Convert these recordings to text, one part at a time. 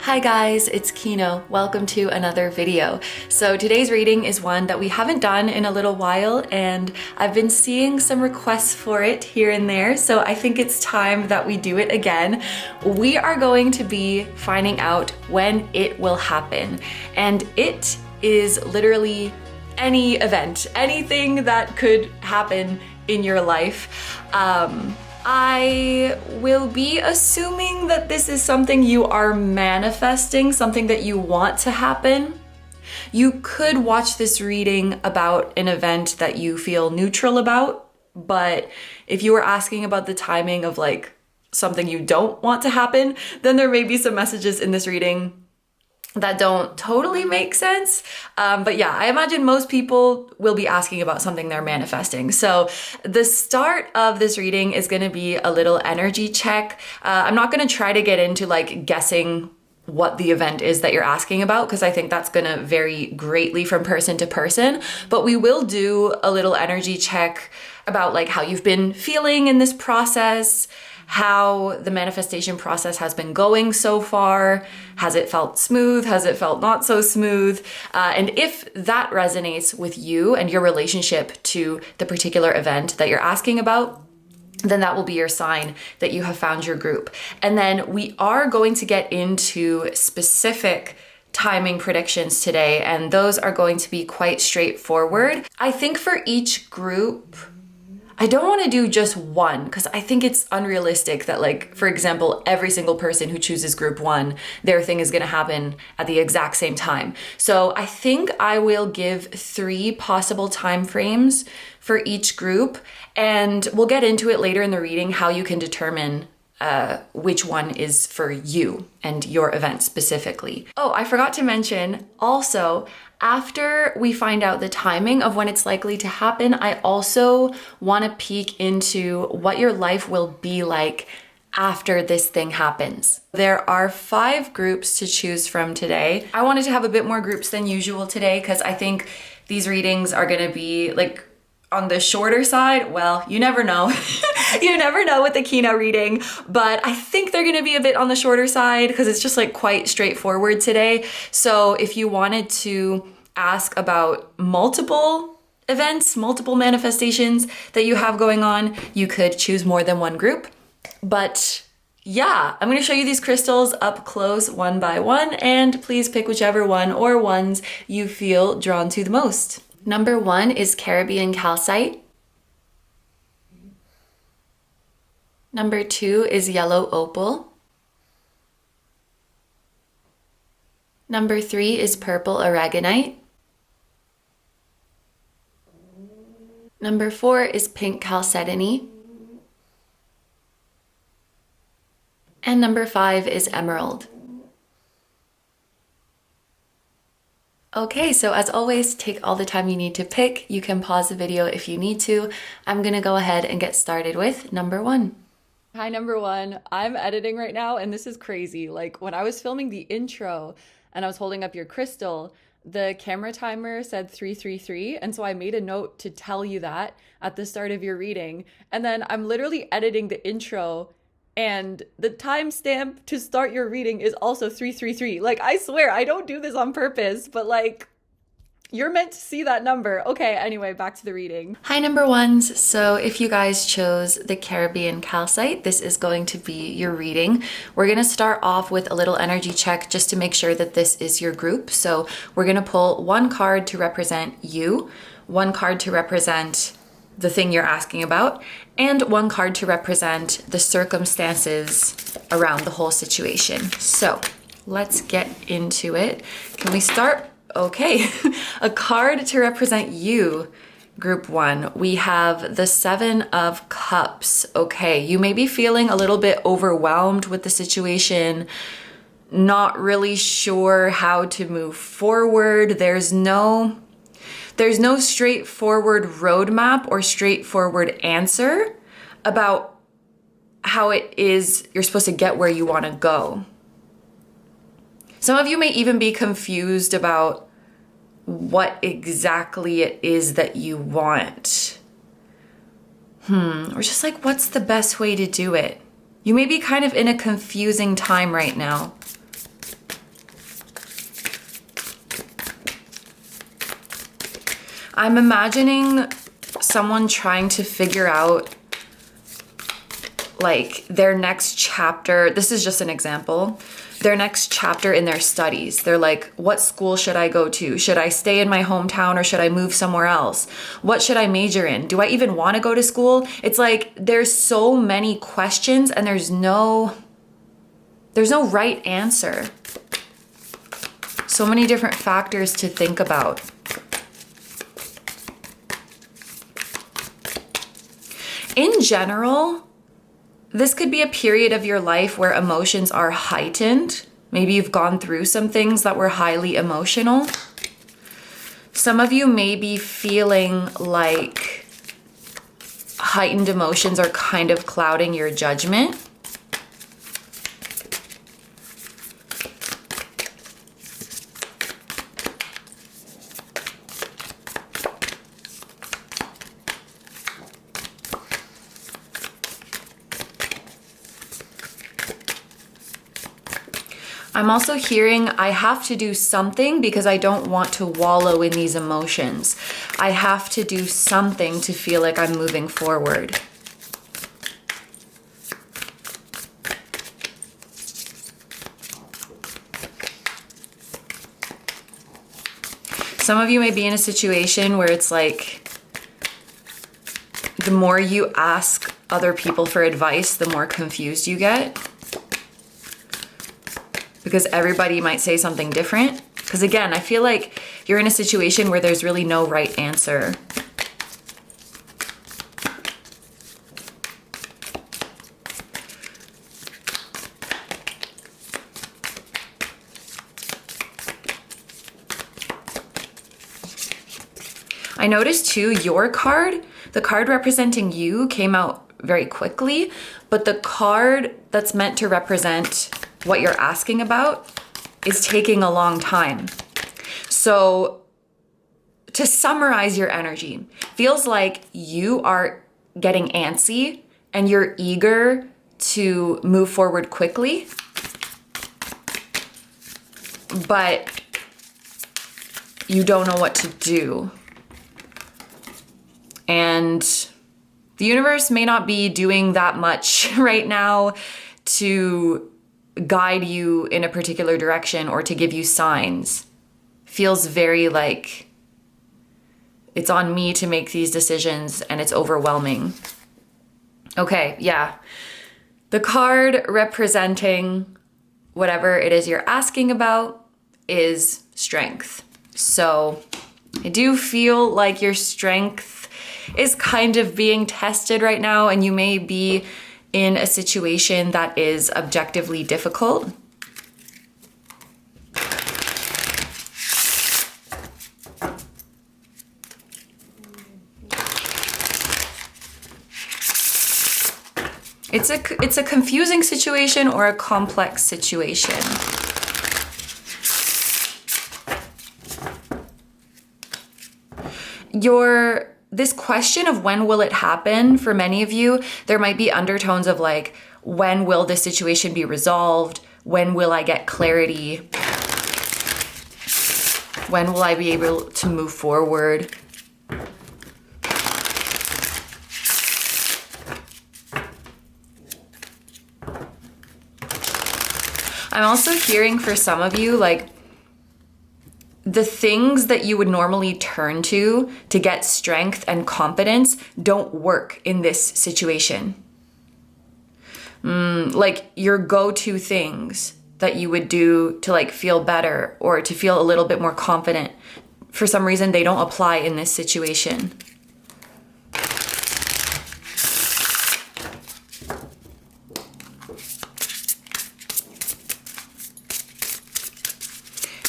Hi guys, it's Kino. Welcome to another video. So today's reading is one that we haven't done in a little while, and I've been seeing some requests for it here and there, so I think it's time that we do it again. We are going to be finding out when it will happen, and it is literally any event, anything that could happen in your life. I will be assuming that this is something you are manifesting, something that you want to happen. You could watch this reading about an event that you feel neutral about, but if you were asking about the timing of like something you don't want to happen, then there may be some messages in this reading that don't totally make sense. But yeah, I imagine most people will be asking about something they're manifesting. So the start of this reading is going to be a little energy check. I'm not going to try to get into like guessing what the event is that you're asking about, because I think that's going to vary greatly from person to person. But we will do a little energy check about like how you've been feeling in this process, how the manifestation process has been going so far. Has it felt smooth? Has it felt not so smooth? And if that resonates with you and your relationship to the particular event that you're asking about, then that will be your sign that you have found your group. And then we are going to get into specific timing predictions today, and those are going to be quite straightforward. I think for each group, I don't want to do just one, because I think it's unrealistic that, like, for example, every single person who chooses group one, their thing is going to happen at the exact same time. So I think I will give 3 possible time frames for each group, and we'll get into it later in the reading how you can determine which one is for you and your event specifically. Oh, I forgot to mention also, after we find out the timing of when it's likely to happen, I also want to peek into what your life will be like after this thing happens. There are 5 groups to choose from today. I wanted to have a bit more groups than usual today because I think these readings are going to be like on the shorter side. Well, you never know. You never know with the KINO reading, but I think they're gonna be a bit on the shorter side because it's just like quite straightforward today. So if you wanted to ask about multiple events, multiple manifestations that you have going on, you could choose more than one group. But yeah, I'm gonna show you these crystals up close one by one, and please pick whichever one or ones you feel drawn to the most. Number 1 is Caribbean Calcite. Number 2 is Yellow Opal. Number 3 is Purple Aragonite. Number 4 is Pink Chalcedony. And number 5 is Emerald. Okay, so as always, take all the time you need to pick. You can pause the video if you need to. I'm gonna go ahead and get started with number 1. Hi, number 1. I'm editing right now, and this is crazy. Like, when I was filming the intro and I was holding up your crystal, the camera timer said 333, and so I made a note to tell you that at the start of your reading. And then I'm literally editing the intro, and the timestamp to start your reading is also 333. Like, I swear, I don't do this on purpose, but like, you're meant to see that number. Okay, anyway, back to the reading. Hi, number 1s. So if you guys chose the Caribbean Calcite, this is going to be your reading. We're gonna start off with a little energy check just to make sure that this is your group. So we're gonna pull 1 card to represent you, 1 card to represent the thing you're asking about, and 1 card to represent the circumstances around the whole situation. So let's get into it. Can we start? Okay, a card to represent you, group 1. We have the 7 of Cups. Okay, you may be feeling a little bit overwhelmed with the situation, not really sure how to move forward. There's no straightforward roadmap or straightforward answer about how it is you're supposed to get where you want to go. Some of you may even be confused about what exactly it is that you want. Or just like, what's the best way to do it? You may be kind of in a confusing time right now. I'm imagining someone trying to figure out like their next chapter. This is just an example. Their next chapter in their studies. They're like, what school should I go to? Should I stay in my hometown or should I move somewhere else? What should I major in? Do I even want to go to school? It's like there's so many questions and there's no right answer. So many different factors to think about. In general, this could be a period of your life where emotions are heightened. Maybe you've gone through some things that were highly emotional. Some of you may be feeling like heightened emotions are kind of clouding your judgment. I'm also hearing I have to do something because I don't want to wallow in these emotions. I have to do something to feel like I'm moving forward. Some of you may be in a situation where it's like the more you ask other people for advice, the more confused you get. Because everybody might say something different. Because again, I feel like you're in a situation where there's really no right answer. I noticed too, your card, the card representing you came out very quickly, but the card that's meant to represent what you're asking about is taking a long time. So to summarize your energy, feels like you are getting antsy and you're eager to move forward quickly, but you don't know what to do. And the universe may not be doing that much right now to guide you in a particular direction or to give you signs. Feels very like it's on me to make these decisions and it's overwhelming. Okay, yeah. The card representing whatever it is you're asking about is strength. So I do feel like your strength is kind of being tested right now, and you may be in a situation that is objectively difficult. It's a confusing situation or a complex situation. This question of when will it happen, for many of you, there might be undertones of like, when will this situation be resolved? When will I get clarity? When will I be able to move forward? I'm also hearing for some of you, like, the things that you would normally turn to get strength and confidence don't work in this situation. Like your go-to things that you would do to like feel better or to feel a little bit more confident, for some reason they don't apply in this situation.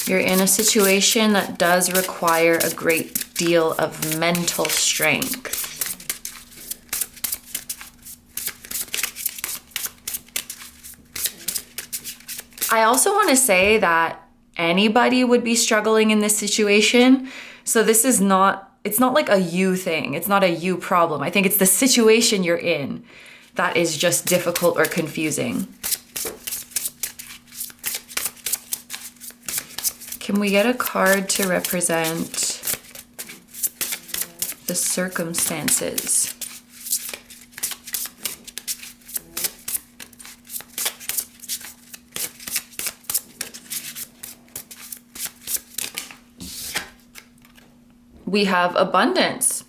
You're in a situation that does require a great deal of mental strength. I also want to say that anybody would be struggling in this situation. So this is it's not like a you thing. It's not a you problem. I think it's the situation you're in that is just difficult or confusing. Can we get a card to represent the circumstances. We have abundance.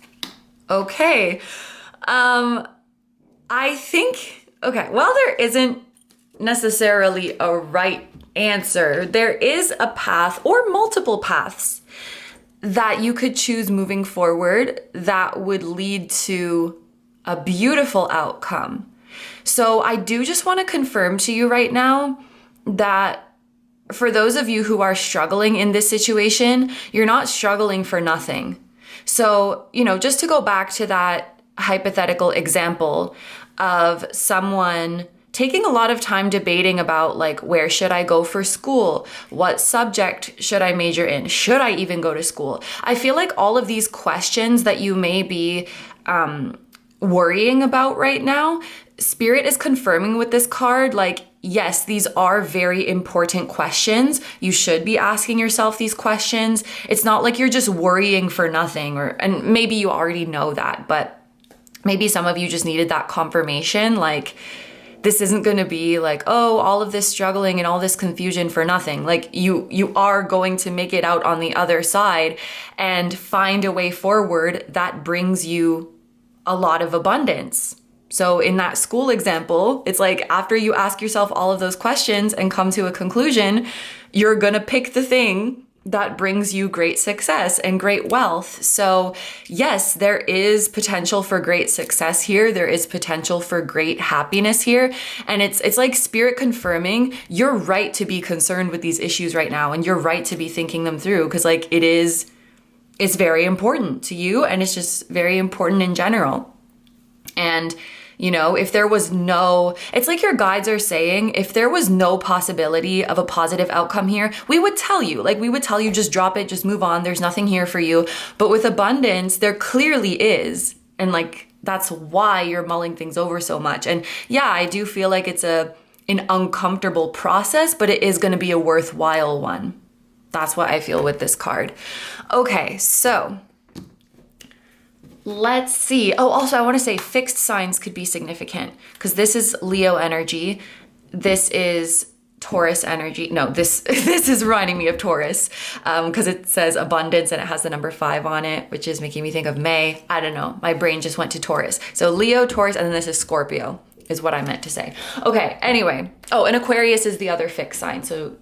Okay. I think, okay, while there isn't necessarily a right answer, there is a path or multiple paths that you could choose moving forward that would lead to a beautiful outcome. So I do just want to confirm to you right now that for those of you who are struggling in this situation, you're not struggling for nothing. So, just to go back to that hypothetical example of someone taking a lot of time debating about like, where should I go for school? What subject should I major in? Should I even go to school? I feel like all of these questions that you may be worrying about right now, Spirit is confirming with this card, like, yes, these are very important questions. You should be asking yourself these questions. It's not like you're just worrying for nothing, and maybe you already know that, but maybe some of you just needed that confirmation. Like, this isn't going to be like, oh, all of this struggling and all this confusion for nothing. Like, you are going to make it out on the other side and find a way forward that brings you a lot of abundance. So in that school example, it's like after you ask yourself all of those questions and come to a conclusion, you're going to pick the thing that brings you great success and great wealth. So yes, there is potential for great success here. There is potential for great happiness here. And it's like Spirit confirming you're right to be concerned with these issues right now. And you're right to be thinking them through, because like it's very important to you, and it's just very important in general. And if there was it's like your guides are saying, if there was no possibility of a positive outcome here, we would tell you, just drop it, just move on. There's nothing here for you. But with abundance, there clearly is. And like, that's why you're mulling things over so much. And yeah, I do feel like it's an uncomfortable process, but it is going to be a worthwhile one. That's what I feel with this card. Okay, so let's see. Oh, also I want to say fixed signs could be significant, because this is Leo energy. This is Taurus energy. No, this is reminding me of Taurus, because it says abundance and it has the number 5 on it, which is making me think of May. I don't know. My brain just went to Taurus. So Leo, Taurus, and then this is Scorpio is what I meant to say. Okay, anyway. Oh, and Aquarius is the other fixed sign. So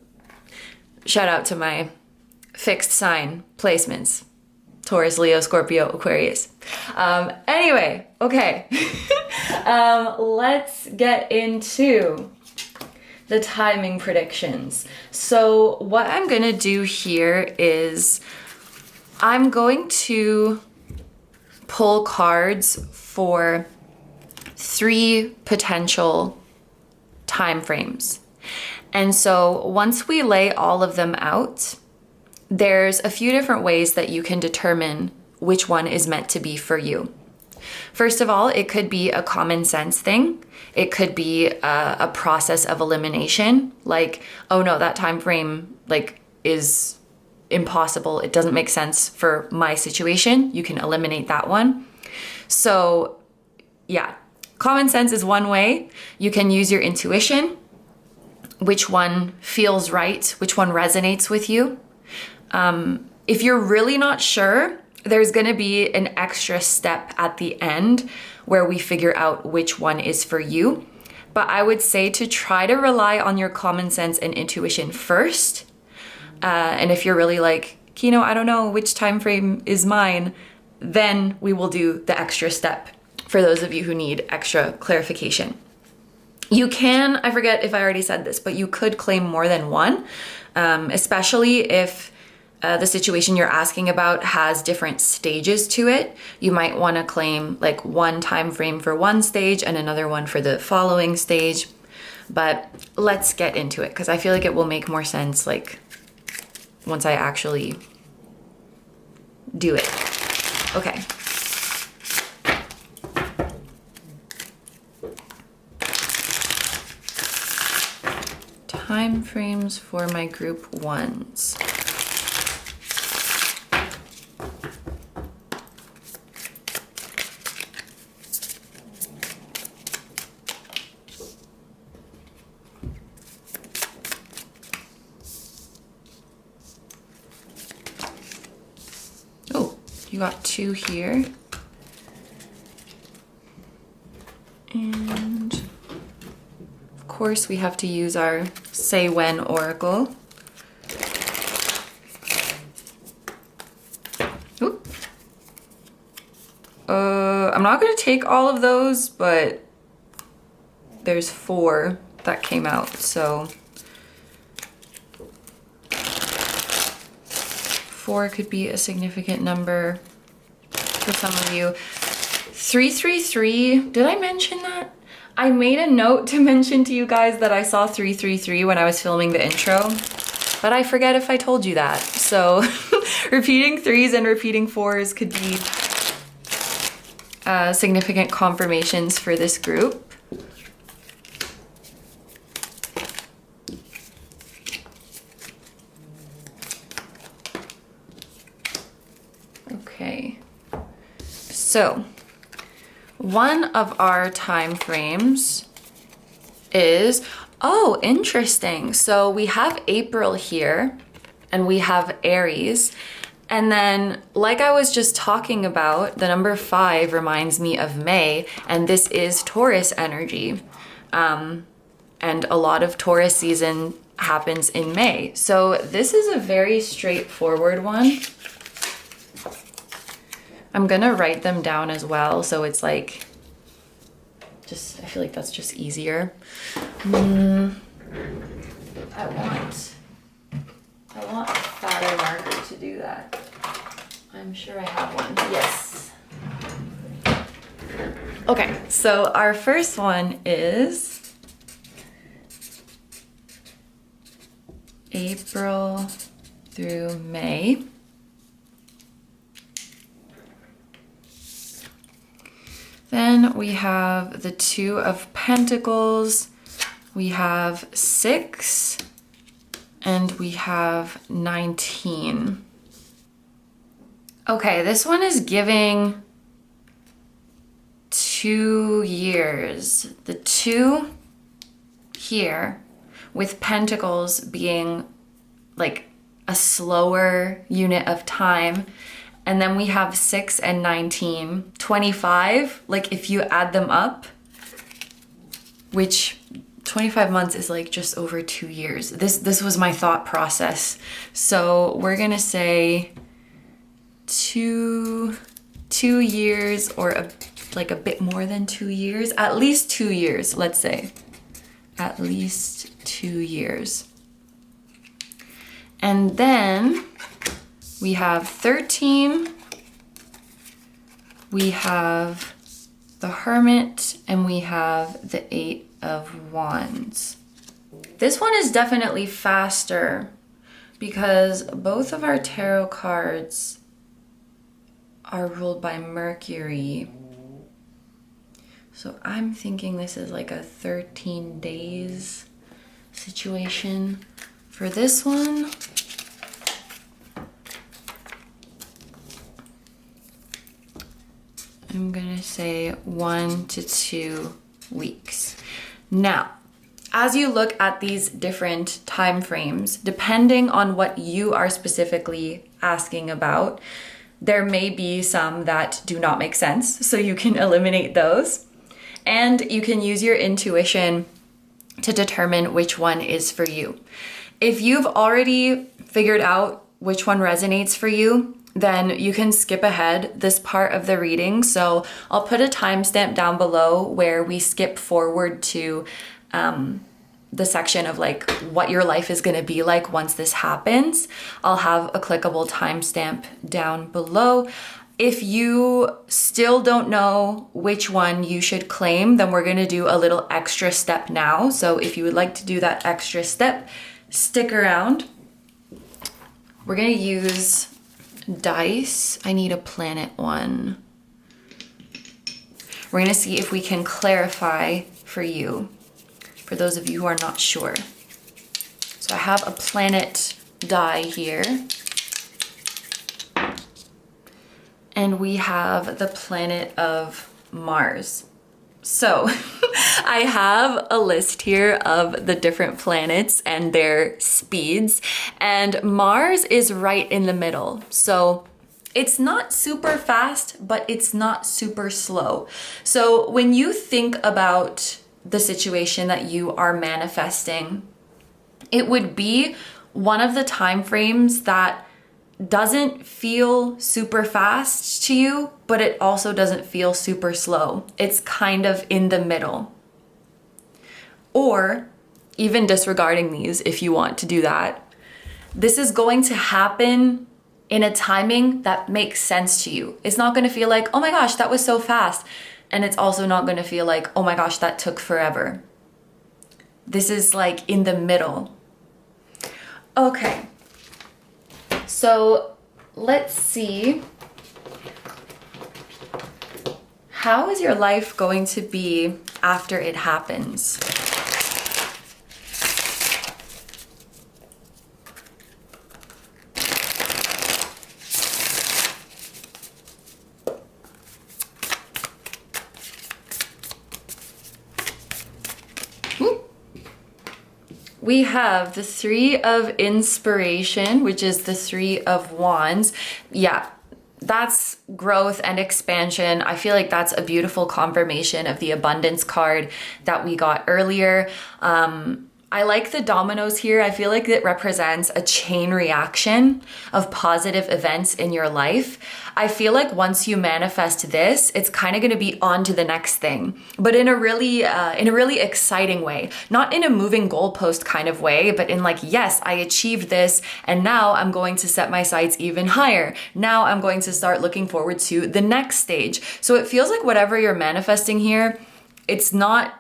shout out to my fixed sign placements. Taurus, Leo, Scorpio, Aquarius. Anyway, okay. Let's get into the timing predictions. So what I'm going to do here is I'm going to pull cards for 3 potential time frames. And so once we lay all of them out, there's a few different ways that you can determine which one is meant to be for you. First of all, it could be a common sense thing. It could be a process of elimination, like, oh no, that time frame is impossible. It doesn't make sense for my situation. You can eliminate that one. So yeah, common sense is one way. You can use your intuition. Which one feels right? Which one resonates with you? If you're really not sure, there's going to be an extra step at the end where we figure out which one is for you. But I would say to try to rely on your common sense and intuition first. And if you're really like, KINO, I don't know which time frame is mine, then we will do the extra step for those of you who need extra clarification. You can, I forget if I already said this, but you could claim more than one, especially if the situation you're asking about has different stages to it. You might want to claim like one time frame for one stage and another one for the following stage. But let's get into it, because I feel like it will make more sense like once I actually do it. Okay. Time frames for my group ones. You got 2 here. And of course we have to use our Say When Oracle. Oop. I'm not gonna take all of those, but there's 4 that came out, so 4 could be a significant number for some of you. 333, did I mention that? I made a note to mention to you guys that I saw 333 when I was filming the intro, but I forget if I told you that. So repeating 3s and repeating 4s could be significant confirmations for this group. Okay, so one of our time frames is, oh, interesting. So we have April here and we have Aries. And then, like I was just talking about, the number 5 reminds me of May, and this is Taurus energy. And a lot of Taurus season happens in May. So this is a very straightforward one. I'm gonna write them down as well, so it's like, I feel like that's just easier. I want a fatter marker to do that. I'm sure I have one. Yes. Okay, so our first one is April through May. Then we have the 2 of Pentacles, we have 6, and we have 19. Okay, this one is giving 2 years. The 2 here with Pentacles being like a slower unit of time. And then we have 6 and 19, 25, like if you add them up, which 25 months is like just over 2 years. This was my thought process. So we're gonna say 2 years, or like a bit more than 2 years, at least 2 years, let's say. At least 2 years. And then we have 13, we have the Hermit, and we have the 8 of Wands. This one is definitely faster because both of our tarot cards are ruled by Mercury. So I'm thinking this is like a 13 days situation. For this one, I'm gonna say 1 to 2 weeks. Now, as you look at these different time frames, depending on what you are specifically asking about, there may be some that do not make sense, so you can eliminate those. And you can use your intuition to determine which one is for you. If you've already figured out which one resonates for you, then you can skip ahead this part of the reading. So I'll put a timestamp down below where we skip forward to the section of like what your life is gonna be like once this happens. I'll have a clickable timestamp down below. If you still don't know which one you should claim, then we're gonna do a little extra step now. So if you would like to do that extra step, stick around. We're gonna use dice. I need a planet one. We're gonna see if we can clarify for you, for those of you who are not sure. So I have a planet die here. And we have the planet of Mars. So I have a list here of the different planets and their speeds, and Mars is right in the middle. So It's not super fast, but it's not super slow. So when you think about the situation that you are manifesting, it would be one of the time frames that doesn't feel super fast to you, but it also doesn't feel super slow. It's kind of in the middle. Or even disregarding these, if you want to do that, this is going to happen in a timing that makes sense to you. It's not going to feel like, oh my gosh, that was so fast. And it's also not going to feel like, oh my gosh, that took forever. This is like in the middle. Okay. So let's see. How is your life going to be after it happens? We have the Three of Inspiration, which is the Three of Wands. Yeah, that's growth and expansion. I feel like that's a beautiful confirmation of the abundance card that we got earlier. I like the dominoes here. I feel like it represents a chain reaction of positive events in your life. I feel like once you manifest this, it's kind of going to be on to the next thing, but in a really exciting way, not in a moving goalpost kind of way, but in like, yes, I achieved this, and now I'm going to set my sights even higher. Now I'm going to start looking forward to the next stage. So it feels like whatever you're manifesting here, it's not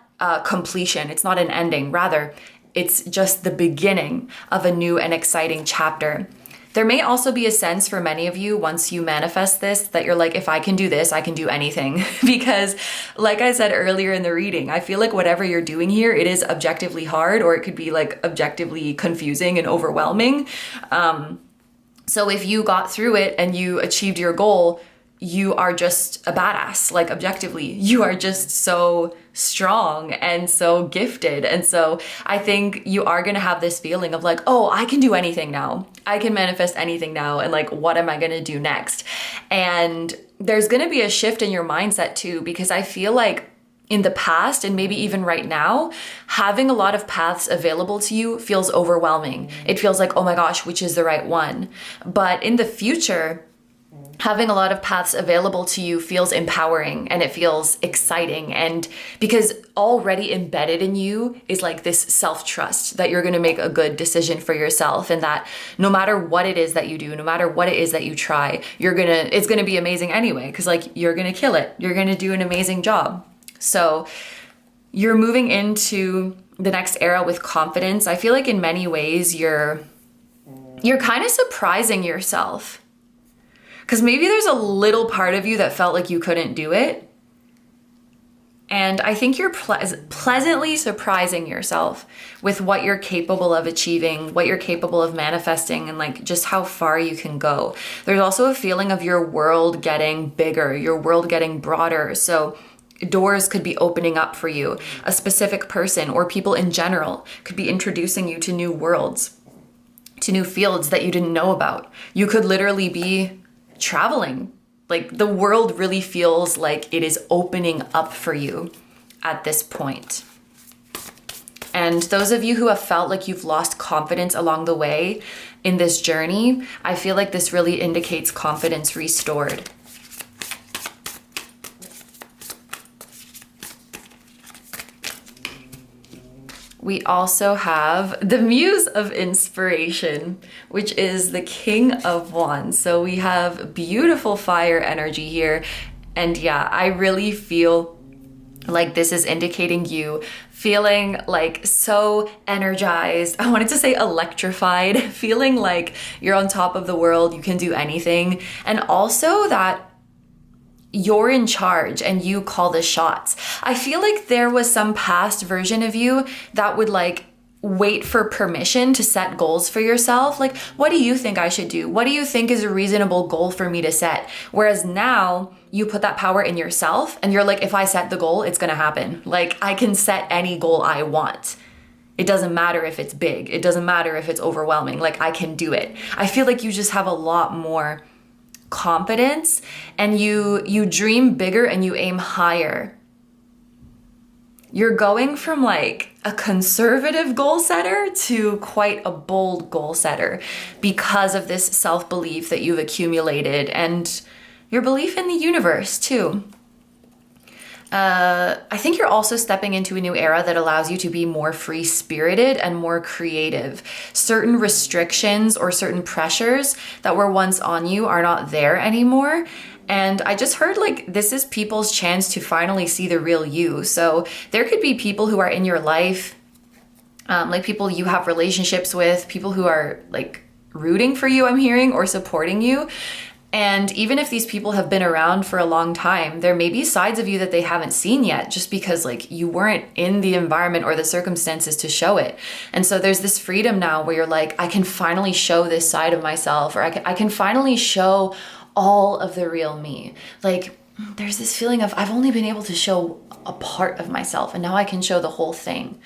completion. It's not an ending. Rather, it's just the beginning of a new and exciting chapter. There may also be a sense for many of you once you manifest this that you're like, if I can do this, I can do anything. Because like I said earlier in the reading, I feel like whatever you're doing here, it is objectively hard, or it could be like objectively confusing and overwhelming. So if you got through it and you achieved your goal, you are just a badass. Like objectively, you are just so strong and so gifted. And so I think you are going to have this feeling of like, oh, I can do anything now. I can manifest anything now. And like, what am I going to do next? And there's going to be a shift in your mindset too, because I feel like in the past, and maybe even right now, having a lot of paths available to you feels overwhelming. It feels like, oh my gosh, which is the right one? But in the future, having a lot of paths available to you feels empowering and it feels exciting. And because already embedded in you is like this self-trust that you're going to make a good decision for yourself, and that no matter what it is that you do, no matter what it is that you try, it's going to be amazing anyway, because like you're going to kill it. You're going to do an amazing job. So you're moving into the next era with confidence. I feel like in many ways you're kind of surprising yourself. Because maybe there's a little part of you that felt like you couldn't do it. And I think you're pleasantly surprising yourself with what you're capable of achieving, what you're capable of manifesting, and like just how far you can go. There's also a feeling of your world getting bigger, your world getting broader. So doors could be opening up for you. A specific person or people in general could be introducing you to new worlds, to new fields that you didn't know about. You could literally be traveling. Like the world really feels like it is opening up for you at this point. And those of you who have felt like you've lost confidence along the way in this journey, I feel like this really indicates confidence restored. We also have the Muse of Inspiration, which is the King of Wands. So we have beautiful fire energy here. And yeah, I really feel like this is indicating you feeling like so energized. I wanted to say electrified, feeling like you're on top of the world, you can do anything. And also that you're in charge and you call the shots. I feel like there was some past version of you that would like wait for permission to set goals for yourself. Like, what do you think I should do? What do you think is a reasonable goal for me to set? Whereas now you put that power in yourself and you're like, if I set the goal, it's gonna happen. Like I can set any goal I want. It doesn't matter if it's big. It doesn't matter if it's overwhelming. Like I can do it. I feel like you just have a lot more confidence, and you dream bigger and you aim higher. You're going from like a conservative goal setter to quite a bold goal setter because of this self-belief that you've accumulated and your belief in the universe too. I think you're also stepping into a new era that allows you to be more free-spirited and more creative. Certain restrictions or certain pressures that were once on you are not there anymore. And I just heard like this is people's chance to finally see the real you. So there could be people who are in your life, like people you have relationships with, people who are like rooting for you, I'm hearing, or supporting you. And even if these people have been around for a long time, there may be sides of you that they haven't seen yet just because like you weren't in the environment or the circumstances to show it. And so there's this freedom now where you're like, I can finally show this side of myself, or I can finally show all of the real me. Like there's this feeling of I've only been able to show a part of myself and now I can show the whole thing.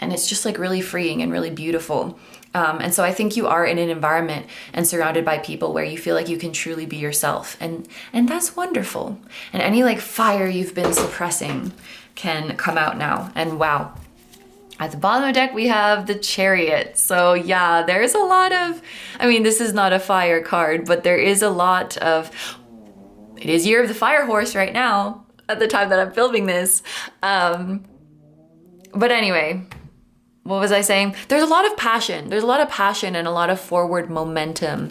And it's just like really freeing and really beautiful. And so I think you are in an environment and surrounded by people where you feel like you can truly be yourself. And that's wonderful. And any like fire you've been suppressing can come out now. And wow. At the bottom of the deck, we have the Chariot. So yeah, there's a lot of, I mean, this is not a fire card, but there is a lot of, it is Year of the Fire Horse right now at the time that I'm filming this. But anyway, what was I saying? There's a lot of passion. There's a lot of passion and a lot of forward momentum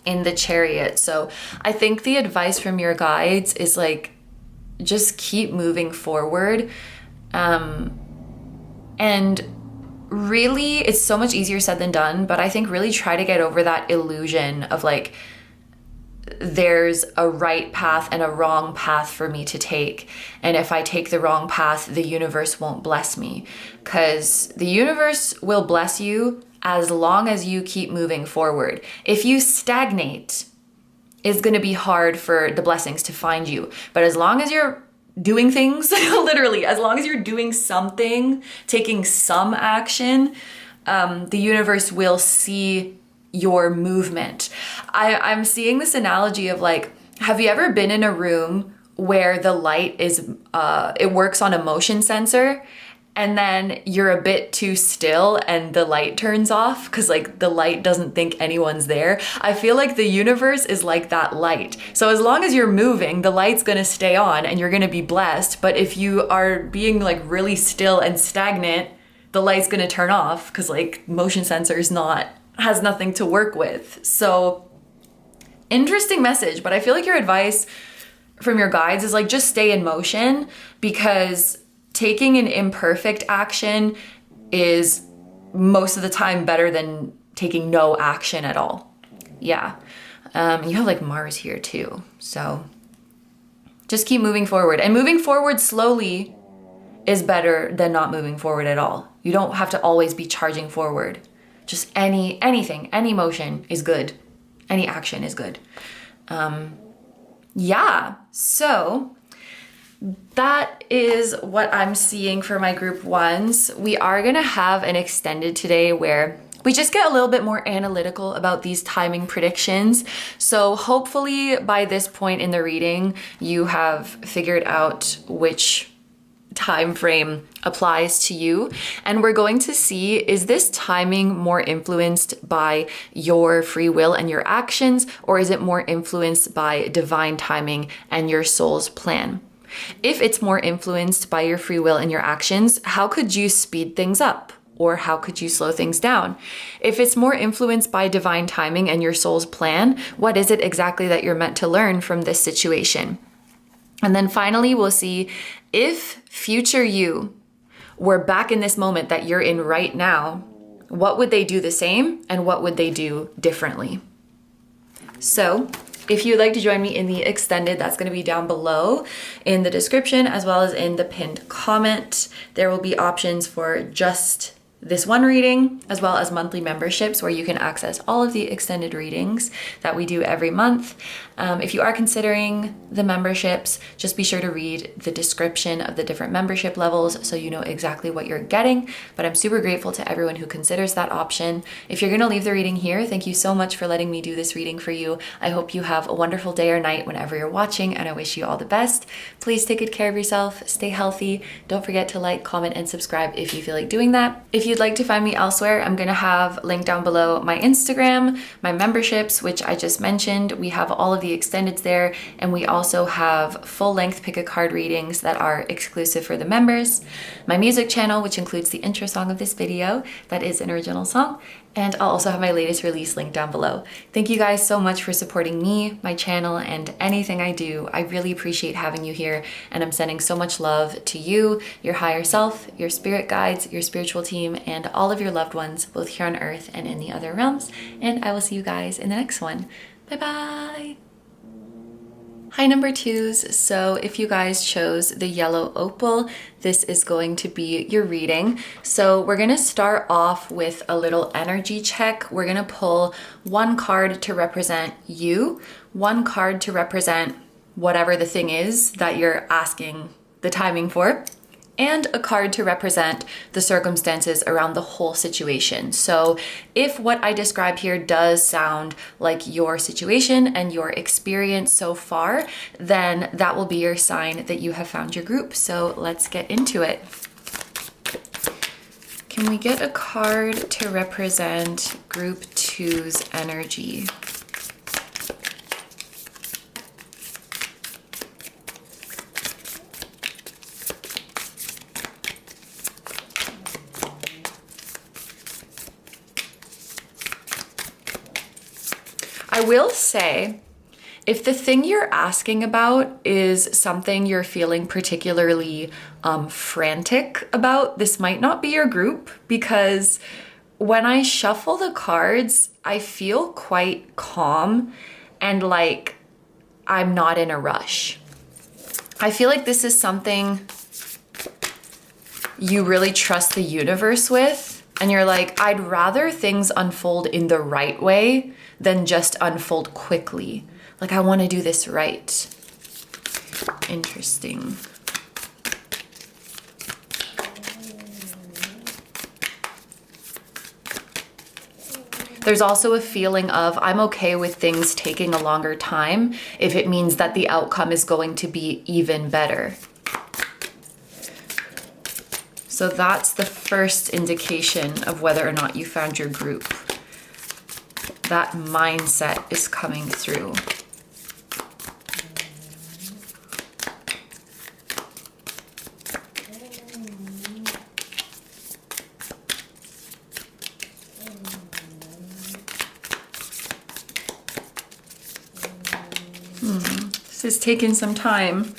in the Chariot. So I think the advice from your guides is like, just keep moving forward. And really, it's so much easier said than done, but I think really try to get over that illusion of like, there's a right path and a wrong path for me to take. And if I take the wrong path, the universe won't bless me. Because the universe will bless you as long as you keep moving forward. If you stagnate, it's going to be hard for the blessings to find you. But as long as you're doing things, literally, as long as you're doing something, taking some action, the universe will see your movement. I'm seeing this analogy of like, have you ever been in a room where the light is, it works on a motion sensor, and then you're a bit too still and the light turns off because like the light doesn't think anyone's there? I feel like the universe is like that light. So as long as you're moving, the light's gonna stay on and you're gonna be blessed. But if you are being like really still and stagnant, the light's gonna turn off because like motion sensor has nothing to work with. So interesting message, but I feel like your advice from your guides is like, just stay in motion, because taking an imperfect action is most of the time better than taking no action at all. Yeah. You have like Mars here too. So just keep moving forward, and moving forward slowly is better than not moving forward at all. You don't have to always be charging forward. Just anything, any motion is good. Any action is good. Yeah, so that is what I'm seeing for my group ones. We are gonna have an extended today where we just get a little bit more analytical about these timing predictions. So hopefully by this point in the reading, you have figured out which time frame applies to you. And we're going to see, is this timing more influenced by your free will and your actions, or is it more influenced by divine timing and your soul's plan? If it's more influenced by your free will and your actions, how could you speed things up? Or how could you slow things down? If it's more influenced by divine timing and your soul's plan, what is it exactly that you're meant to learn from this situation? And then finally, we'll see if future you were back in this moment that you're in right now, what would they do the same and what would they do differently? So if you'd like to join me in the extended, that's going to be down below in the description as well as in the pinned comment. There will be options for just this one reading, as well as monthly memberships where you can access all of the extended readings that we do every month. If you are considering the memberships, just be sure to read the description of the different membership levels so you know exactly what you're getting. But I'm super grateful to everyone who considers that option. If you're gonna leave the reading here, thank you so much for letting me do this reading for you. I hope you have a wonderful day or night whenever you're watching, and I wish you all the best. Please take good care of yourself, stay healthy. Don't forget to like, comment, and subscribe if you feel like doing that. If you'd like to find me elsewhere, I'm gonna have linked down below my Instagram, my memberships, which I just mentioned. We have all of the extendeds there, and we also have full-length pick a card readings that are exclusive for the members. My music channel, which includes the intro song of this video, that is an original song, and I'll also have my latest release linked down below. Thank you guys so much for supporting me, my channel, and anything I do. I really appreciate having you here, and I'm sending so much love to you, your higher self, your spirit guides, your spiritual team, and all of your loved ones, both here on Earth and in the other realms. And I will see you guys in the next one. Bye-bye. Hi number twos. So if you guys chose the yellow opal, this is going to be your reading. So we're gonna start off with a little energy check. We're gonna pull one card to represent you, one card to represent whatever the thing is that you're asking the timing for, and a card to represent the circumstances around the whole situation. So if what I describe here does sound like your situation and your experience so far, then that will be your sign that you have found your group. So let's get into it. Can we get a card to represent group 2's energy? I will say, if the thing you're asking about is something you're feeling particularly frantic about, this might not be your group, because when I shuffle the cards, I feel quite calm and like I'm not in a rush. I feel like this is something you really trust the universe with, and you're like, I'd rather things unfold in the right way than just unfold quickly. Like, I want to do this right. Interesting. There's also a feeling of, I'm okay with things taking a longer time if it means that the outcome is going to be even better. So that's the first indication of whether or not you found your group. That mindset is coming through. This has taken some time,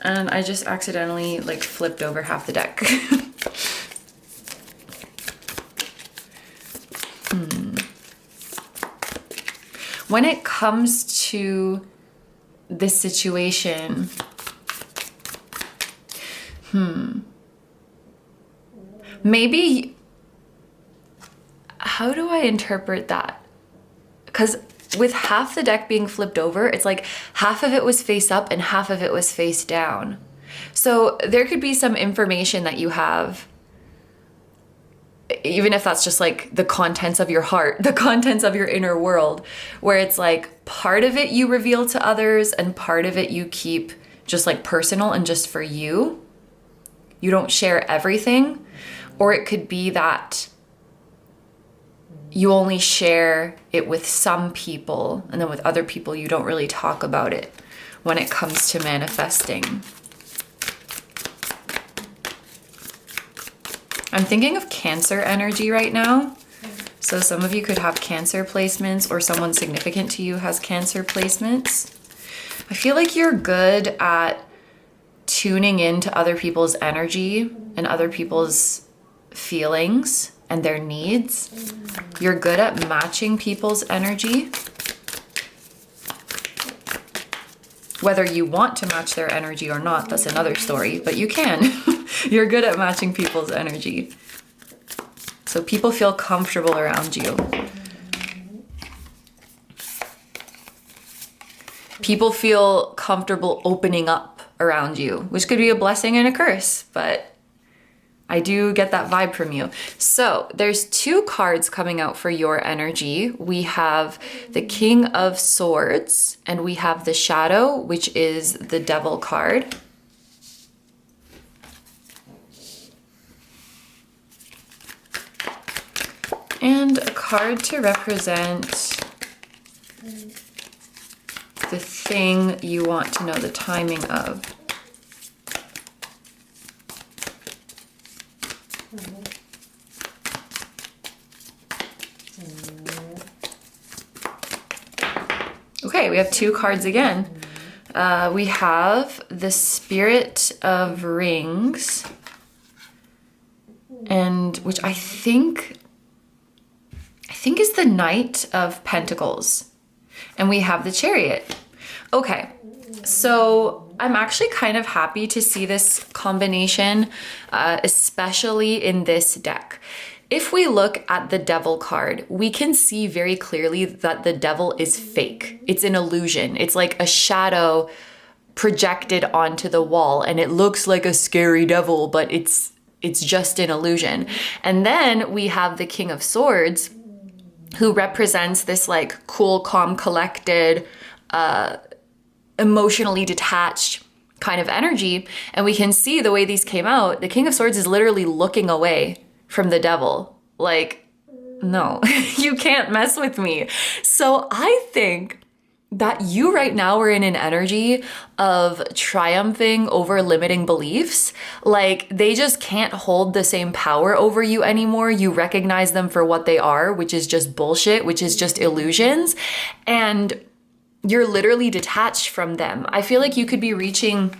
and I just accidentally like flipped over half the deck. When it comes to this situation, maybe, how do I interpret that? Because with half the deck being flipped over, it's like half of it was face up and half of it was face down. So there could be some information that you have, even if that's just like the contents of your heart, the contents of your inner world, where it's like part of it you reveal to others and part of it you keep just like personal and just for you. You don't share everything. Or it could be that you only share it with some people, and then with other people you don't really talk about it when it comes to manifesting. I'm thinking of Cancer energy right now. So some of you could have Cancer placements, or someone significant to you has Cancer placements. I feel like you're good at tuning into other people's energy and other people's feelings and their needs. You're good at matching people's energy. Whether you want to match their energy or not, that's another story, but you can. You're good at matching people's energy. So people feel comfortable around you. People feel comfortable opening up around you, which could be a blessing and a curse, but I do get that vibe from you. So there's 2 cards coming out for your energy. We have the King of Swords and we have the Shadow, which is the Devil card. And a card to represent the thing you want to know the timing of. Okay, we have 2 cards again. We have the Spirit of Rings, and which I think is the Knight of Pentacles. And we have the Chariot. Okay, so I'm actually kind of happy to see this combination, especially in this deck. If we look at the Devil card, we can see very clearly that the Devil is fake. It's an illusion. It's like a shadow projected onto the wall, and it looks like a scary devil, but it's just an illusion. And then we have the King of Swords, who represents this like cool, calm, collected, emotionally detached kind of energy. And we can see the way these came out, the King of Swords is literally looking away from the Devil. Like, no, you can't mess with me. So I think that you right now are in an energy of triumphing over limiting beliefs. Like, they just can't hold the same power over you anymore. You recognize them for what they are, which is just bullshit, which is just illusions. And you're literally detached from them. I feel like you could be reaching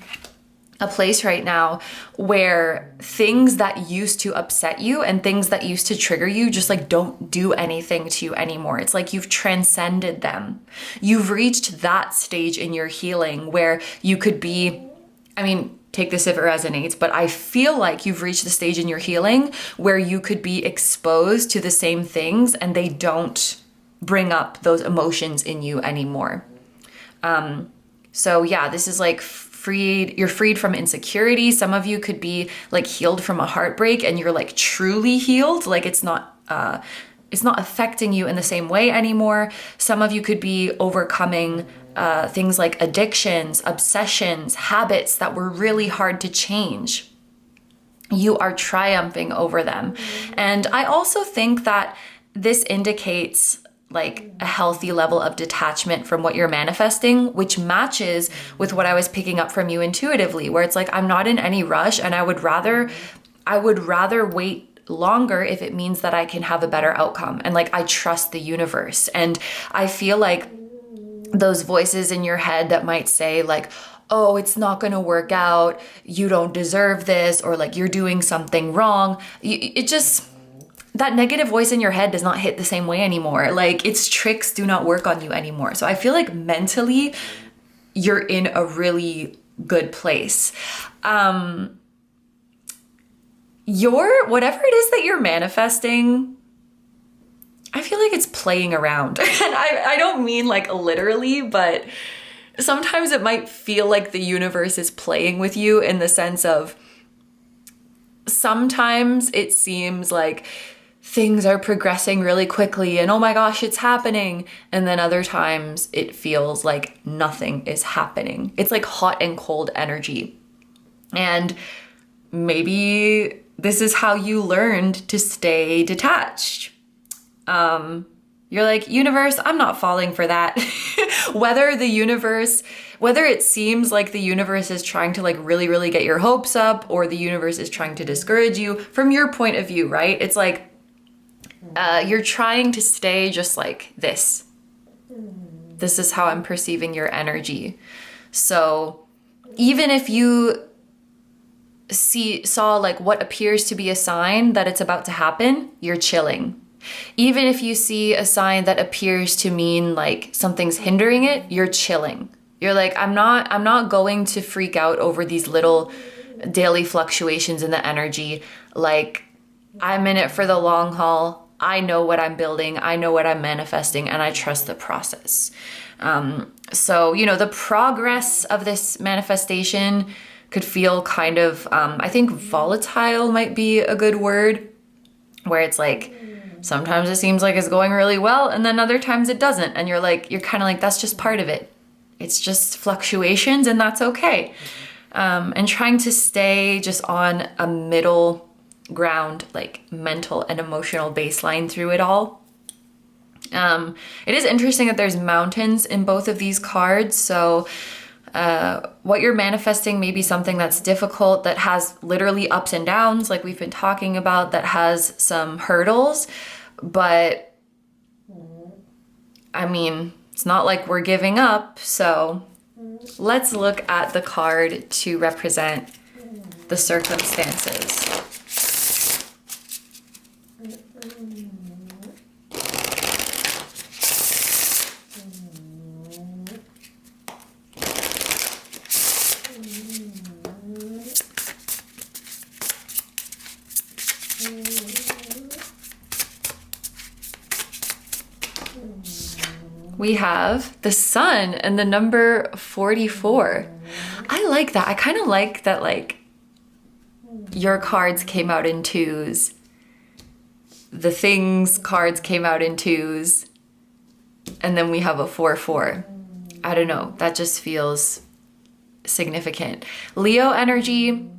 a place right now where things that used to upset you and things that used to trigger you just like don't do anything to you anymore. It's like you've transcended them. You've reached that stage in your healing where you could be, I mean, take this if it resonates, but I feel like you've reached the stage in your healing where you could be exposed to the same things and they don't bring up those emotions in you anymore. So yeah, this is like you're freed from insecurity. Some of you could be like healed from a heartbreak and you're like truly healed. Like it's not affecting you in the same way anymore. Some of you could be overcoming things like addictions, obsessions, habits that were really hard to change. You are triumphing over them. And I also think that this indicates like a healthy level of detachment from what you're manifesting, which matches with what I was picking up from you intuitively, where it's like, I'm not in any rush and I would rather wait longer if it means that I can have a better outcome. And like, I trust the universe. And I feel like those voices in your head that might say like, oh, it's not going to work out, you don't deserve this, or like you're doing something wrong. That negative voice in your head does not hit the same way anymore. Like its tricks do not work on you anymore. So I feel like mentally you're in a really good place. Whatever it is that you're manifesting, I feel like it's playing around. And I don't mean like literally, but sometimes it might feel like the universe is playing with you in the sense of sometimes it seems like things are progressing really quickly and oh my gosh, it's happening. And then other times it feels like nothing is happening. It's like hot and cold energy. And maybe this is how you learned to stay detached. You're like, universe, I'm not falling for that. Whether it seems like the universe is trying to like really, really get your hopes up or the universe is trying to discourage you from your point of view, right? It's like, you're trying to stay just like this. This is how I'm perceiving your energy. So even if you saw like what appears to be a sign that it's about to happen, you're chilling. Even if you see a sign that appears to mean like something's hindering it, you're chilling. You're like, I'm not going to freak out over these little daily fluctuations in the energy. Like, I'm in it for the long haul. I know what I'm building. I know what I'm manifesting, and I trust the process. So, you know, the progress of this manifestation could feel kind of, I think volatile might be a good word, where it's like, sometimes it seems like it's going really well, and then other times it doesn't. And you're kind of like, that's just part of it. It's just fluctuations, and that's okay. And trying to stay just on a middle ground, like mental and emotional baseline through it all. It is interesting that there's mountains in both of these cards. So what you're manifesting may be something that's difficult, that has literally ups and downs, like we've been talking about, that has some hurdles. But I mean, it's not like we're giving up. So let's look at the card to represent the circumstances. We have the sun and the number 44. I like that. I kind of like that, like, your cards came out in twos. The things cards came out in twos. And then we have a 4-4. I don't know. That just feels significant. Leo energy.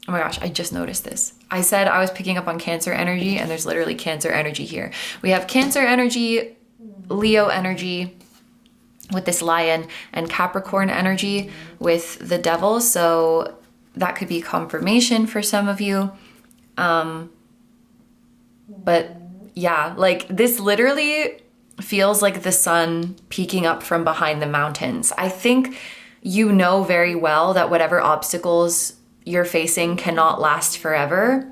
Oh my gosh, I just noticed this. I said I was picking up on Cancer energy, and there's literally Cancer energy here. We have Cancer energy, Leo energy with this lion, and Capricorn energy with the devil. So that could be confirmation for some of you. But yeah, like this literally feels like the sun peeking up from behind the mountains. I think you know very well that whatever obstacles you're facing cannot last forever.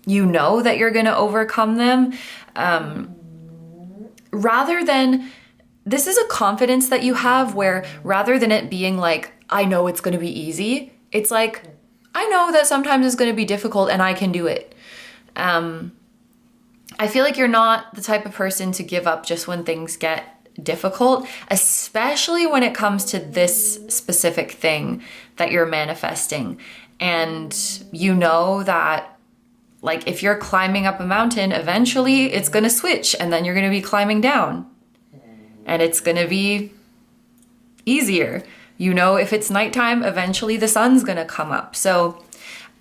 You know that you're going to overcome them. Rather than, this is a confidence that you have where rather than it being like, I know it's going to be easy, it's like, I know that sometimes it's going to be difficult and I can do it. I feel like you're not the type of person to give up just when things get difficult, especially when it comes to this specific thing that you're manifesting. And you know that, like, if you're climbing up a mountain, eventually it's going to switch, and then you're going to be climbing down, and it's going to be easier. You know, if it's nighttime, eventually the sun's going to come up. So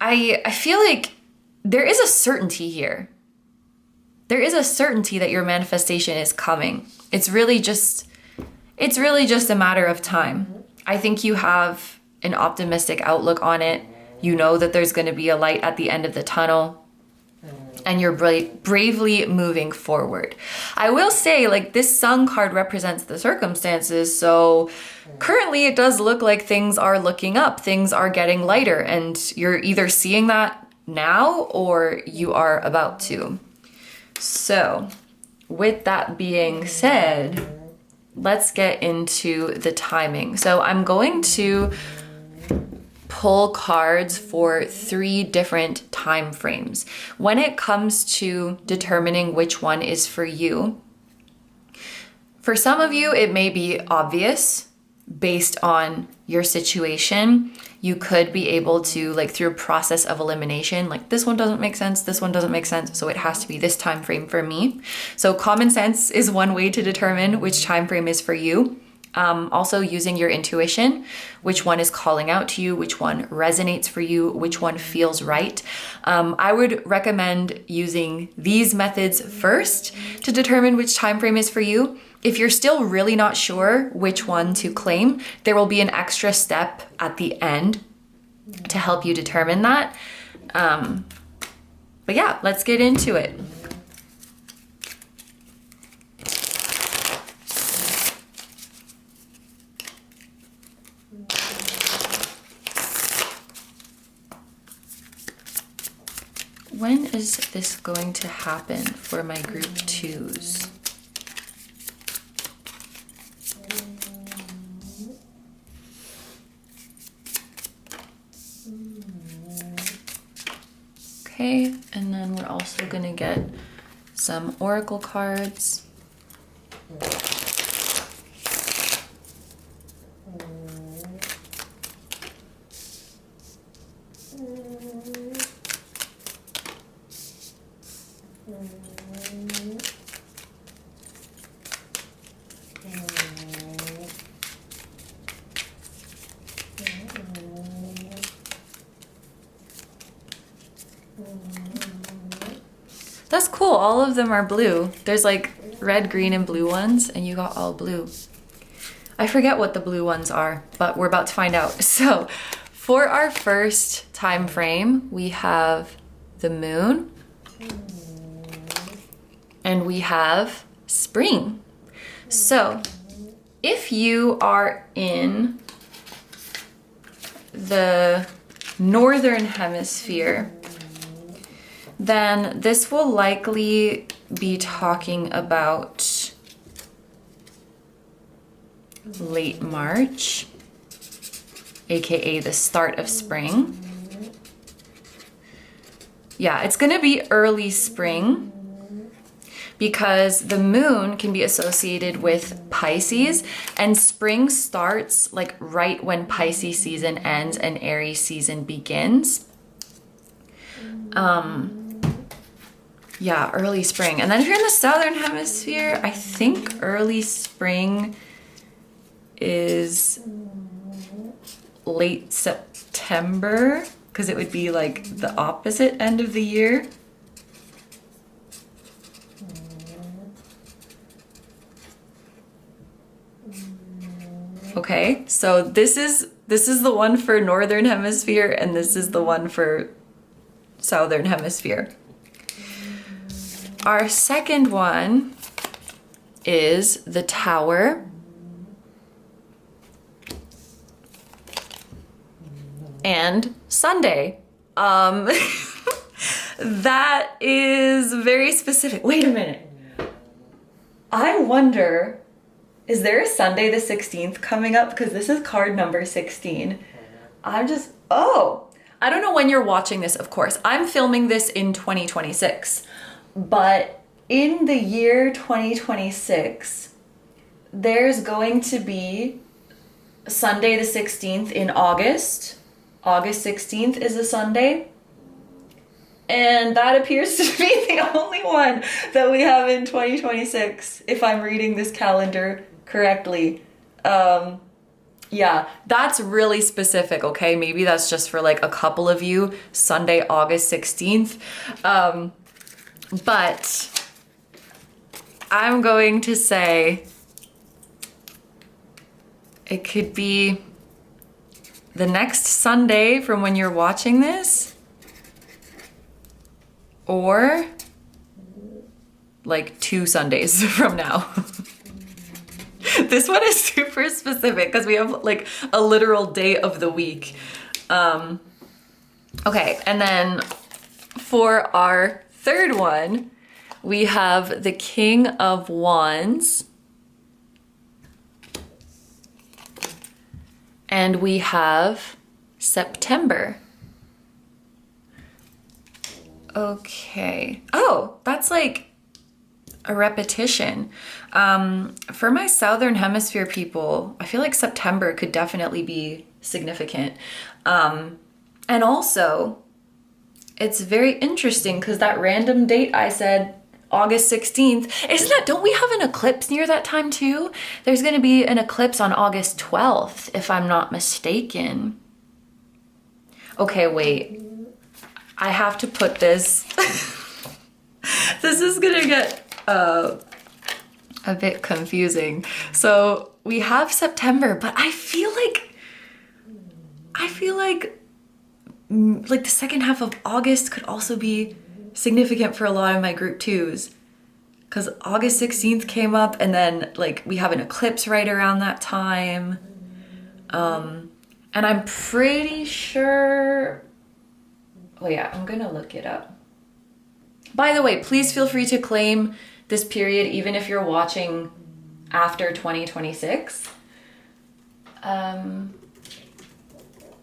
I feel like there is a certainty here. There is a certainty that your manifestation is coming. It's really just a matter of time. I think you have an optimistic outlook on it. You know that there's going to be a light at the end of the tunnel, and you're bravely moving forward. I will say, like, this sun card represents the circumstances, so currently it does look like things are looking up, things are getting lighter, and you're either seeing that now or you are about to. So with that being said, let's get into the timing. So I'm going to pull cards for 3 different time frames. When it comes to determining which one is for you, for some of you, it may be obvious based on your situation. You could be able to, like, through a process of elimination, like, this one doesn't make sense, this one doesn't make sense, so it has to be this time frame for me. So common sense is one way to determine which time frame is for you. Also using your intuition, which one is calling out to you, which one resonates for you, which one feels right. I would recommend using these methods first to determine which time frame is for you. If you're still really not sure which one to claim, there will be an extra step at the end to help you determine that. But yeah, let's get into it. When is this going to happen for my group 2s? Okay, and then we're also gonna get some oracle cards. That's cool. All of them are blue. There's like red, green, and blue ones, and you got all blue. I forget what the blue ones are, but we're about to find out. So for our first time frame, we have the moon and we have spring. So if you are in the northern hemisphere, then this will likely be talking about late March, aka the start of spring. Yeah, it's gonna be early spring because the moon can be associated with Pisces, and spring starts like right when Pisces season ends and Aries season begins. Yeah, early spring. And then if you're in the southern hemisphere, I think early spring is late September, because it would be like the opposite end of the year. Okay, so this is the one for northern hemisphere and this is the one for southern hemisphere. Our second one is the Tower. And Sunday. That is very specific. Wait a minute. I wonder, is there a Sunday the 16th coming up? Because this is card number 16. I don't know when you're watching this, of course. I'm filming this in 2026. But in the year 2026, there's going to be Sunday the 16th in August. August 16th is a Sunday. And that appears to be the only one that we have in 2026, if I'm reading this calendar correctly. Yeah, that's really specific, okay? Maybe that's just for like a couple of you, Sunday, August 16th. But I'm going to say it could be the next Sunday from when you're watching this, or like 2 Sundays from now. This one is super specific because we have like a literal day of the week. Okay, and then for our third one, we have the King of Wands. And we have September. Okay. Oh, that's like a repetition. For my Southern Hemisphere people, I feel like September could definitely be significant. And also, it's very interesting because that random date I said, August 16th, don't we have an eclipse near that time too? There's gonna be an eclipse on August 12th, if I'm not mistaken. Okay, wait. I have to put this. This is gonna get a bit confusing. So we have September, but I feel like the second half of August could also be significant for a lot of my group 2s, because August 16th came up and then like we have an eclipse right around that time. And I'm pretty sure, oh yeah, I'm gonna look it up. By the way, please feel free to claim this period even if you're watching after 2026. I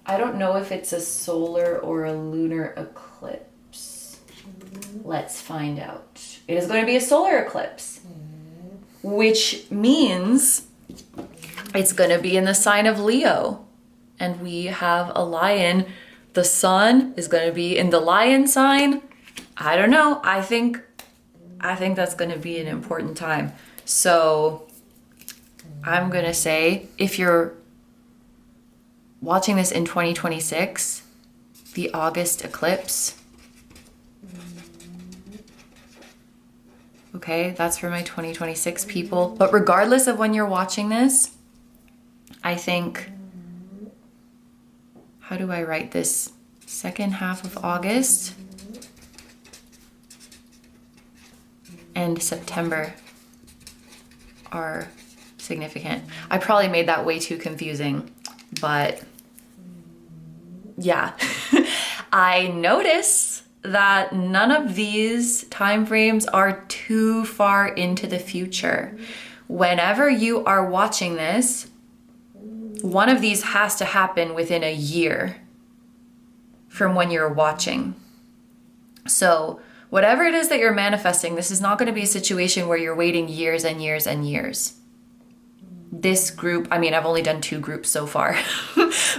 don't know if it's a solar or a lunar eclipse. Let's find out. It is going to be a solar eclipse, which means it's going to be in the sign of Leo. And we have a lion. The sun is going to be in the lion sign. I don't know. I think that's going to be an important time. So I'm going to say, if you're watching this in 2026, the August eclipse, okay, that's for my 2026 people. But regardless of when you're watching this, I think, how do I write this? Second half of August and September are significant. I probably made that way too confusing, but yeah. I notice that none of these time frames are too far into the future. Whenever you are watching this, one of these has to happen within a year from when you're watching. So whatever it is that you're manifesting, this is not going to be a situation where you're waiting years and years and years. This group, I mean, I've only done 2 groups so far,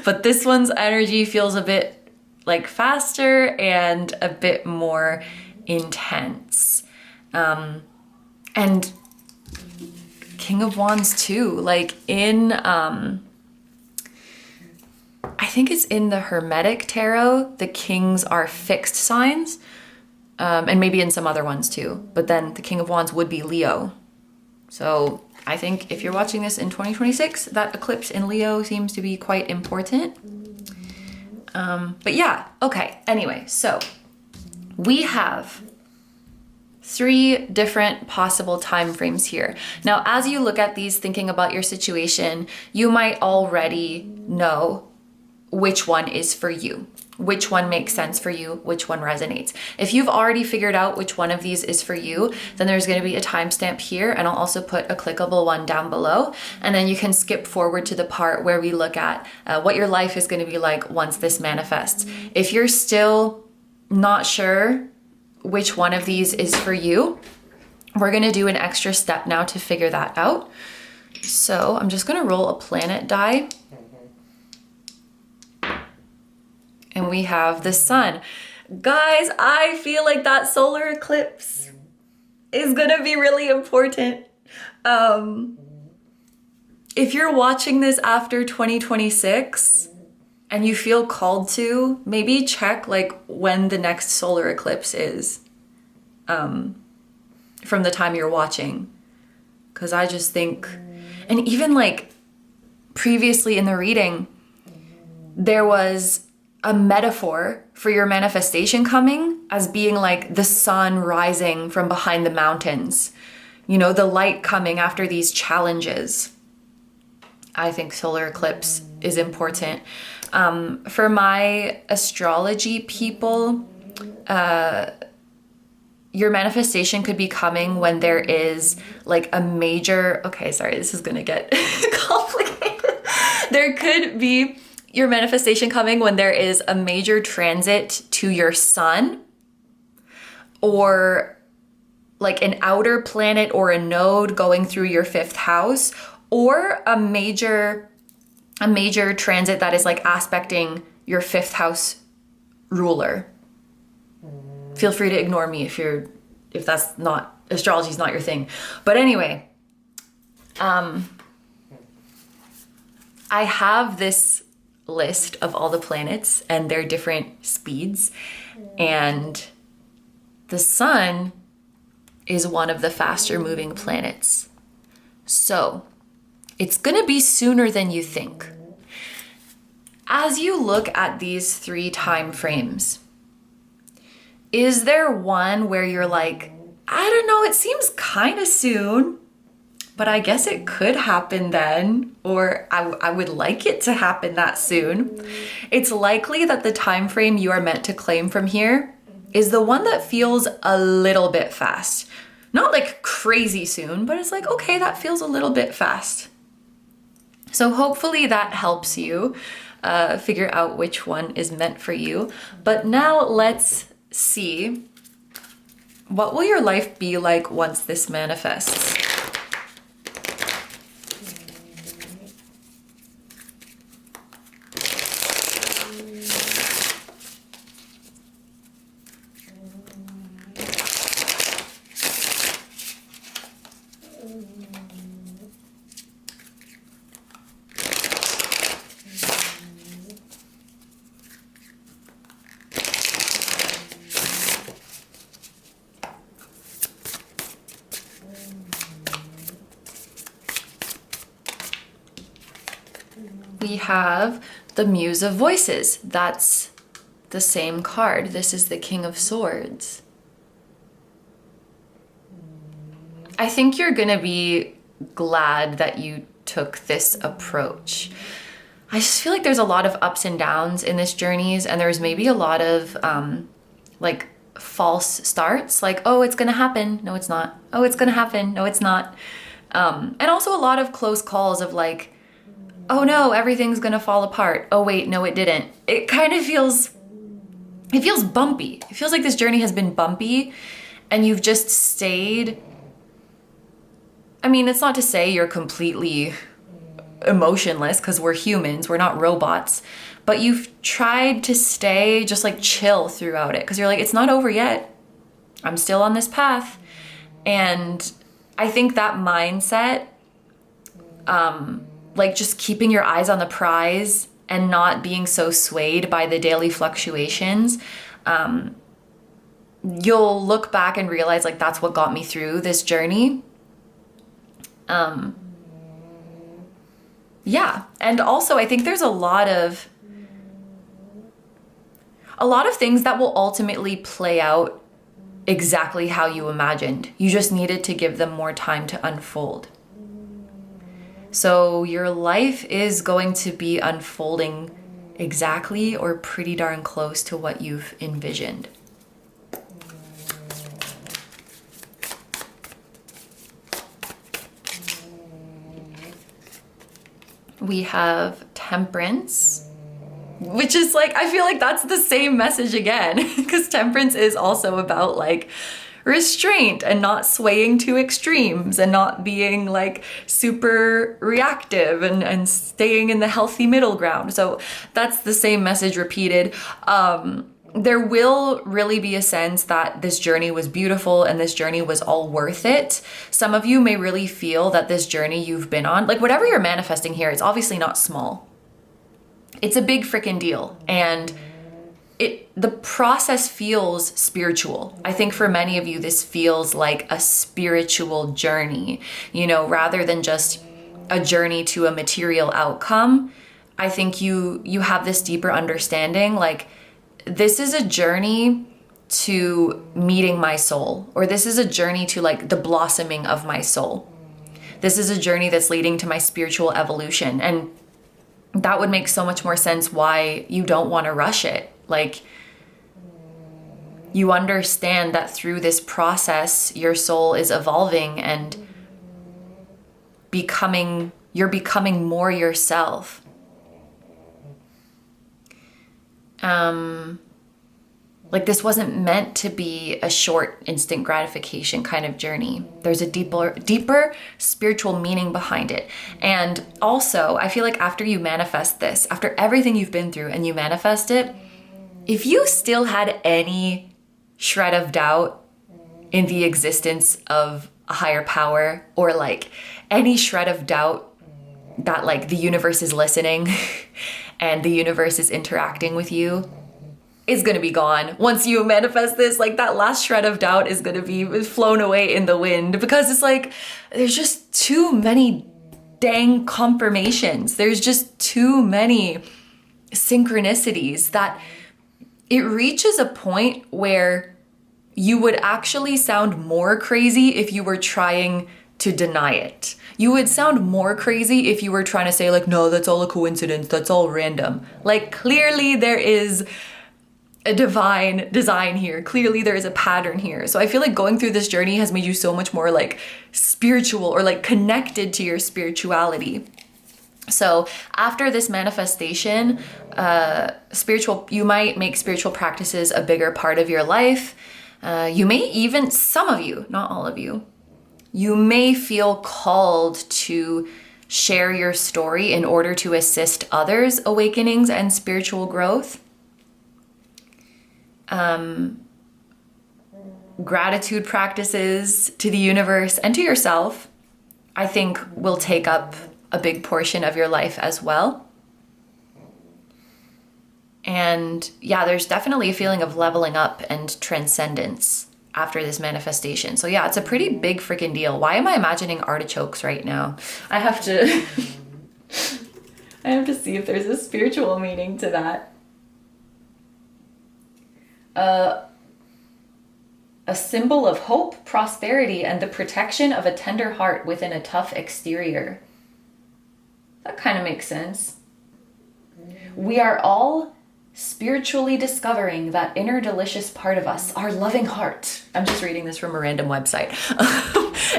but this one's energy feels a bit like faster and a bit more intense. And King of Wands too, like in, I think it's in the Hermetic Tarot, the kings are fixed signs, and maybe in some other ones too, but then the King of Wands would be Leo. So I think if you're watching this in 2026, that eclipse in Leo seems to be quite important. But yeah, okay. Anyway, so we have 3 different possible time frames here. Now, as you look at these, thinking about your situation, you might already know which one is for you, which one makes sense for you, which one resonates. If you've already figured out which one of these is for you, then there's going to be a timestamp here, and I'll also put a clickable one down below. And then you can skip forward to the part where we look at what your life is going to be like once this manifests. If you're still not sure which one of these is for you, we're going to do an extra step now to figure that out. So I'm just going to roll a planet die. And we have the sun. Guys, I feel like that solar eclipse is gonna be really important. If you're watching this after 2026 and you feel called to, maybe check like when the next solar eclipse is from the time you're watching. Because I just think, and even like previously in the reading, there was a metaphor for your manifestation coming as being like the sun rising from behind the mountains, you know, the light coming after these challenges. I think solar eclipse is important. For my astrology people, your manifestation could be coming when there is like a major, okay, sorry, this is gonna get complicated. There could be your manifestation coming when there is a major transit to your sun, or like an outer planet or a node going through your 5th house, or a major transit that is like aspecting your 5th house ruler. Feel free to ignore me if that's not, astrology is not your thing. But anyway, I have this list of all the planets and their different speeds, and the sun is one of the faster moving planets. So it's gonna be sooner than you think. As you look at these 3 time frames, is there one where you're like, I don't know, it seems kind of soon, but I guess it could happen then, or I would like it to happen that soon? It's likely that the time frame you are meant to claim from here is the one that feels a little bit fast. Not like crazy soon, but it's like, okay, that feels a little bit fast. So hopefully that helps you figure out which one is meant for you. But now let's see What will your life be like once this manifests? We have the Muse of Voices. That's the same card. This is the King of Swords. I think you're gonna be glad that you took this approach. I just feel like there's a lot of ups and downs in this journeys, and there's maybe a lot of like false starts, like, oh, it's gonna happen, no it's not. Oh, it's gonna happen, no it's not. And also a lot of close calls of like, oh no, everything's gonna fall apart. Oh wait, no it didn't. It kind of feels, it feels bumpy. It feels like this journey has been bumpy and you've just stayed. I mean, it's not to say you're completely emotionless, because we're humans, we're not robots, but you've tried to stay just like chill throughout it, because you're like, it's not over yet. I'm still on this path. And I think that mindset, like just keeping your eyes on the prize and not being so swayed by the daily fluctuations, you'll look back and realize like that's what got me through this journey. Yeah. And also I think there's a lot of things that will ultimately play out exactly how you imagined. You just needed to give them more time to unfold. So your life is going to be unfolding exactly or pretty darn close to what you've envisioned. We have Temperance, which is like, I feel like that's the same message again, because Temperance is also about like restraint and not swaying to extremes and not being like super reactive and staying in the healthy middle ground. So that's the same message repeated. There will really be a sense that this journey was beautiful and this journey was all worth it. Some of you may really feel that this journey you've been on, like whatever you're manifesting here, it's obviously not small. It's a big freaking deal. And the process feels spiritual. I think for many of you, this feels like a spiritual journey, you know, rather than just a journey to a material outcome. I think you have this deeper understanding, like this is a journey to meeting my soul, or this is a journey to like the blossoming of my soul. This is a journey that's leading to my spiritual evolution. And that would make so much more sense why you don't want to rush it. Like, you understand that through this process, your soul is evolving and you're becoming more yourself. Like this wasn't meant to be a short instant gratification kind of journey. There's a deeper spiritual meaning behind it. And also, I feel like after you manifest this, after everything you've been through and you manifest it, if you still had any shred of doubt in the existence of a higher power, or like any shred of doubt that like the universe is listening and the universe is interacting with you, is going to be gone. Once you manifest this, like that last shred of doubt is going to be flown away in the wind, because it's like, there's just too many dang confirmations. There's just too many synchronicities that it reaches a point where you would actually sound more crazy if you were trying to deny it. You would sound more crazy if you were trying to say like, no, that's all a coincidence. That's all random. Like clearly there is a divine design here. Clearly there is a pattern here. So I feel like going through this journey has made you so much more like spiritual, or like connected to your spirituality. So after this manifestation, you might make spiritual practices a bigger part of your life. You may even, some of you, not all of you, you may feel called to share your story in order to assist others' awakenings and spiritual growth. Gratitude practices to the universe and to yourself, I think, will take up a big portion of your life as well. And yeah, there's definitely a feeling of leveling up and transcendence after this manifestation. So yeah, it's a pretty big freaking deal. Why am I imagining artichokes right now? I have to I have to see if there's a spiritual meaning to that. A symbol of hope, prosperity, and the protection of a tender heart within a tough exterior. That kind of makes sense. We are all spiritually discovering that inner delicious part of us, our loving heart. I'm just reading this from a random website.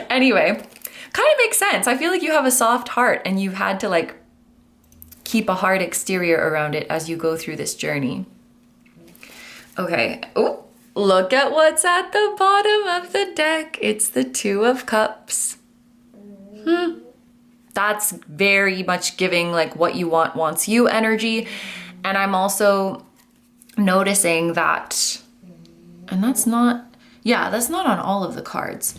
Anyway, kind of makes sense. I feel like you have a soft heart and you've had to like keep a hard exterior around it as you go through this journey. Okay. Oh, look at what's at the bottom of the deck. It's the Two of Cups. That's very much giving like what you want wants you energy. And I'm also noticing that, and that's not on all of the cards,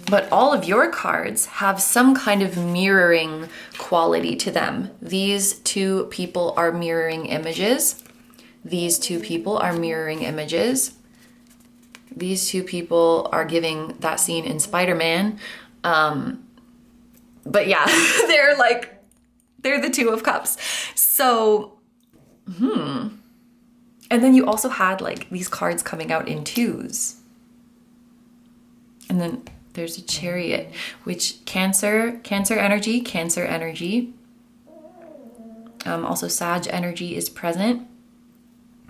but all of your cards have some kind of mirroring quality to them. These two people are mirroring images. These two people are mirroring images. These two people are giving that scene in Spider-Man. But yeah, they're the Two of Cups. So, and then you also had like these cards coming out in twos. And then there's a Chariot, which Cancer energy. Also Sag energy is present.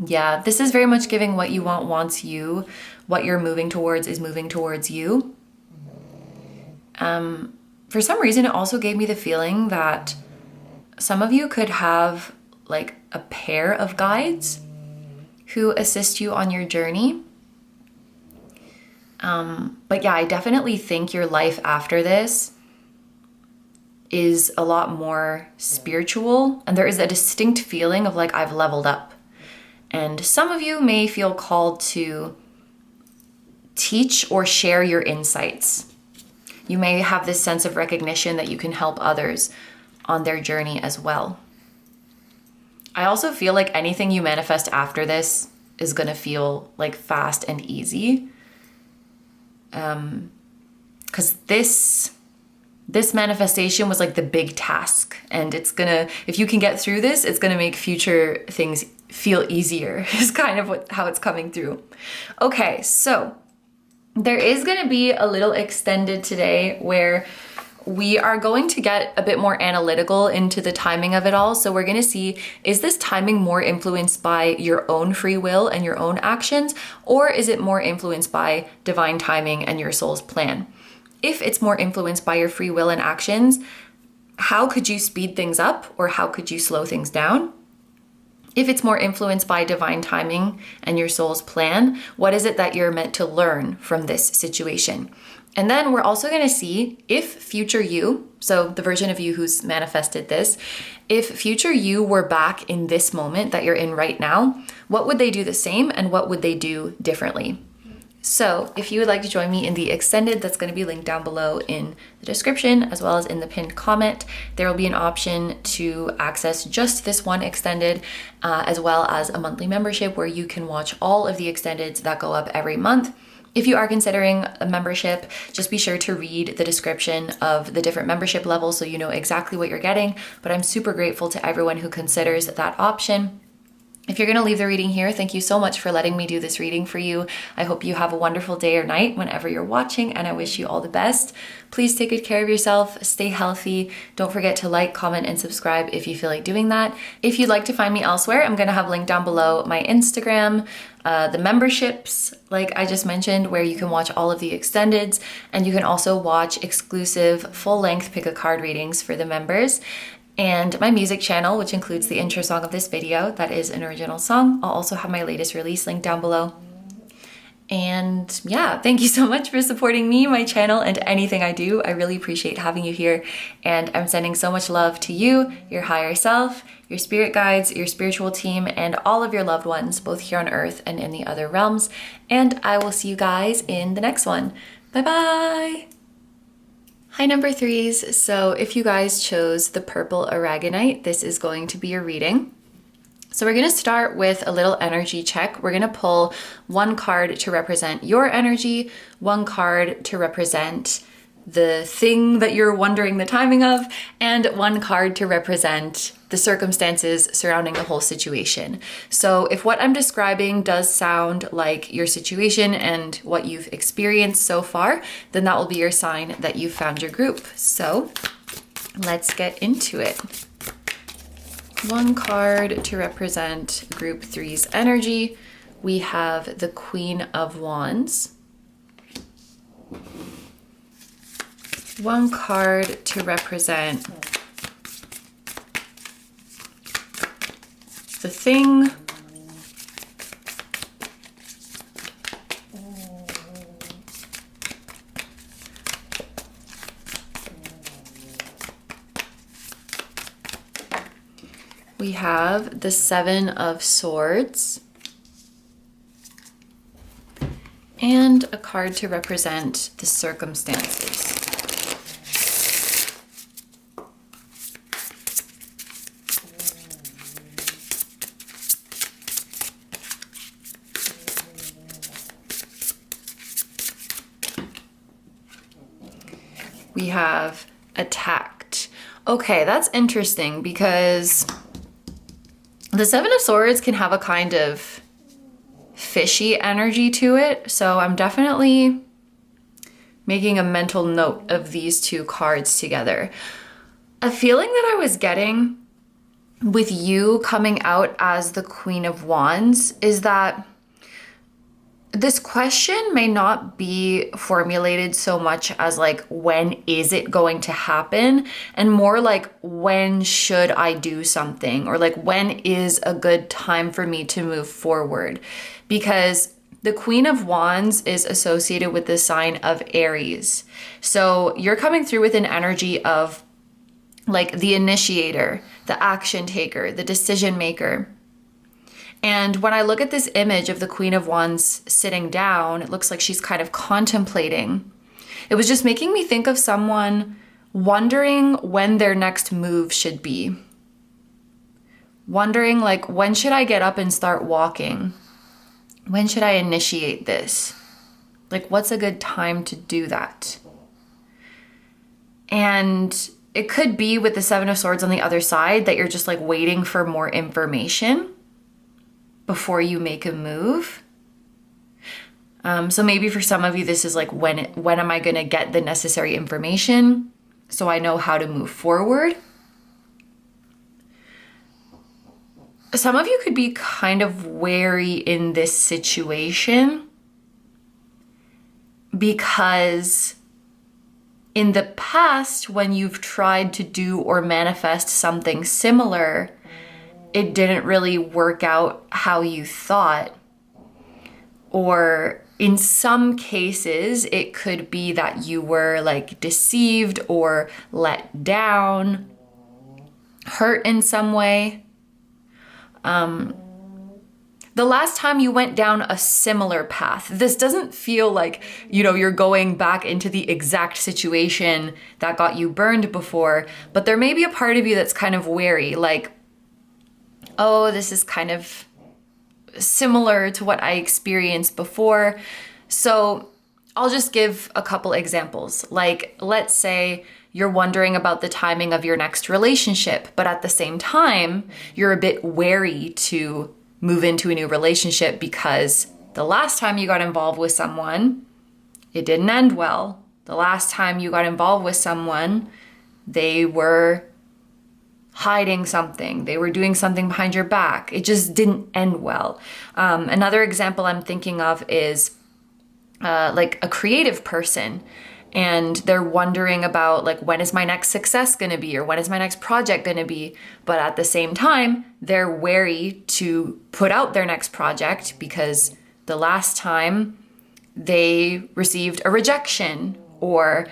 Yeah, this is very much giving what you want wants you. What you're moving towards is moving towards you. For some reason, it also gave me the feeling that some of you could have like a pair of guides who assist you on your journey. But yeah, I definitely think your life after this is a lot more spiritual, and there is a distinct feeling of like, I've leveled up. And some of you may feel called to teach or share your insights. You may have this sense of recognition that you can help others on their journey as well. I also feel like anything you manifest after this is going to feel like fast and easy. Because this manifestation was like the big task, and it's gonna, if you can get through this, it's gonna make future things feel easier, is kind of how it's coming through. Okay, so there is gonna be a little extended today where we are going to get a bit more analytical into the timing of it all. So we're gonna see, is this timing more influenced by your own free will and your own actions, or is it more influenced by divine timing and your soul's plan? If it's more influenced by your free will and actions, how could you speed things up or how could you slow things down? If it's more influenced by divine timing and your soul's plan, what is it that you're meant to learn from this situation? And then we're also going to see if future you, so the version of you who's manifested this, if future you were back in this moment that you're in right now, what would they do the same and what would they do differently? So if you would like to join me in the extended, that's going to be linked down below in the description as well as in the pinned comment. There will be an option to access just this one extended, as well as a monthly membership where you can watch all of the extendeds that go up every month. If you are considering a membership, just be sure to read the description of the different membership levels so you know exactly what you're getting. But I'm super grateful to everyone who considers that option. If you're going to leave the reading here, thank you so much for letting me do this reading for you. I hope you have a wonderful day or night whenever you're watching, and I wish you all the best. Please take good care of yourself, stay healthy. Don't forget to like, comment, and subscribe if you feel like doing that. If you'd like to find me elsewhere, I'm going to have linked down below my Instagram, the memberships, like I just mentioned, where you can watch all of the extendeds, and you can also watch exclusive full-length pick-a-card readings for the members. And my music channel, which includes the intro song of this video, that is an original song. I'll also have my latest release linked down below. And yeah, thank you so much for supporting me, my channel, and anything I do. I really appreciate having you here. And I'm sending so much love to you, your higher self, your spirit guides, your spiritual team, and all of your loved ones, both here on earth and in the other realms. And I will see you guys in the next one. Bye-bye. Hi, number threes. So if you guys chose the purple Aragonite, this is going to be your reading. So we're going to start with a little energy check. We're going to pull one card to represent your energy, one card to represent the thing that you're wondering the timing of, and one card to represent the circumstances surrounding the whole situation. So if what I'm describing does sound like your situation and what you've experienced so far, then that will be your sign that you've found your group. So let's get into it. One card to represent group three's energy. We have the Queen of Wands. One card to represent the thing. We have the Seven of Swords and a card to represent the circumstances. We have attacked. Okay, that's interesting because the Seven of Swords can have a kind of fishy energy to it. So I'm definitely making a mental note of these two cards together. A feeling that I was getting with you coming out as the Queen of Wands is that this question may not be formulated so much as like, when is it going to happen? And more like, when should I do something? Or like, when is a good time for me to move forward? Because the Queen of Wands is associated with the sign of Aries. So you're coming through with an energy of like the initiator, the action taker, the decision maker. And when I look at this image of the Queen of Wands sitting down, it looks like she's kind of contemplating. It was just making me think of someone wondering when their next move should be. Wondering like, when should I get up and start walking? When should I initiate this? Like, what's a good time to do that? And it could be with the Seven of Swords on the other side that you're just like waiting for more information before you make a move. So maybe for some of you, this is like, when am I gonna get the necessary information so I know how to move forward? Some of you could be kind of wary in this situation because in the past, when you've tried to do or manifest something similar, it didn't really work out how you thought. Or in some cases, it could be that you were like deceived or let down, hurt in some way. The last time you went down a similar path, this doesn't feel like, you know, you're going back into the exact situation that got you burned before, but there may be a part of you that's kind of wary, like, oh, this is kind of similar to what I experienced before. So I'll just give a couple examples. Like, let's say you're wondering about the timing of your next relationship, but at the same time, you're a bit wary to move into a new relationship because the last time you got involved with someone, it didn't end well. The last time you got involved with someone, they were hiding something. They were doing something behind your back. It just didn't end well. Another example I'm thinking of is like a creative person, and they're wondering about like, when is my next success going to be, or when is my next project going to be? But at the same time, they're wary to put out their next project because the last time they received a rejection or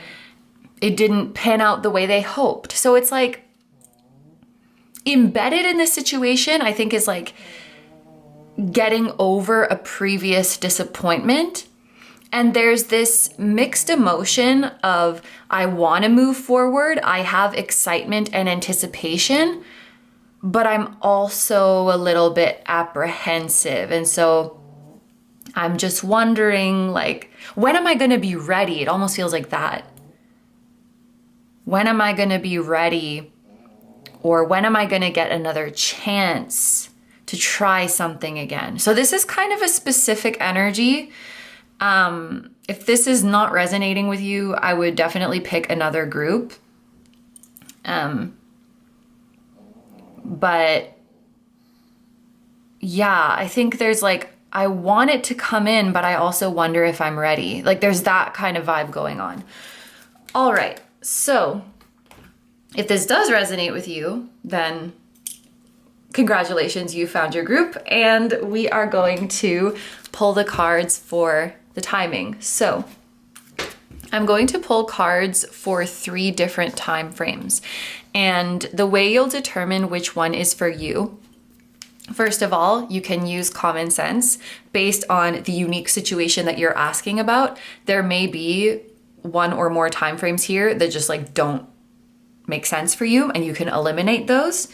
it didn't pan out the way they hoped. So it's like embedded in this situation, I think, is like getting over a previous disappointment. And there's this mixed emotion of, I want to move forward, I have excitement and anticipation, but I'm also a little bit apprehensive. And so I'm just wondering, like, when am I going to be ready? It almost feels like that. When am I going to be ready? Or when am I going to get another chance to try something again? So this is kind of a specific energy. If this is not resonating with you, I would definitely pick another group. But yeah, I think there's like, I want it to come in, but I also wonder if I'm ready. Like there's that kind of vibe going on. All right, so if this does resonate with you, then congratulations, you found your group, and we are going to pull the cards for the timing. So I'm going to pull cards for 3 different time frames. And the way you'll determine which one is for you, first of all, you can use common sense based on the unique situation that you're asking about. There may be 1 or more time frames here that just like don't make sense for you, and you can eliminate those.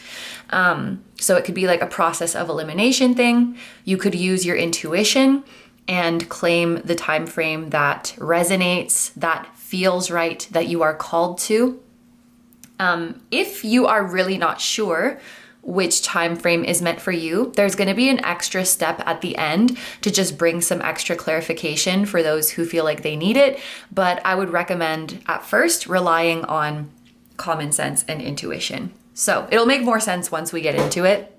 So it could be like a process of elimination thing. You could use your intuition and claim the time frame that resonates, that feels right, that you are called to. If you are really not sure which time frame is meant for you, there's going to be an extra step at the end to just bring some extra clarification for those who feel like they need it. But I would recommend at first relying on common sense and intuition. So it'll make more sense once we get into it.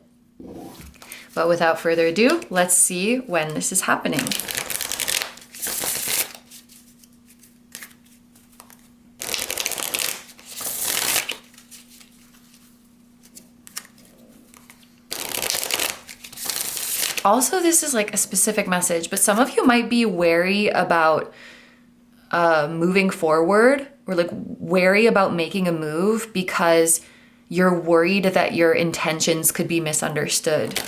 But without further ado, let's see when this is happening. Also, this is like a specific message, but some of you might be wary about moving forward, or like wary about making a move because you're worried that your intentions could be misunderstood.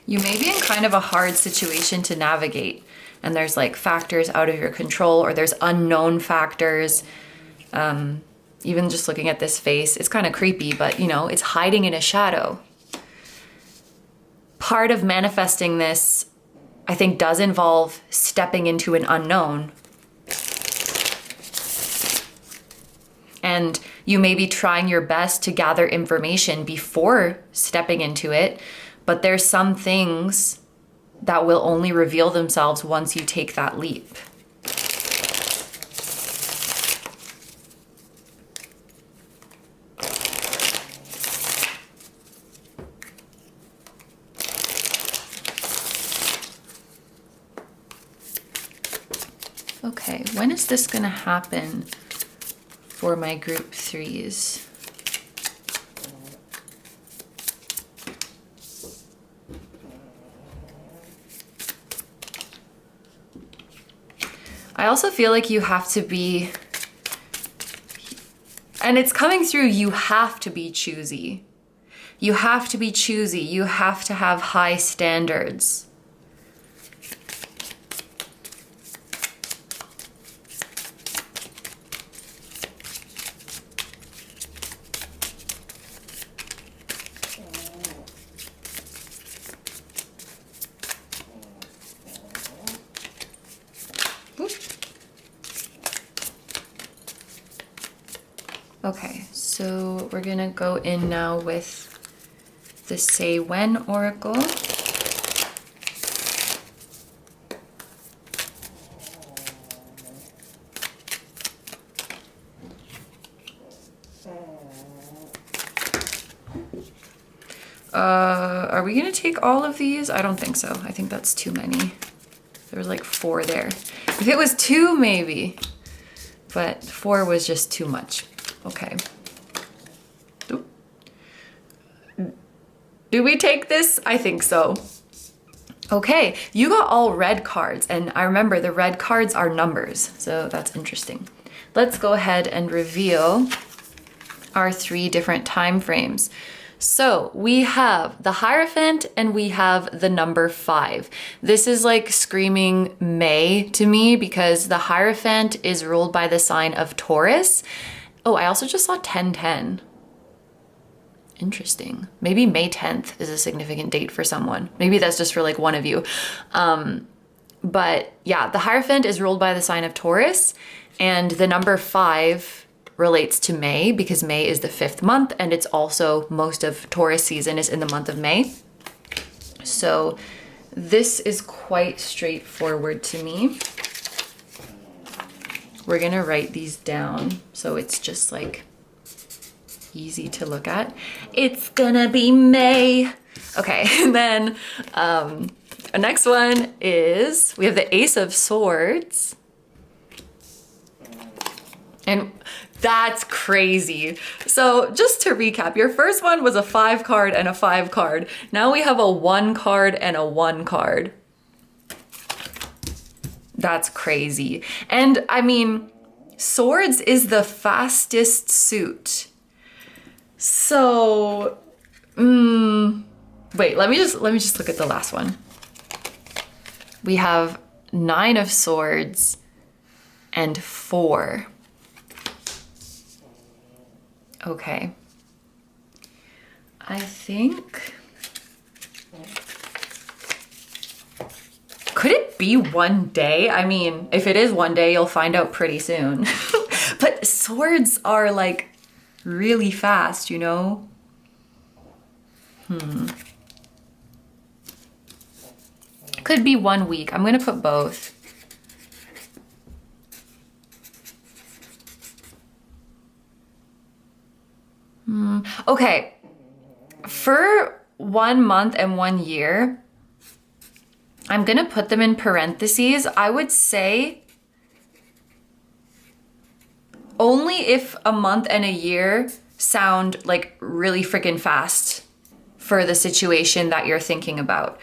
You may be in kind of a hard situation to navigate, and there's like factors out of your control, or there's unknown factors. Even just looking at this face, it's kind of creepy, but you know, it's hiding in a shadow. Part of manifesting this, I think, does involve stepping into an unknown. And you may be trying your best to gather information before stepping into it, but there's some things that will only reveal themselves once you take that leap. Okay, when is this gonna happen for my group 3s? I also feel like you have to be, and it's coming through, you have to be choosy. You have to be choosy. You have to have high standards. Okay, so we're gonna go in now with the Say When Oracle. Are we gonna take all of these? I don't think so. I think that's too many. There was like 4 there. If it was 2, maybe. but 4 was just too much. Okay. Do we take this? I think so. Okay, you got all red cards, and I remember the red cards are numbers, so that's interesting. Let's go ahead and reveal our 3 different time frames. So we have the Hierophant and we have the number 5. This is like screaming May to me because the Hierophant is ruled by the sign of Taurus. Oh, I also just saw 1010. Interesting. Maybe May 10th is a significant date for someone. Maybe that's just for like one of you. But yeah, the Hierophant is ruled by the sign of Taurus, and the number 5 relates to May because May is the 5th month, and it's also most of Taurus season is in the month of May. So this is quite straightforward to me. We're gonna write these down so it's just like easy to look at. It's gonna be May. Okay, and then the next one is, we have the Ace of Swords. And that's crazy. So just to recap, your first one was a 5 card and a 5 card. Now we have a 1 card and a 1 card. That's crazy. And I mean, Swords is the fastest suit. So, wait, let me just look at the last one. We have 9 of Swords and 4. Okay. I think, could it be one day? I mean, if it is one day, you'll find out pretty soon. But swords are like really fast, you know? Could be 1 week. I'm gonna put both. Okay, for 1 month and 1 year, I'm gonna put them in parentheses. I would say only if a month and a year sound like really freaking fast for the situation that you're thinking about.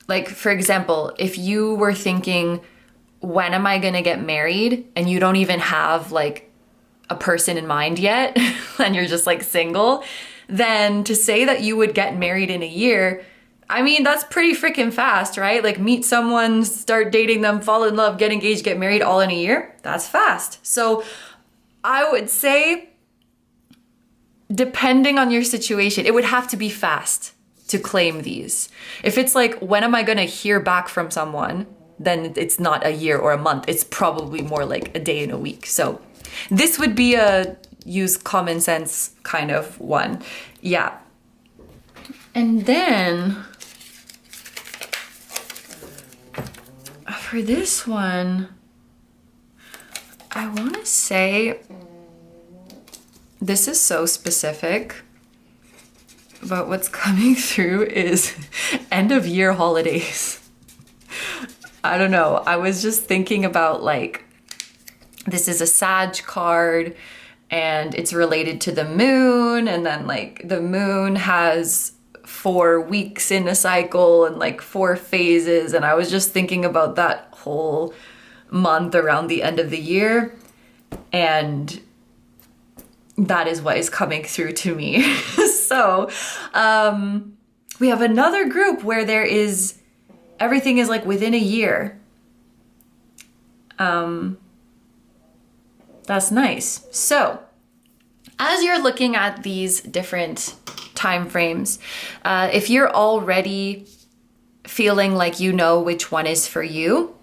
Like for example, if you were thinking, when am I gonna get married? And you don't even have like a person in mind yet, and you're just like single, then to say that you would get married in a year, I mean, that's pretty freaking fast, right? Like meet someone, start dating them, fall in love, get engaged, get married all in a year. That's fast. So I would say, depending on your situation, it would have to be fast to claim these. If it's like, when am I gonna hear back from someone? Then it's not a year or a month. It's probably more like a day and a week. So this would be a use common sense kind of one. Yeah. And then for this one, I want to say, this is so specific, but what's coming through is end of year holidays. I don't know. I was just thinking about like, this is a Sag card and it's related to the moon, and then like the moon has 4 weeks in a cycle and like 4 phases, and I was just thinking about that whole month around the end of the year, and that is what is coming through to me. So we have another group where there is, everything is like within a year. That's nice. So as you're looking at these different time frames, if you're already feeling like you know which one is for you,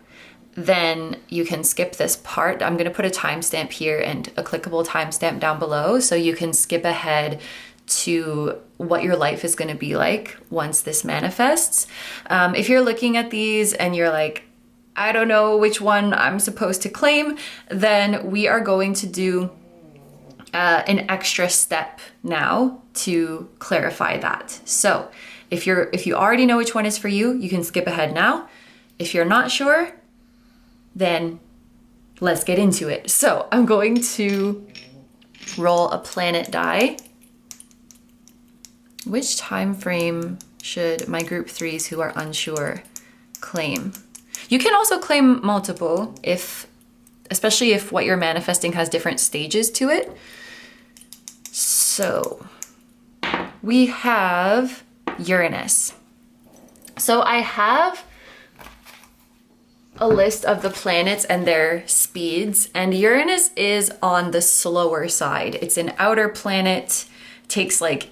then you can skip this part. I'm gonna put a timestamp here and a clickable timestamp down below so you can skip ahead to what your life is gonna be like once this manifests. If you're looking at these and you're like, I don't know which one I'm supposed to claim, then we are going to do an extra step now to clarify that. So if you already know which one is for you, you can skip ahead now. If you're not sure, then let's get into it. So I'm going to roll a planet die. Which time frame should my group threes who are unsure claim? You can also claim multiple, especially if what you're manifesting has different stages to it. So we have Uranus. So I have a list of the planets and their speeds, and Uranus is on the slower side. It's an outer planet, takes like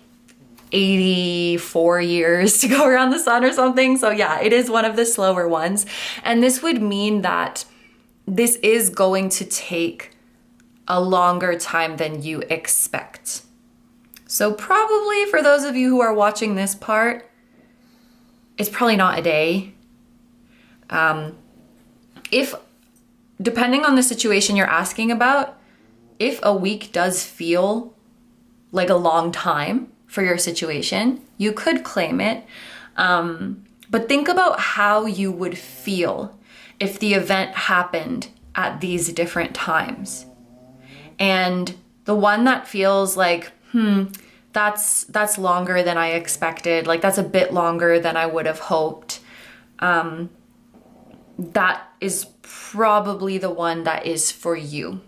84 years to go around the sun or something. So yeah, it is one of the slower ones. And this would mean that this is going to take a longer time than you expect. So probably for those of you who are watching this part, it's probably not a day. If, depending on the situation you're asking about, if a week does feel like a long time for your situation, you could claim it. But think about how you would feel if the event happened at these different times. And the one that feels like, that's longer than I expected, like that's a bit longer than I would have hoped, that is probably the one that is for you.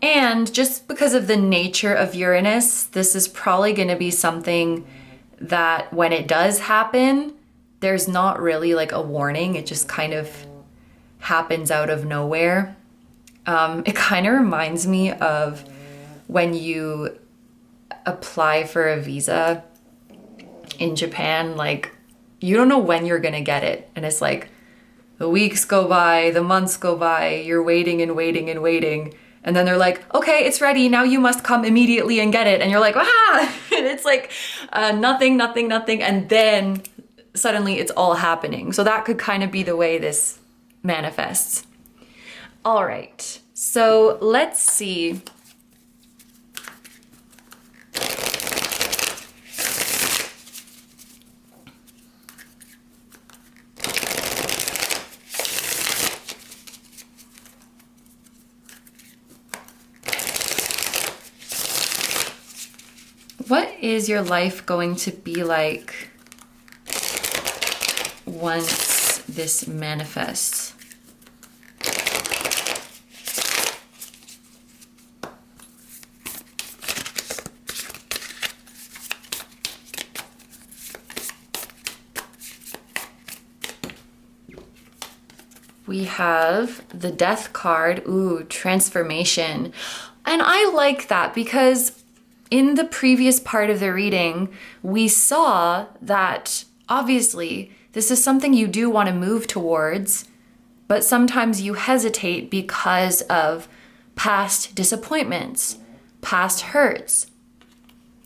And just because of the nature of Uranus, this is probably going to be something that when it does happen, there's not really like a warning. It just kind of happens out of nowhere. It kind of reminds me of when you apply for a visa in Japan, like you don't know when you're going to get it. And it's like the weeks go by, the months go by, you're waiting and waiting and waiting. And then they're like, okay, it's ready. Now you must come immediately and get it. And you're like, ah, and it's like nothing. And then suddenly it's all happening. So that could kind of be the way this manifests. All right, so let's see. What is your life going to be like once this manifests? We have the Death card. Ooh, transformation. And I like that because in the previous part of the reading, we saw that obviously this is something you do want to move towards, but sometimes you hesitate because of past disappointments, past hurts.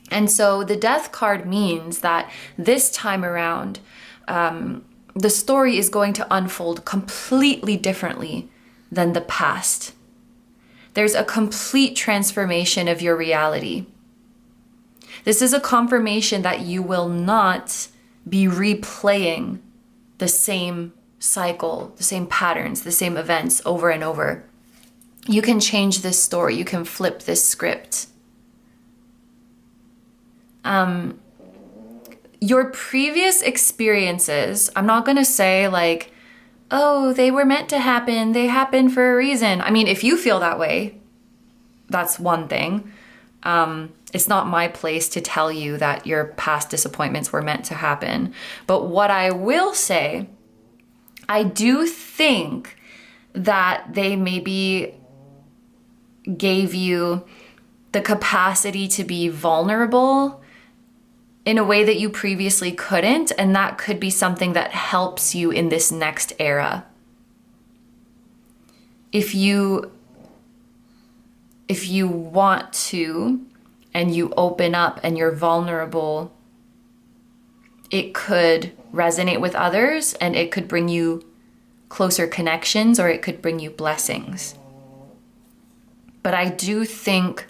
And so the Death card means that this time around, the story is going to unfold completely differently than the past. There's a complete transformation of your reality. This is a confirmation that you will not be replaying the same cycle, the same patterns, the same events over and over. You can change this story. You can flip this script. Your previous experiences, I'm not going to say like, oh, they were meant to happen. They happened for a reason. I mean, if you feel that way, that's one thing. It's not my place to tell you that your past disappointments were meant to happen. But what I will say, I do think that they maybe gave you the capacity to be vulnerable in a way that you previously couldn't, and that could be something that helps you in this next era. If you want to, and you open up and you're vulnerable, it could resonate with others and it could bring you closer connections or it could bring you blessings. But I do think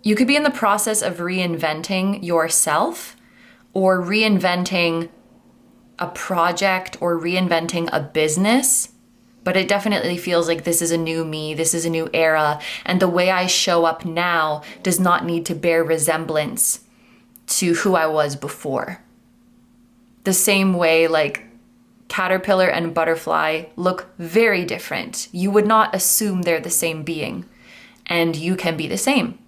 you could be in the process of reinventing yourself or reinventing a project or reinventing a business but it definitely feels like this is a new me, this is a new era, and the way I show up now does not need to bear resemblance to who I was before. The same way like caterpillar and butterfly look very different. You would not assume they're the same being, and you can be the same.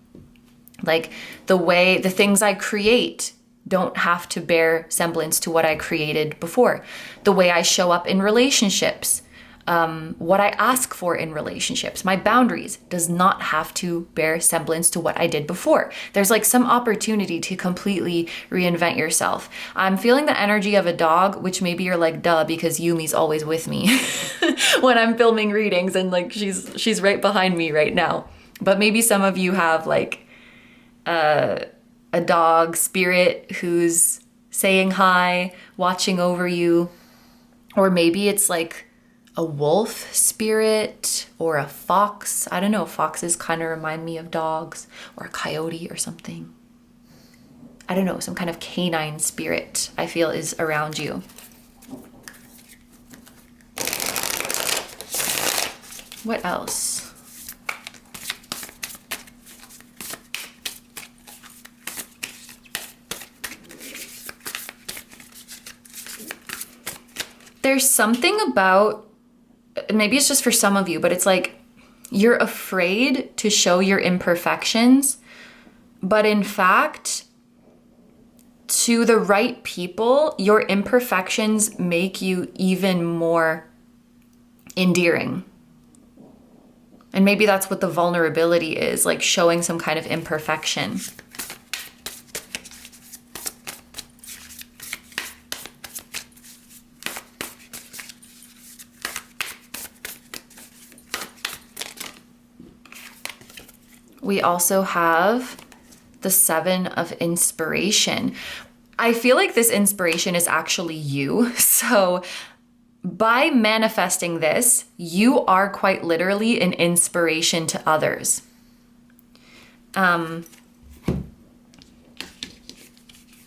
Like the things I create don't have to bear semblance to what I created before. The way I show up in relationships, what I ask for in relationships, my boundaries does not have to bear semblance to what I did before. There's like some opportunity to completely reinvent yourself. I'm feeling the energy of a dog, which maybe you're like, duh, because Yumi's always with me when I'm filming readings, and like she's right behind me right now. But maybe some of you have like a dog spirit who's saying hi, watching over you, or maybe it's like a wolf spirit or a fox. I don't know, foxes kind of remind me of dogs, or a coyote or something. I don't know, some kind of canine spirit I feel is around you. What else? There's something about, maybe it's just for some of you, but it's like you're afraid to show your imperfections, but in fact, to the right people, your imperfections make you even more endearing. And maybe that's what the vulnerability is, like showing some kind of imperfection. We also have the Seven of Inspiration. I feel like this inspiration is actually you. So by manifesting this, you are quite literally an inspiration to others.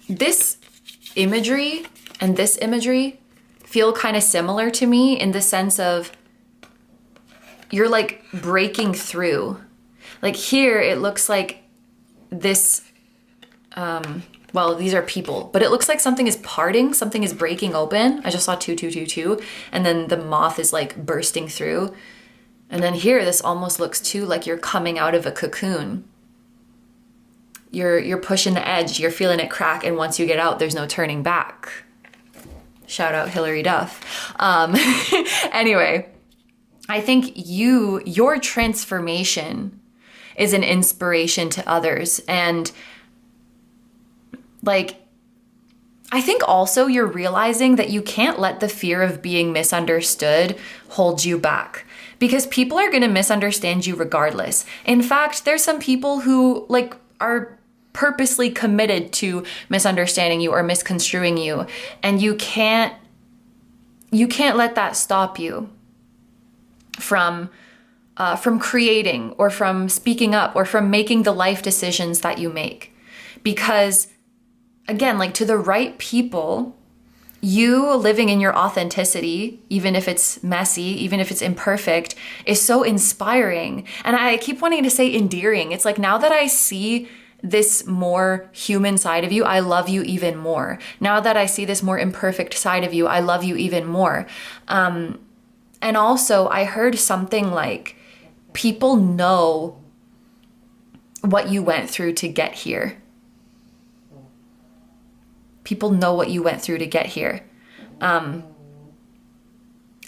This imagery and this imagery feel kind of similar to me in the sense of you're like breaking through. Like here, it looks like this, well, these are people, but it looks like something is parting, something is breaking open. I just saw 2222, and then the moth is like bursting through. And then here, this almost looks too like you're coming out of a cocoon. You're pushing the edge, you're feeling it crack, and once you get out, there's no turning back. Shout out Hilary Duff. Anyway, I think your transformation is an inspiration to others. And like, I think also you're realizing that you can't let the fear of being misunderstood hold you back, because people are going to misunderstand you regardless. In fact, there's some people who like are purposely committed to misunderstanding you or misconstruing you, and you can't let that stop you from creating or from speaking up or from making the life decisions that you make. Because again, like to the right people, you living in your authenticity, even if it's messy, even if it's imperfect, is so inspiring. And I keep wanting to say endearing. It's like now that I see this more human side of you, I love you even more. Now that I see this more imperfect side of you, I love you even more. And also I heard something like, people know what you went through to get here. People know what you went through to get here. I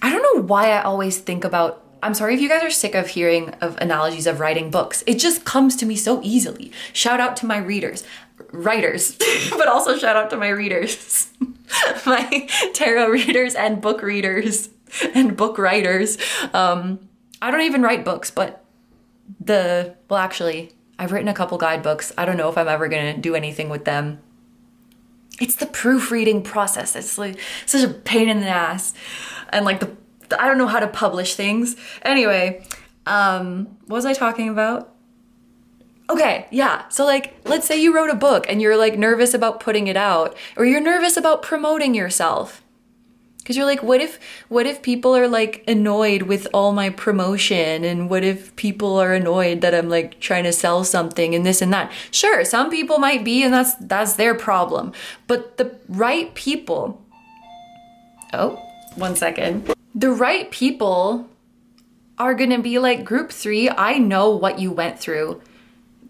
don't know why I always think about, I'm sorry if you guys are sick of hearing of analogies of writing books. It just comes to me so easily. Shout out to my writers, but also shout out to my readers, my tarot readers and book readers and book writers. I don't even write books, but actually, I've written a couple guidebooks. I don't know if I'm ever going to do anything with them. It's the proofreading process. It's like such a pain in the ass. And like I don't know how to publish things. Anyway, what was I talking about? Okay, yeah. So like, let's say you wrote a book and you're like nervous about putting it out, or you're nervous about promoting yourself. Because you're like, what if people are like annoyed with all my promotion? And what if people are annoyed that I'm like trying to sell something and this and that? Sure, some people might be, and that's their problem. But the right people, oh, 1 second. The right people are gonna be like, group 3, I know what you went through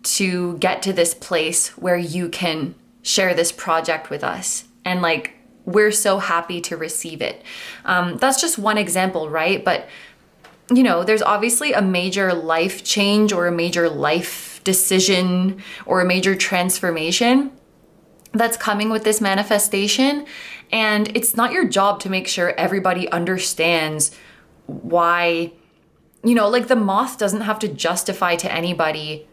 to get to this place where you can share this project with us. And like, we're so happy to receive it. That's just one example, right? But you know, there's obviously a major life change or a major life decision or a major transformation that's coming with this manifestation. And it's not your job to make sure everybody understands why, you know, like the moth doesn't have to justify to anybody,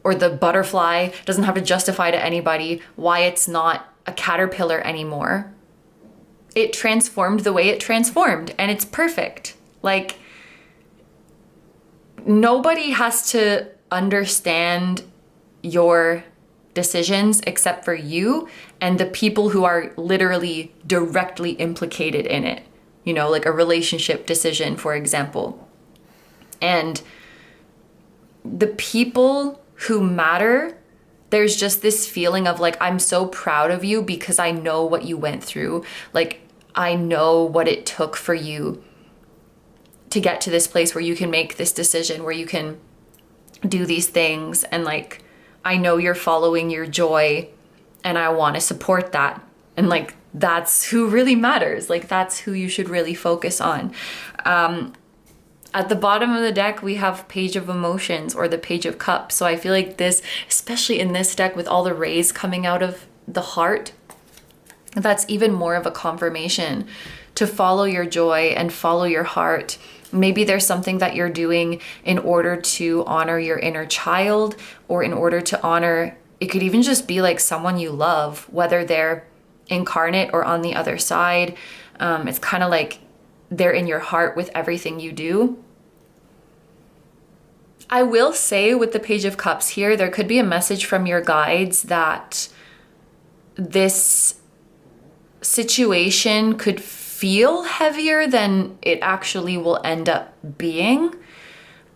or the butterfly doesn't have to justify to anybody why it's not a caterpillar anymore. It transformed the way it transformed, and it's perfect. Like, nobody has to understand your decisions except for you and the people who are literally directly implicated in it. You know, like a relationship decision, for example. And the people who matter, there's just this feeling of like, I'm so proud of you because I know what you went through. Like, I know what it took for you to get to this place where you can make this decision, where you can do these things. And like, I know you're following your joy and I want to support that. And like, that's who really matters. Like, that's who you should really focus on. At the bottom of the deck, we have Page of Emotions, or the Page of Cups. So I feel like this, especially in this deck with all the rays coming out of the heart, that's even more of a confirmation to follow your joy and follow your heart. Maybe there's something that you're doing in order to honor your inner child, or in order to honor, it could even just be like someone you love, whether they're incarnate or on the other side. It's kind of like they're in your heart with everything you do. I will say with the Page of Cups here, there could be a message from your guides that this situation could feel heavier than it actually will end up being.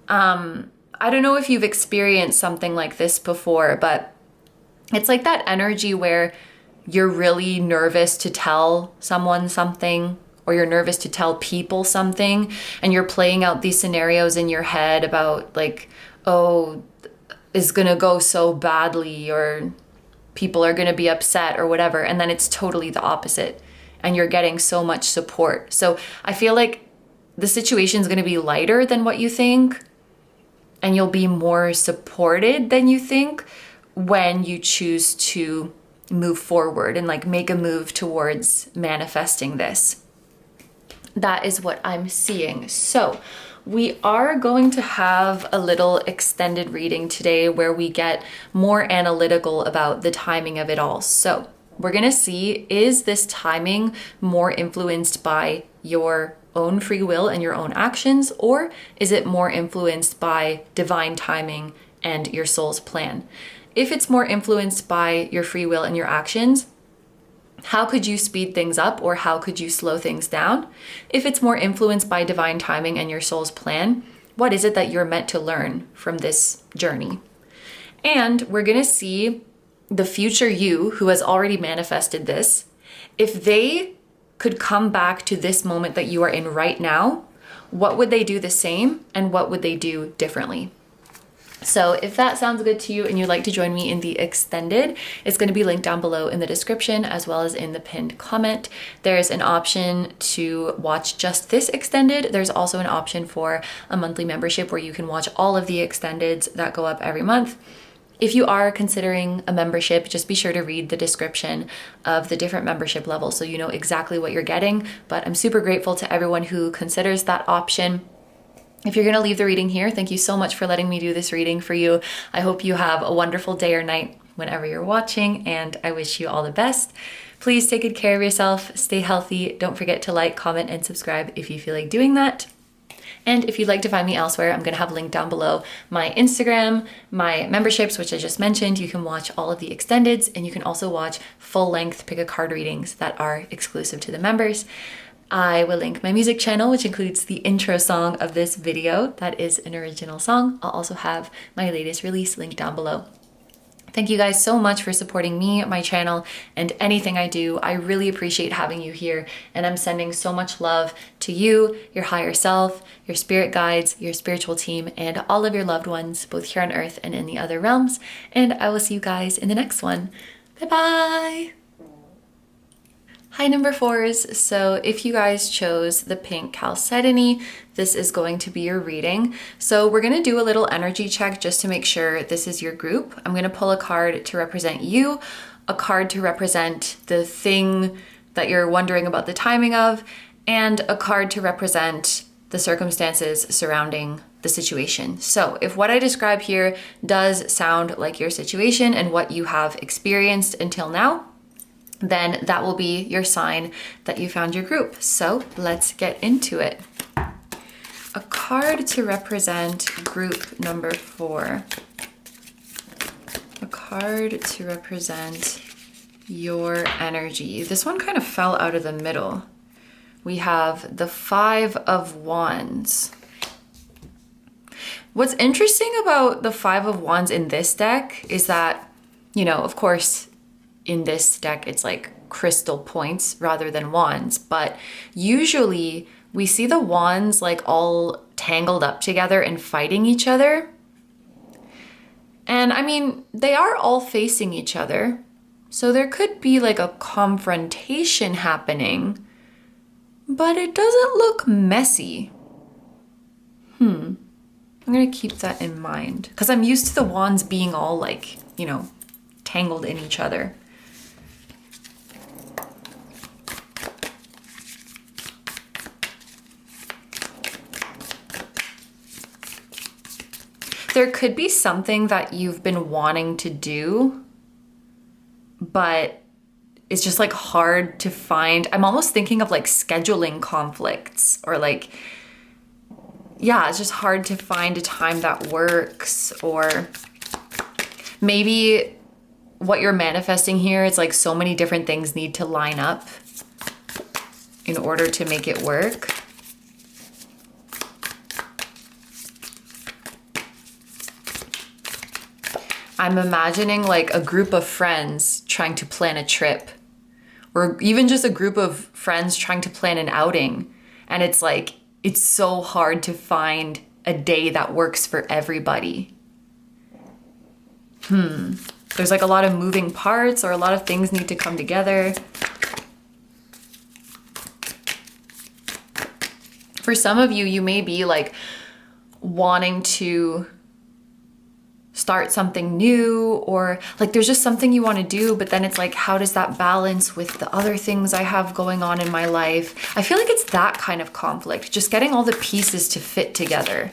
I don't know if you've experienced something like this before, but it's like that energy where you're really nervous to tell someone something, or you're nervous to tell people something, and you're playing out these scenarios in your head about like, oh, it's gonna go so badly, or people are gonna be upset or whatever. And then it's totally the opposite, and you're getting so much support. So I feel like the situation is gonna be lighter than what you think, and you'll be more supported than you think when you choose to move forward and like make a move towards manifesting this. That is what I'm seeing. So we are going to have a little extended reading today where we get more analytical about the timing of it all. So we're going to see, is this timing more influenced by your own free will and your own actions, or is it more influenced by divine timing and your soul's plan? If it's more influenced by your free will and your actions, how could you speed things up, or how could you slow things down? If it's more influenced by divine timing and your soul's plan, what is it that you're meant to learn from this journey? And we're going to see the future you who has already manifested this. If they could come back to this moment that you are in right now, what would they do the same, and what would they do differently? So if that sounds good to you and you'd like to join me in the extended, it's going to be linked down below in the description as well as in the pinned comment. There's an option to watch just this extended. There's also an option for a monthly membership where you can watch all of the extendeds that go up every month. If you are considering a membership, just be sure to read the description of the different membership levels so you know exactly what you're getting. But I'm super grateful to everyone who considers that option. If you're going to leave the reading here, thank you so much for letting me do this reading for you. I hope you have a wonderful day or night whenever you're watching, and I wish you all the best. Please take good care of yourself, stay healthy. Don't forget to like, comment, and subscribe if you feel like doing that. And if you'd like to find me elsewhere, I'm going to have linked down below my Instagram, my memberships, which I just mentioned. You can watch all of the extendeds, and you can also watch full-length pick a card readings that are exclusive to the members. I will link my music channel, which includes the intro song of this video. That is an original song. I'll also have my latest release linked down below. Thank you guys so much for supporting me, my channel, and anything I do. I really appreciate having you here, and I'm sending so much love to you, your higher self, your spirit guides, your spiritual team, and all of your loved ones, both here on Earth and in the other realms. And I will see you guys in the next one. Bye-bye! Hi number 4s, so if you guys chose the pink Chalcedony, this is going to be your reading. So we're going to do a little energy check just to make sure this is your group. I'm going to pull a card to represent you, a card to represent the thing that you're wondering about the timing of, and a card to represent the circumstances surrounding the situation. So if what I describe here does sound like your situation and what you have experienced until now, then that will be your sign that you found your group. So let's get into it. A card to represent group number 4. A card to represent your energy. This one kind of fell out of the middle. We have the 5 of Wands. What's interesting about the 5 of Wands in this deck is that, you know, of course, in this deck, it's like crystal points rather than wands, but usually we see the wands like all tangled up together and fighting each other. And I mean, they are all facing each other, so there could be like a confrontation happening, but it doesn't look messy. I'm gonna keep that in mind because I'm used to the wands being all like, you know, tangled in each other. There could be something that you've been wanting to do, but it's just like hard to find. I'm almost thinking of like scheduling conflicts or like, yeah, it's just hard to find a time that works. Or maybe what you're manifesting here is like so many different things need to line up in order to make it work. I'm imagining like a group of friends trying to plan a trip, or even just a group of friends trying to plan an outing. And it's like, it's so hard to find a day that works for everybody. There's like a lot of moving parts, or a lot of things need to come together. For some of you, you may be like wanting to start something new, or like there's just something you want to do, but then it's like, how does that balance with the other things I have going on in my life? I feel like it's that kind of conflict, just getting all the pieces to fit together.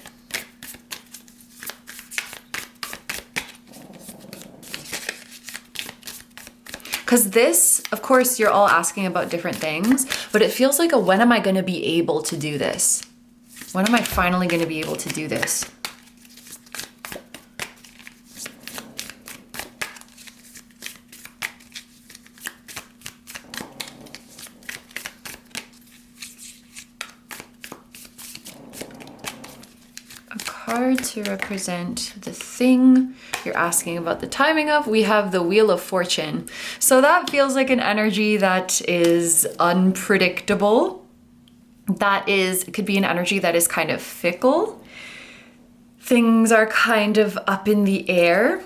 Because this, of course, you're all asking about different things, but it feels like a when am I going to be able to do this? When am I finally going to be able to do this? Card to represent the thing you're asking about the timing of. We have the Wheel of Fortune. So that feels like an energy that is unpredictable. It could be an energy that is kind of fickle. Things are kind of up in the air.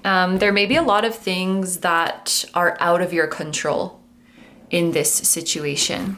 There may be a lot of things that are out of your control in this situation.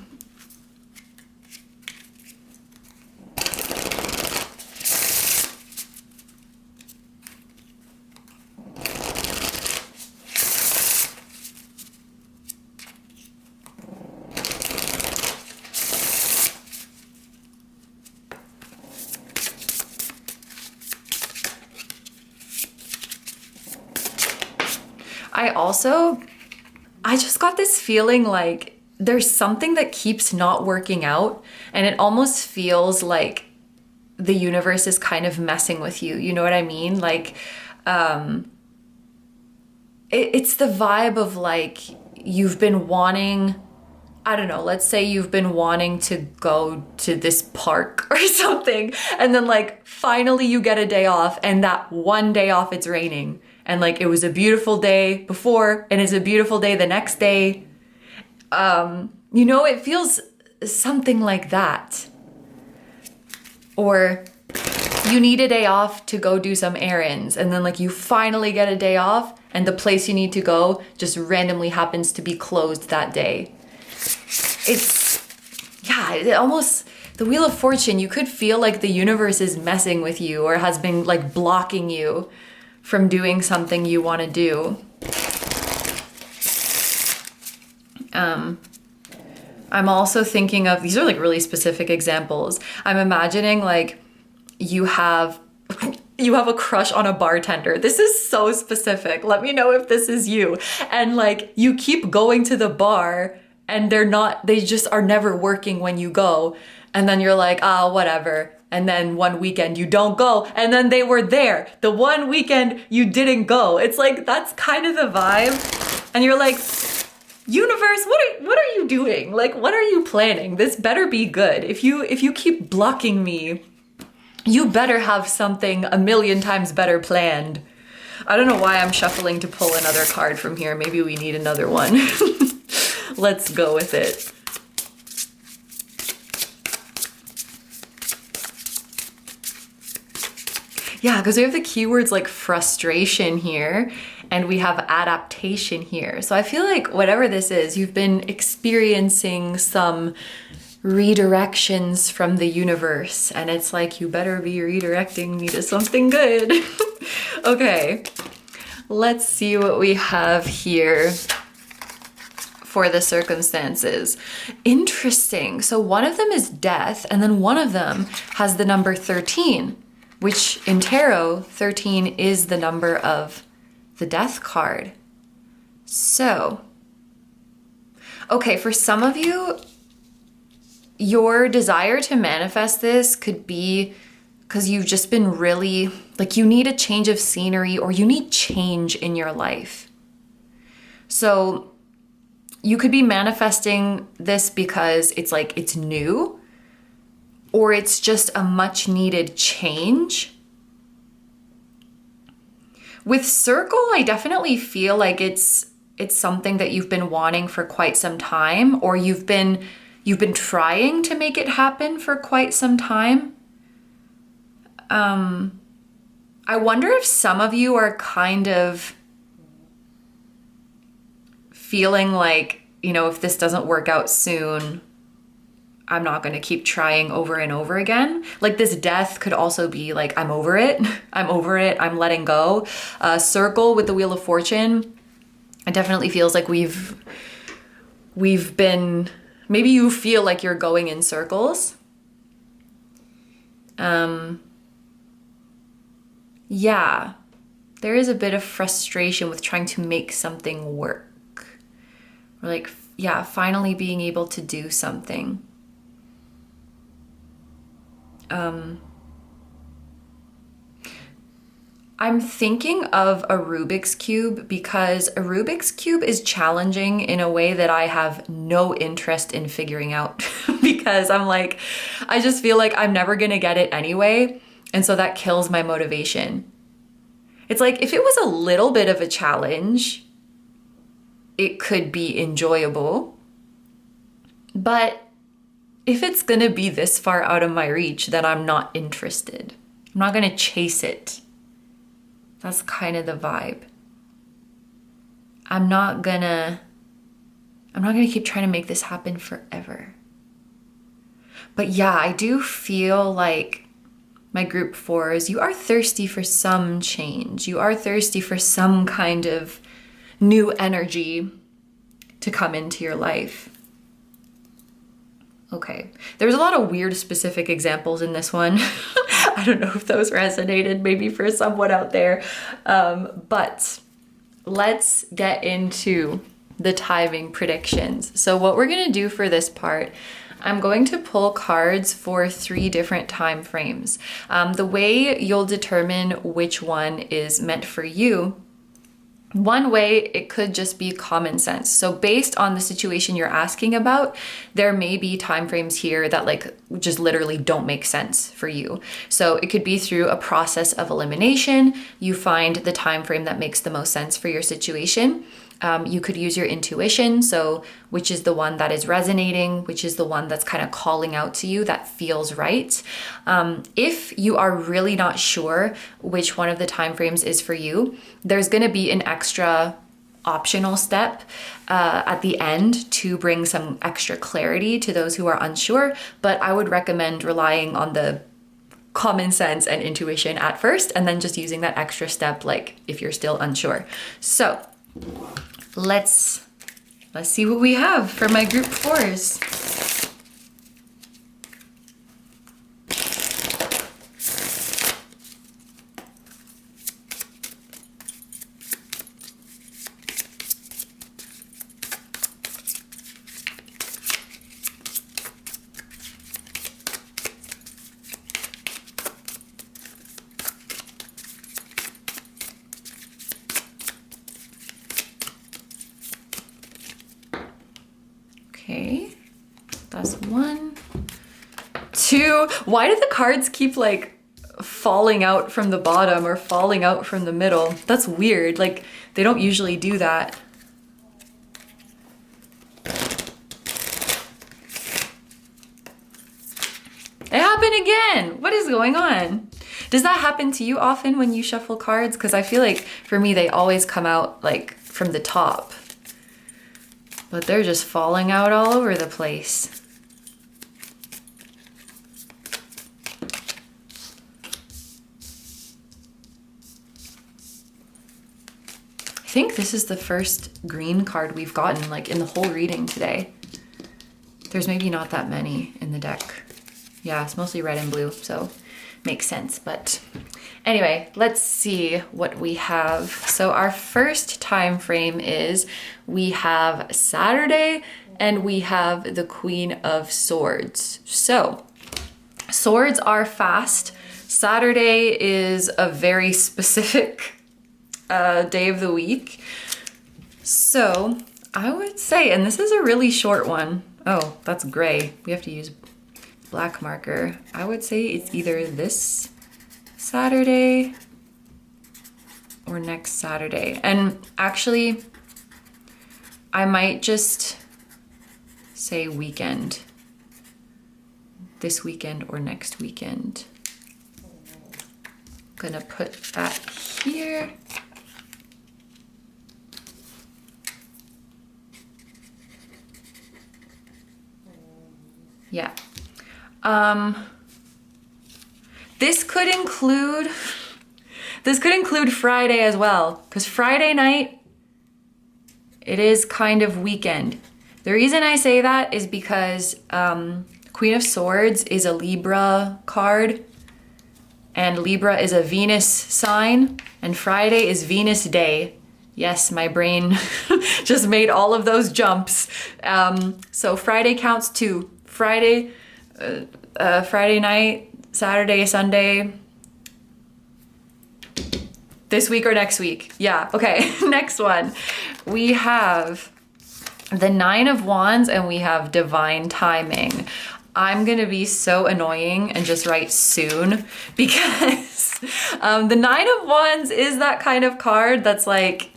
I just got this feeling like there's something that keeps not working out, and it almost feels like the universe is kind of messing with you. You know what I mean? Like, it's the vibe of like, you've been wanting I don't know, let's say you've been wanting to go to this park or something, and then like finally you get a day off, and that one day off it's raining, and like it was a beautiful day before and it's a beautiful day the next day. You know, it feels something like that. Or you need a day off to go do some errands, and then like you finally get a day off and the place you need to go just randomly happens to be closed that day. It almost, the Wheel of Fortune, you could feel like the universe is messing with you or has been like blocking you from doing something you want to do. I'm also thinking of, these are like really specific examples. I'm imagining like you have a crush on a bartender. This is so specific. Let me know if this is you. And like you keep going to the bar and they just are never working when you go. And then you're like, whatever. And then one weekend you don't go. And then they were there. The one weekend you didn't go. It's like, that's kind of the vibe. And you're like, universe, what are you doing? Like, what are you planning? This better be good. If you keep blocking me, you better have something a million times better planned. I don't know why I'm shuffling to pull another card from here. Maybe we need another one. Let's go with it. Yeah, because we have the keywords like frustration here, and we have adaptation here. So I feel like whatever this is, you've been experiencing some redirections from the universe, and it's like, you better be redirecting me to something good. Okay, let's see what we have here for the circumstances. Interesting. So one of them is death, and then one of them has the number 13, which in tarot, 13 is the number of the death card. So, okay, for some of you, your desire to manifest this could be because you've just been really, like, you need a change of scenery, or you need change in your life. So you could be manifesting this because it's like, it's new, or it's just a much needed change. With circle, I definitely feel like it's something that you've been wanting for quite some time, or you've been trying to make it happen for quite some time. I wonder if some of you are kind of feeling like, you know, if this doesn't work out soon, I'm not going to keep trying over and over again. Like, this death could also be like, I'm over it. I'm over it. I'm letting go. Circle with the Wheel of Fortune, it definitely feels like we've been, maybe you feel like you're going in circles. Yeah, there is a bit of frustration with trying to make something work. Or like, yeah, finally being able to do something. I'm thinking of a Rubik's Cube, because a Rubik's Cube is challenging in a way that I have no interest in figuring out because I'm like, I just feel like I'm never gonna get it anyway. And so that kills my motivation. It's like, if it was a little bit of a challenge, it could be enjoyable. But if it's gonna be this far out of my reach, then I'm not interested. I'm not gonna chase it. That's kind of the vibe. I'm not gonna keep trying to make this happen forever. But yeah, I do feel like my group 4s, you are thirsty for some change. You are thirsty for some kind of new energy to come into your life. Okay, there's a lot of weird specific examples in this one. I don't know if those resonated maybe for someone out there. But let's get into the timing predictions. So what we're gonna do for this part, I'm going to pull cards for 3 different time frames. The way you'll determine which one is meant for you One way, it could just be common sense. So based on the situation you're asking about, there may be timeframes here that like just literally don't make sense for you. So it could be through a process of elimination. You find the time frame that makes the most sense for your situation. You could use your intuition. So which is the one that is resonating, which is the one that's kind of calling out to you that feels right. If you are really not sure which one of the time frames is for you, there's going to be an extra optional step at the end to bring some extra clarity to those who are unsure. But I would recommend relying on the common sense and intuition at first, and then just using that extra step, like if you're still unsure. So let's see what we have for my group 4s. Okay, that's 1, 2. Why do the cards keep like falling out from the bottom or falling out from the middle? That's weird. Like they don't usually do that. It happened again. What is going on? Does that happen to you often when you shuffle cards? Because I feel like for me, they always come out like from the top. But they're just falling out all over the place. I think this is the first green card we've gotten like in the whole reading today. There's maybe not that many in the deck. Yeah, it's mostly red and blue, so makes sense. But anyway, let's see what we have. So our first time frame is we have Saturday and we have the Queen of Swords. So swords are fast. Saturday is a very specific day of the week. So I would say, and this is a really short one. Oh, that's gray. We have to use black marker. I would say it's either this Saturday or next Saturday. And actually, I might just say weekend. This weekend or next weekend. I'm gonna put that here. Yeah. This could include Friday as well, because Friday night, it is kind of weekend. The reason I say that is because Queen of Swords is a Libra card, and Libra is a Venus sign, and Friday is Venus Day. Yes, my brain just made all of those jumps. So Friday counts too. Friday night, Saturday, Sunday, this week or next week. Yeah, okay, next one. We have the 9 of Wands and we have divine timing. I'm gonna be so annoying and just write soon because the 9 of Wands is that kind of card that's like,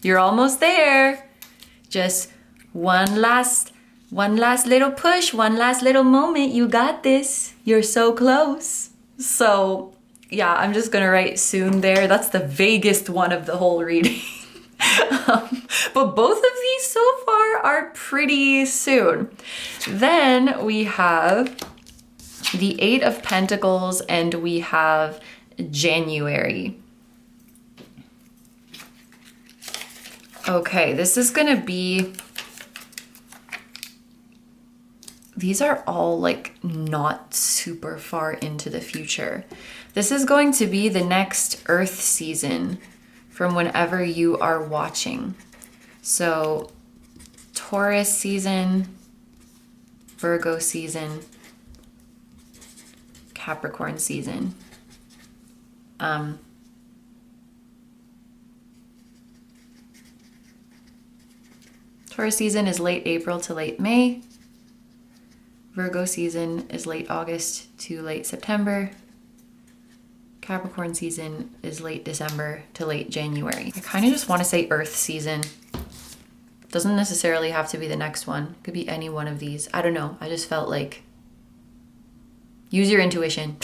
you're almost there. Just one last little push, one last little moment. You got this. You're so close. So yeah, I'm just gonna write soon there. That's the vaguest one of the whole reading. But both of these so far are pretty soon. Then we have the 8 of Pentacles and we have January. Okay, this is gonna be, these are all like not super far into the future. This is going to be the next Earth season from whenever you are watching. So Taurus season, Virgo season, Capricorn season. Taurus season is late April to late May. Virgo season is late August to late September. Capricorn season is late December to late January. I kind of just want to say Earth season. Doesn't necessarily have to be the next one. Could be any one of these. I don't know. I just felt like use your intuition.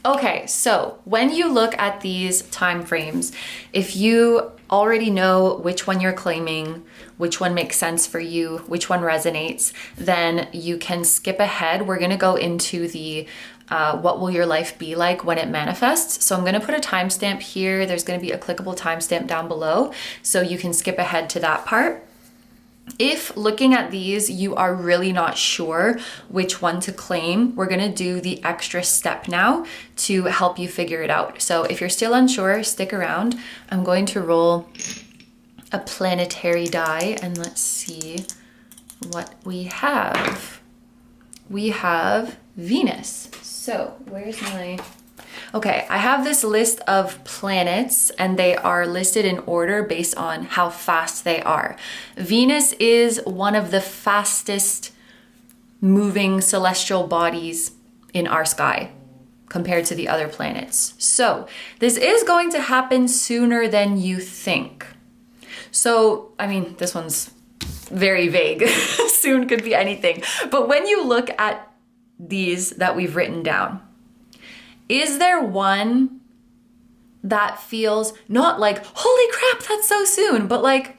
Okay, so when you look at these time frames, if you already know which one you're claiming, which one makes sense for you, which one resonates, then you can skip ahead. We're gonna go into the what will your life be like when it manifests. So I'm gonna put a timestamp here. There's gonna be a clickable timestamp down below, so you can skip ahead to that part. If looking at these, you are really not sure which one to claim, we're gonna do the extra step now to help you figure it out. So if you're still unsure, stick around. I'm going to roll a planetary die and let's see what we have. We have Venus. So where's my... Okay, I have this list of planets and they are listed in order based on how fast they are. Venus is one of the fastest moving celestial bodies in our sky compared to the other planets. So this is going to happen sooner than you think. So, I mean, this one's very vague. Soon could be anything. But when you look at these that we've written down, is there one that feels not like, holy crap, that's so soon, but like,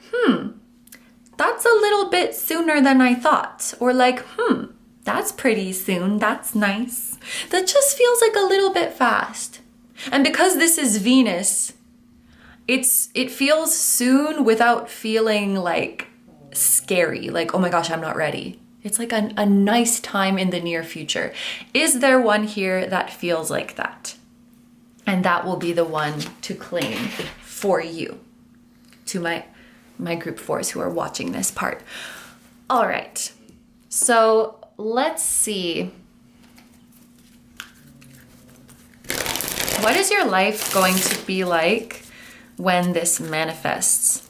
that's a little bit sooner than I thought. Or like, that's pretty soon, that's nice. That just feels like a little bit fast. And because this is Venus, it feels soon without feeling like scary, like, oh my gosh, I'm not ready. It's like a nice time in the near future. Is there one here that feels like that? And that will be the one to claim for you, to my group fours who are watching this part. All right, so let's see. What is your life going to be like when this manifests?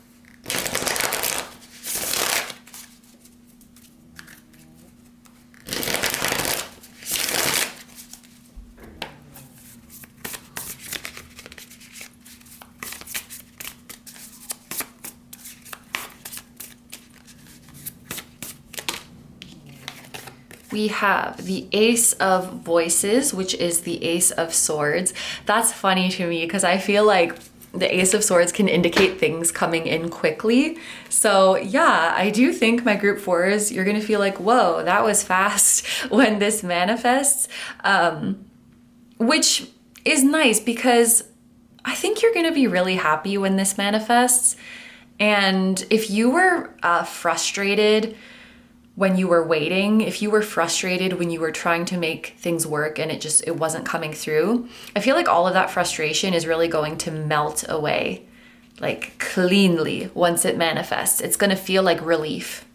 We have the Ace of Voices, which is the Ace of Swords. That's funny to me because I feel like the Ace of Swords can indicate things coming in quickly. So yeah, I do think my group fours, you're gonna feel like, whoa, that was fast when this manifests, which is nice because I think you're gonna be really happy when this manifests. And if you were frustrated when you were waiting, if you were frustrated when you were trying to make things work and it wasn't coming through, I feel like all of that frustration is really going to melt away, like cleanly once it manifests. It's gonna feel like relief.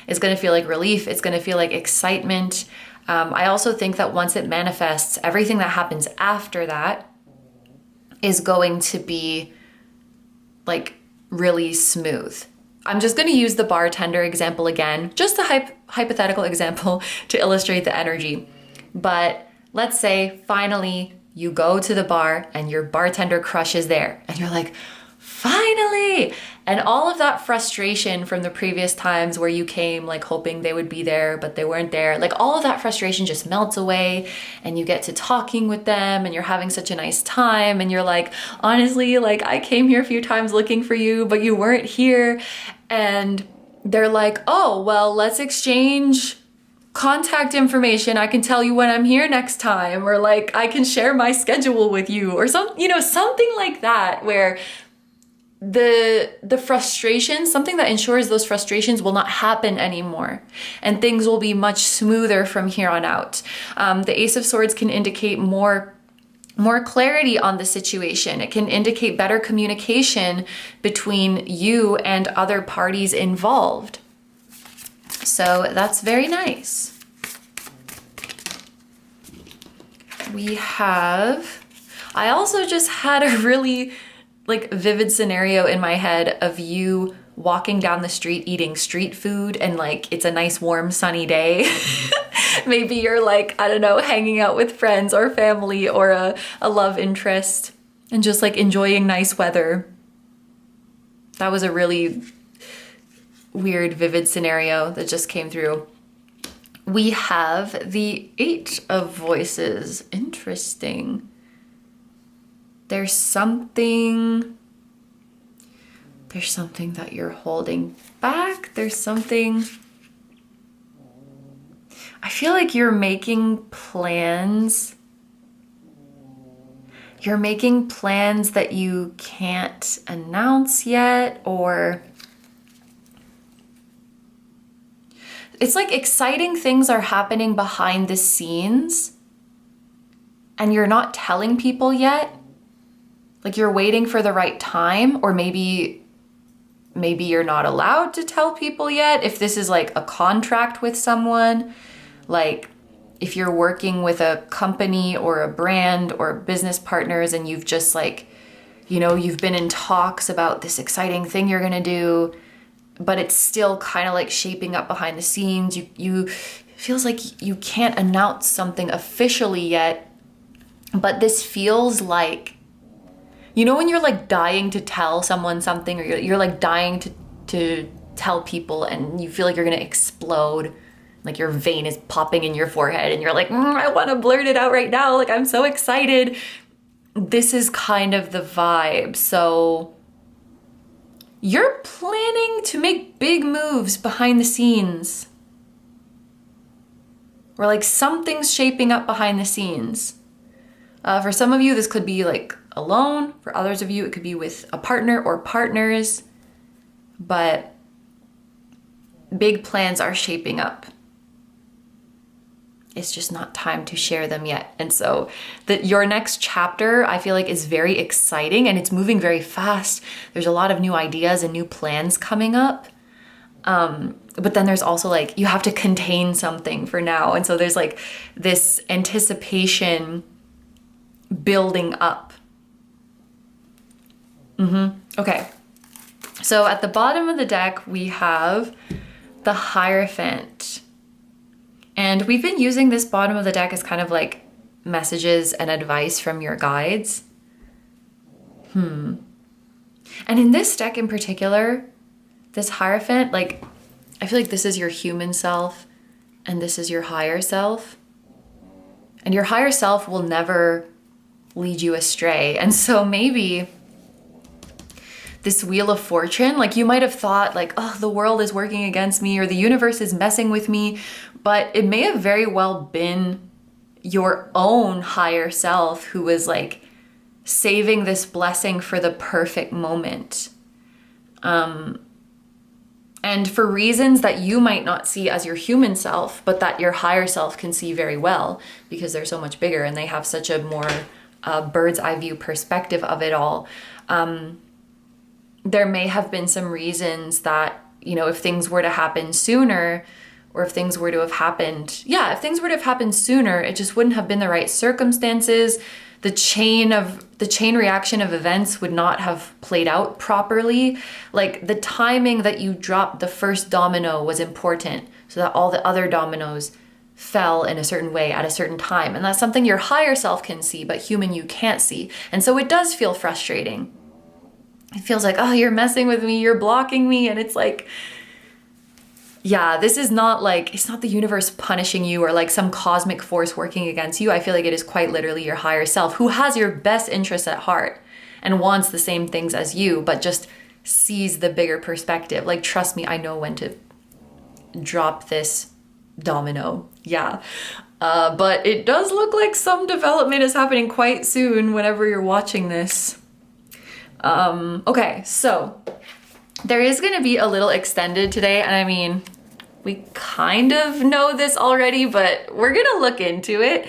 It's gonna feel like relief. It's gonna feel like excitement. I also think that once it manifests, everything that happens after that is going to be like really smooth. I'm just going to use the bartender example again, just a hypothetical example to illustrate the energy. But let's say finally you go to the bar and your bartender crush is there and you're like, finally! And all of that frustration from the previous times where you came like hoping they would be there, but they weren't there, like all of that frustration just melts away and you get to talking with them and you're having such a nice time and you're like, honestly, like I came here a few times looking for you, but you weren't here. And they're like, oh, well, let's exchange contact information. I can tell you when I'm here next time, or like I can share my schedule with you, or something like that, where the frustration, something that ensures those frustrations will not happen anymore and things will be much smoother from here on out. The Ace of Swords can indicate more clarity on the situation. It can indicate better communication between you and other parties involved. So that's very nice. I also just had a really like vivid scenario in my head of you walking down the street eating street food and like it's a nice warm sunny day. Maybe you're like, I don't know, hanging out with friends or family or a love interest and just like enjoying nice weather. That was a really weird, vivid scenario that just came through. We have the Eight of Voices. Interesting. There's something that you're holding back. There's something. I feel like you're making plans. You're making plans that you can't announce yet, or it's like exciting things are happening behind the scenes and you're not telling people yet. Like you're waiting for the right time, or maybe you're not allowed to tell people yet. If this is like a contract with someone, like if you're working with a company or a brand or business partners and you've just like, you know, you've been in talks about this exciting thing you're gonna do, but it's still kind of like shaping up behind the scenes. You feels like you can't announce something officially yet, but this feels like, you know, when you're like dying to tell someone something, or you're like dying to tell people and you feel like you're gonna explode, like your vein is popping in your forehead and you're like, I want to blurt it out right now. Like I'm so excited. This is kind of the vibe. So you're planning to make big moves behind the scenes, or like something's shaping up behind the scenes. For some of you, this could be like alone. For others of you, it could be with a partner or partners. But big plans are shaping up. It's just not time to share them yet. And so your next chapter, I feel like, is very exciting and it's moving very fast. There's a lot of new ideas and new plans coming up. But then there's also like, you have to contain something for now. And so there's like this anticipation building up. Okay. So at the bottom of the deck, we have the Hierophant. And we've been using this bottom of the deck as kind of like messages and advice from your guides. And in this deck in particular, this Hierophant, like, I feel like this is your human self and this is your higher self. And your higher self will never lead you astray. And so maybe this Wheel of Fortune, like you might have thought like, oh, the world is working against me or the universe is messing with me, but it may have very well been your own higher self who was like saving this blessing for the perfect moment. And for reasons that you might not see as your human self, but that your higher self can see very well because they're so much bigger and they have such a more bird's eye view perspective of it all. There may have been some reasons that, you know, if things were to happen sooner, or if things were to have happened, if things were to have happened sooner, it just wouldn't have been the right circumstances. The chain reaction of events would not have played out properly. Like the timing that you dropped the first domino was important so that all the other dominoes fell in a certain way at a certain time. And that's something your higher self can see, but human you can't see. And so it does feel frustrating. It feels like, oh, you're messing with me, you're blocking me. And it's like, yeah, this is not like, it's not the universe punishing you or like some cosmic force working against you. I feel like it is quite literally your higher self who has your best interests at heart and wants the same things as you, but just sees the bigger perspective. Like, trust me, I know when to drop this domino. Yeah. But it does look like some development is happening quite soon whenever you're watching this. Okay, so there is going to be a little extended today. And I mean, we kind of know this already, but we're going to look into it.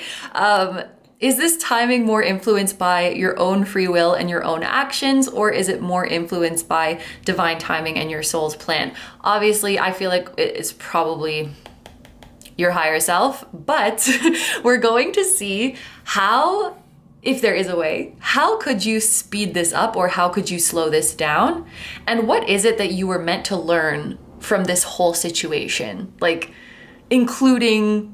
Is this timing more influenced by your own free will and your own actions, or is it more influenced by divine timing and your soul's plan? Obviously, I feel like it's probably your higher self, but we're going to see how if there is a way, how could you speed this up or how could you slow this down? And what is it that you were meant to learn from this whole situation? Like, including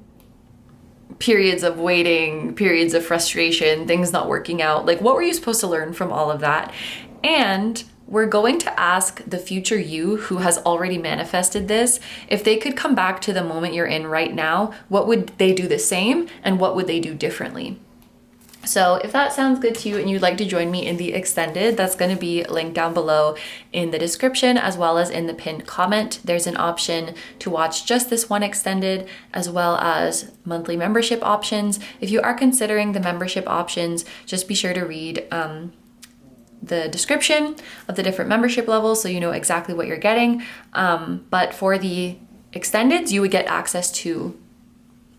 periods of waiting, periods of frustration, things not working out. Like, what were you supposed to learn from all of that? And we're going to ask the future you who has already manifested this, if they could come back to the moment you're in right now, what would they do the same and what would they do differently? So if that sounds good to you and you'd like to join me in the extended, that's going to be linked down below in the description as well as in the pinned comment. There's an option to watch just this one extended as well as monthly membership options. If you are considering the membership options, just be sure to read the description of the different membership levels so you know exactly what you're getting. But for the extendeds, you would get access to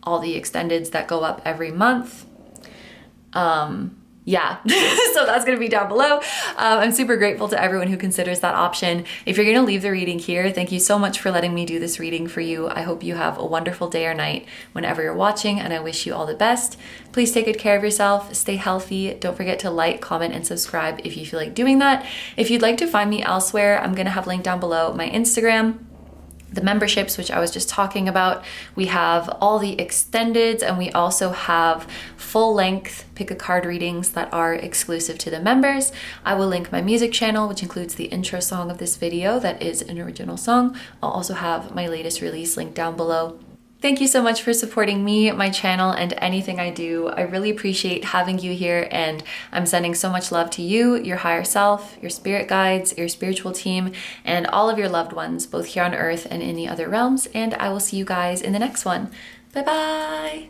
all the extendeds that go up every month. Yeah, so that's going to be down below. I'm super grateful to everyone who considers that option. If you're going to leave the reading here, thank you so much for letting me do this reading for you. I hope you have a wonderful day or night whenever you're watching, and I wish you all the best. Please take good care of yourself, stay healthy. Don't forget to like, comment, and subscribe if you feel like doing that. If you'd like to find me elsewhere, I'm going to have linked down below my Instagram, the memberships, which I was just talking about. We have all the extendeds, and we also have full-length pick a card readings that are exclusive to the members. I will link my music channel, which includes the intro song of this video that is an original song. I'll also have my latest release linked down below. Thank you so much for supporting me, my channel, and anything I do. I really appreciate having you here, and I'm sending so much love to you, your higher self, your spirit guides, your spiritual team, and all of your loved ones, both here on Earth and in the other realms, and I will see you guys in the next one. Bye-bye!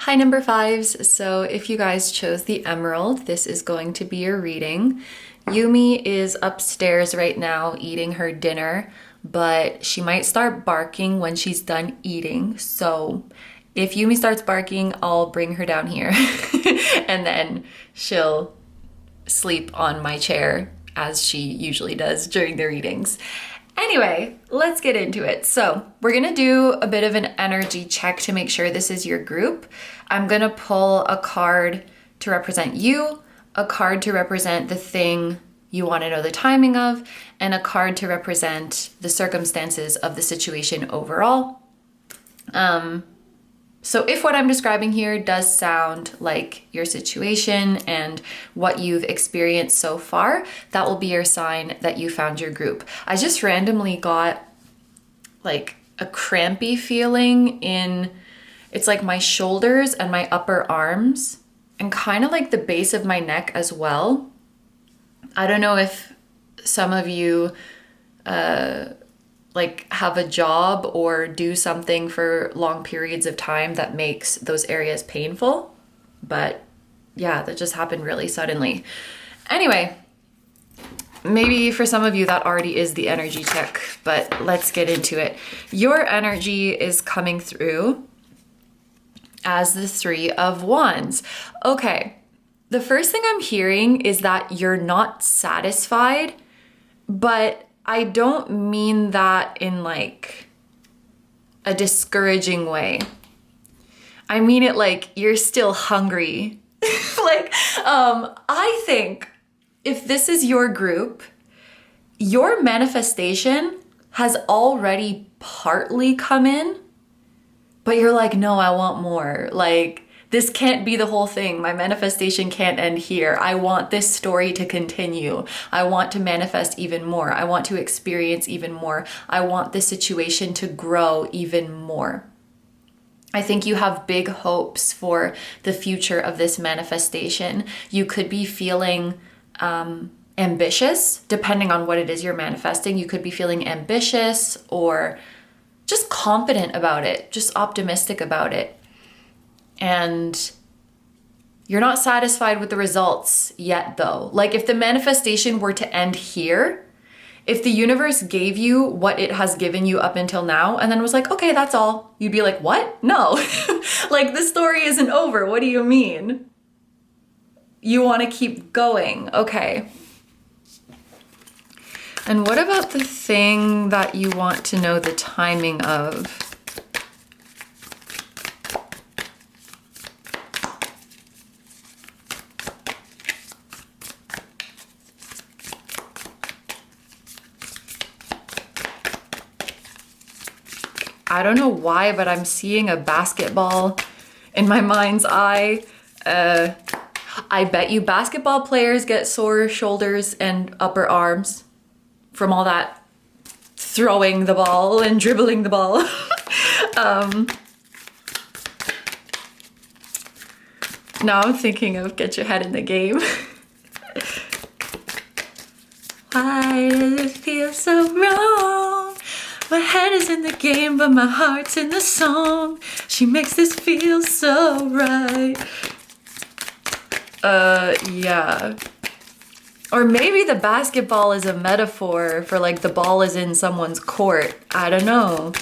Hi, number fives. So if you guys chose the emerald, this is going to be your reading. Yumi is upstairs right now eating her dinner, but she might start barking when she's done eating. So if Yumi starts barking, I'll bring her down here and then she'll sleep on my chair as she usually does during the readings. Anyway, let's get into it. So we're gonna do a bit of an energy check to make sure this is your group. I'm gonna pull a card to represent you, a card to represent the thing you want to know the timing of, and a card to represent the circumstances of the situation overall. So if what I'm describing here does sound like your situation and what you've experienced so far, that will be your sign that you found your group. I just randomly got like a crampy feeling in, it's like my shoulders and my upper arms and kind of like the base of my neck as well. I don't know if some of you like have a job or do something for long periods of time that makes those areas painful, but yeah, that just happened really suddenly. Anyway, maybe for some of you that already is the energy check, but let's get into it. Your energy is coming through as the Three of Wands. Okay. The first thing I'm hearing is that you're not satisfied, but I don't mean that in like a discouraging way. I mean it like you're still hungry. Like, I think if this is your group, your manifestation has already partly come in, but you're like, no, I want more. Like, this can't be the whole thing. My manifestation can't end here. I want this story to continue. I want to manifest even more. I want to experience even more. I want this situation to grow even more. I think you have big hopes for the future of this manifestation. You could be feeling ambitious, depending on what it is you're manifesting. You could be feeling ambitious or just confident about it, just optimistic about it. And you're not satisfied with the results yet though. Like if the manifestation were to end here, if the universe gave you what it has given you up until now and then was like, okay, that's all, you'd be like, what? No, like the story isn't over. What do you mean? You want to keep going. Okay. And what about the thing that you want to know the timing of? I don't know why, but I'm seeing a basketball in my mind's eye. I bet you basketball players get sore shoulders and upper arms from all that throwing the ball and dribbling the ball. Now I'm thinking of get your head in the game. Why does it feel so wrong? My head is in the game, but my heart's in the song. She makes this feel so right. Yeah. Or maybe the basketball is a metaphor for like the ball is in someone's court. I don't know.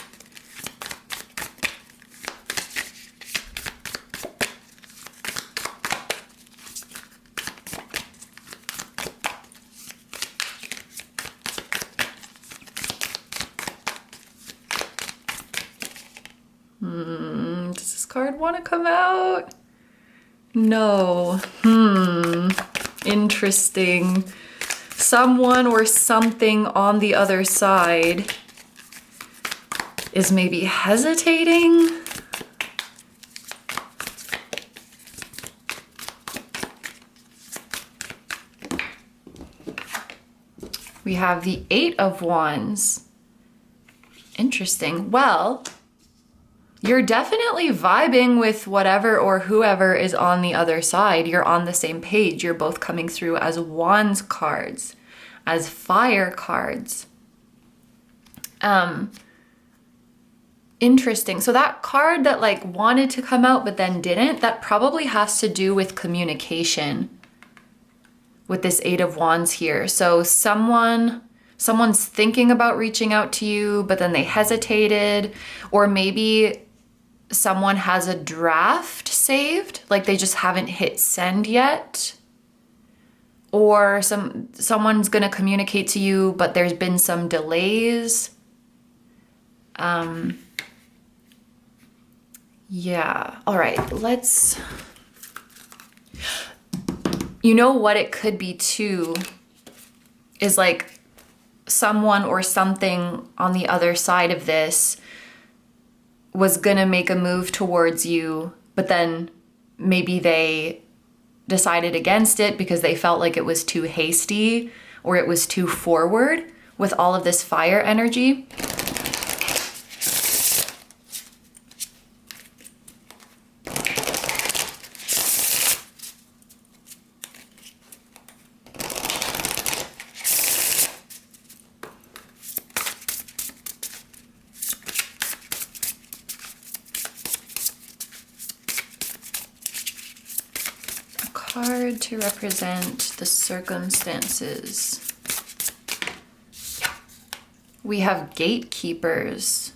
Does this card want to come out? No. Interesting. Someone or something on the other side is maybe hesitating. We have the Eight of Wands. Interesting. Well, you're definitely vibing with whatever or whoever is on the other side. You're on the same page. You're both coming through as Wands cards, as fire cards. Interesting. So that card that like wanted to come out but then didn't, that probably has to do with communication with this Eight of Wands here. So someone's thinking about reaching out to you, but then they hesitated, or maybe someone has a draft saved, like they just haven't hit send yet. Or someone's gonna communicate to you, but there's been some delays. Yeah, all right, you know what it could be too, is like someone or something on the other side of this was gonna make a move towards you, but then maybe they decided against it because they felt like it was too hasty or it was too forward with all of this fire energy. Card to represent the circumstances. We have gatekeepers.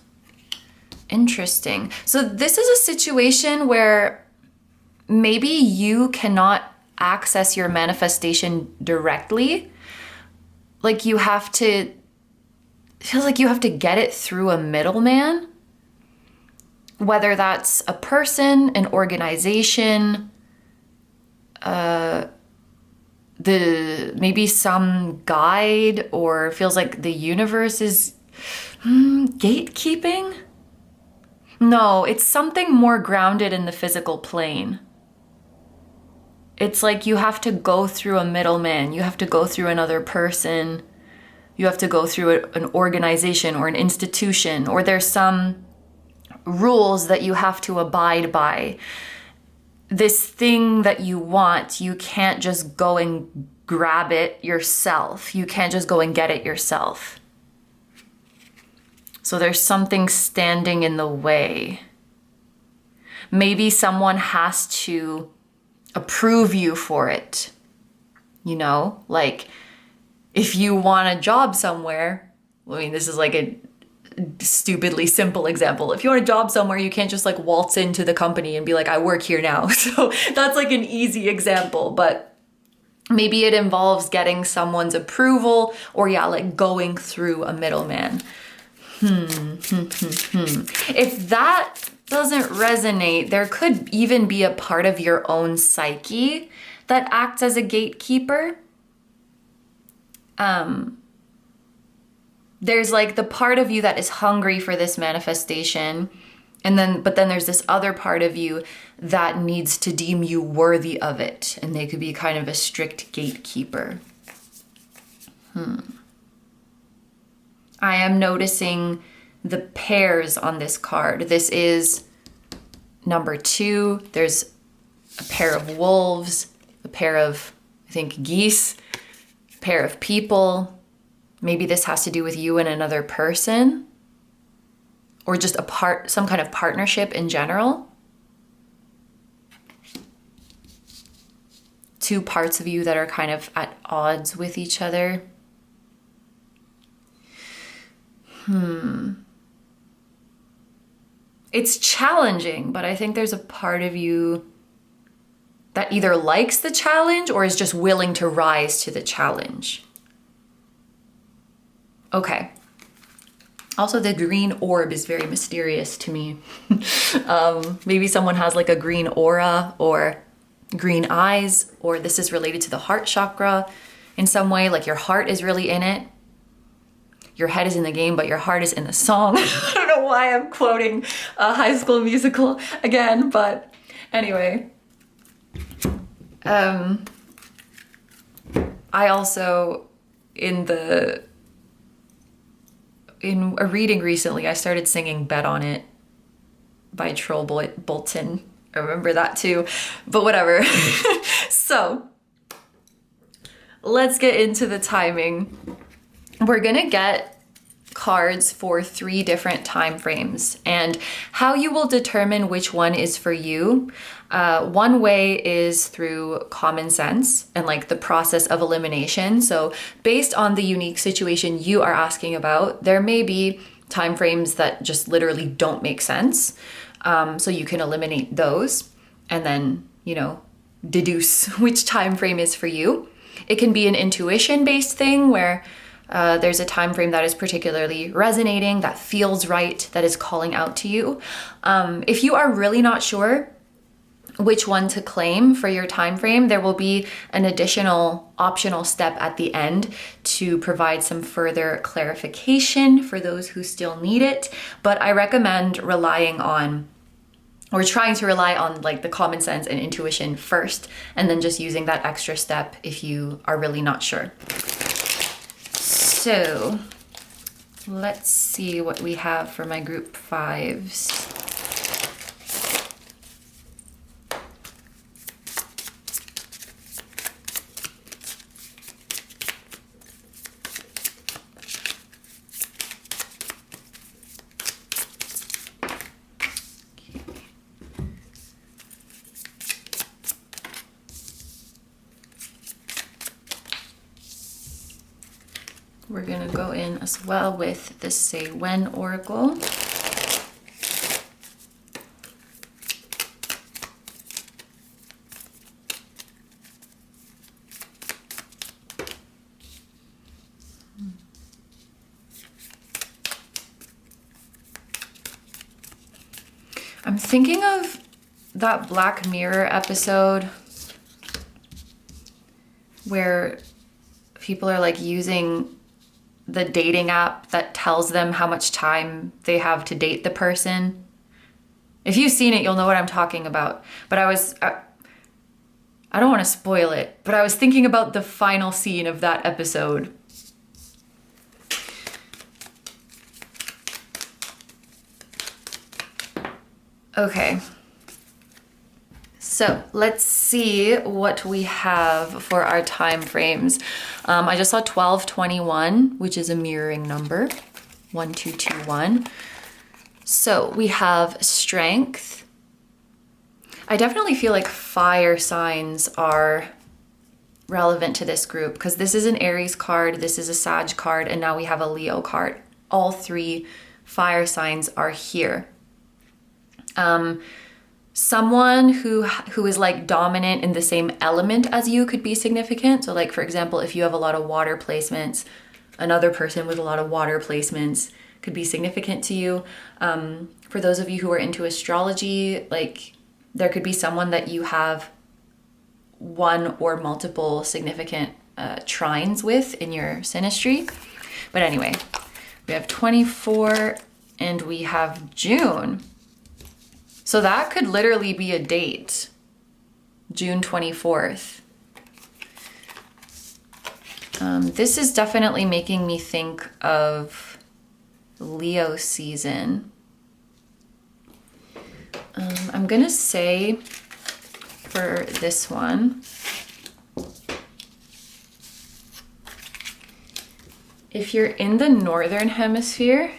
Interesting. So this is a situation where maybe you cannot access your manifestation directly. Like you have to, it feels like you have to get it through a middleman. Whether that's a person, an organization, maybe some guide, or feels like the universe is gatekeeping. No, it's something more grounded in the physical plane. It's like you have to go through a middleman. You have to go through another person. You have to go through an organization or an institution, or there's some rules that you have to abide by. This thing that you want, you can't just go and grab it yourself. You can't just go and get it yourself. So there's something standing in the way. Maybe someone has to approve you for it. You know, like if you want a job somewhere, I mean, this is like a stupidly simple example. If you want a job somewhere, you can't just like waltz into the company and be like, I work here now. So that's like an easy example, but maybe it involves getting someone's approval, or yeah, like going through a middleman. If that doesn't resonate, there could even be a part of your own psyche that acts as a gatekeeper. there's like the part of you that is hungry for this manifestation, but then there's this other part of you that needs to deem you worthy of it, and they could be kind of a strict gatekeeper. I am noticing the pairs on this card. This is number 2. There's a pair of wolves, a pair of, I think, geese, a pair of people. Maybe this has to do with you and another person, or just some kind of partnership in general. 2 parts of you that are kind of at odds with each other. It's challenging, but I think there's a part of you that either likes the challenge or is just willing to rise to the challenge. Okay. Also, the green orb is very mysterious to me. Maybe someone has like a green aura or green eyes, or this is related to the heart chakra in some way, like your heart is really in it. Your head is in the game, but your heart is in the song. I don't know why I'm quoting High School Musical again, but anyway. I also, in a reading recently, I started singing Bet on It by Troll Bolton. I remember that too, but whatever. So let's get into the timing. We're gonna get cards for 3 different time frames, and how you will determine which one is for you. One way is through common sense and like the process of elimination. So based on the unique situation you are asking about, there may be time frames that just literally don't make sense. So you can eliminate those and then, deduce which time frame is for you. It can be an intuition-based thing where there's a time frame that is particularly resonating, that feels right, that is calling out to you. If you are really not sure which one to claim for your time frame, there will be an additional optional step at the end to provide some further clarification for those who still need it. But I recommend trying to rely on like the common sense and intuition first, and then just using that extra step if you are really not sure. So let's see what we have for my group 5s. We're gonna go in as well with the Say When Oracle. I'm thinking of that Black Mirror episode where people are like using the dating app that tells them how much time they have to date the person. If you've seen it, you'll know what I'm talking about. But I don't want to spoil it, but I was thinking about the final scene of that episode. Okay. So let's see what we have for our time frames. I just saw 1221, which is a mirroring number, 1221. So we have strength. I definitely feel like fire signs are relevant to this group because this is an Aries card, this is a Sag card, and now we have a Leo card. All 3 fire signs are here. Someone who is like dominant in the same element as you could be significant. So like, for example, if you have a lot of water placements, another person with a lot of water placements could be significant to you. For those of you who are into astrology, like there could be someone that you have one or multiple significant trines with in your synastry. But anyway, we have 24, and we have June. So that could literally be a date, June 24th. This is definitely making me think of Leo season. I'm gonna say for this one, if you're in the northern hemisphere,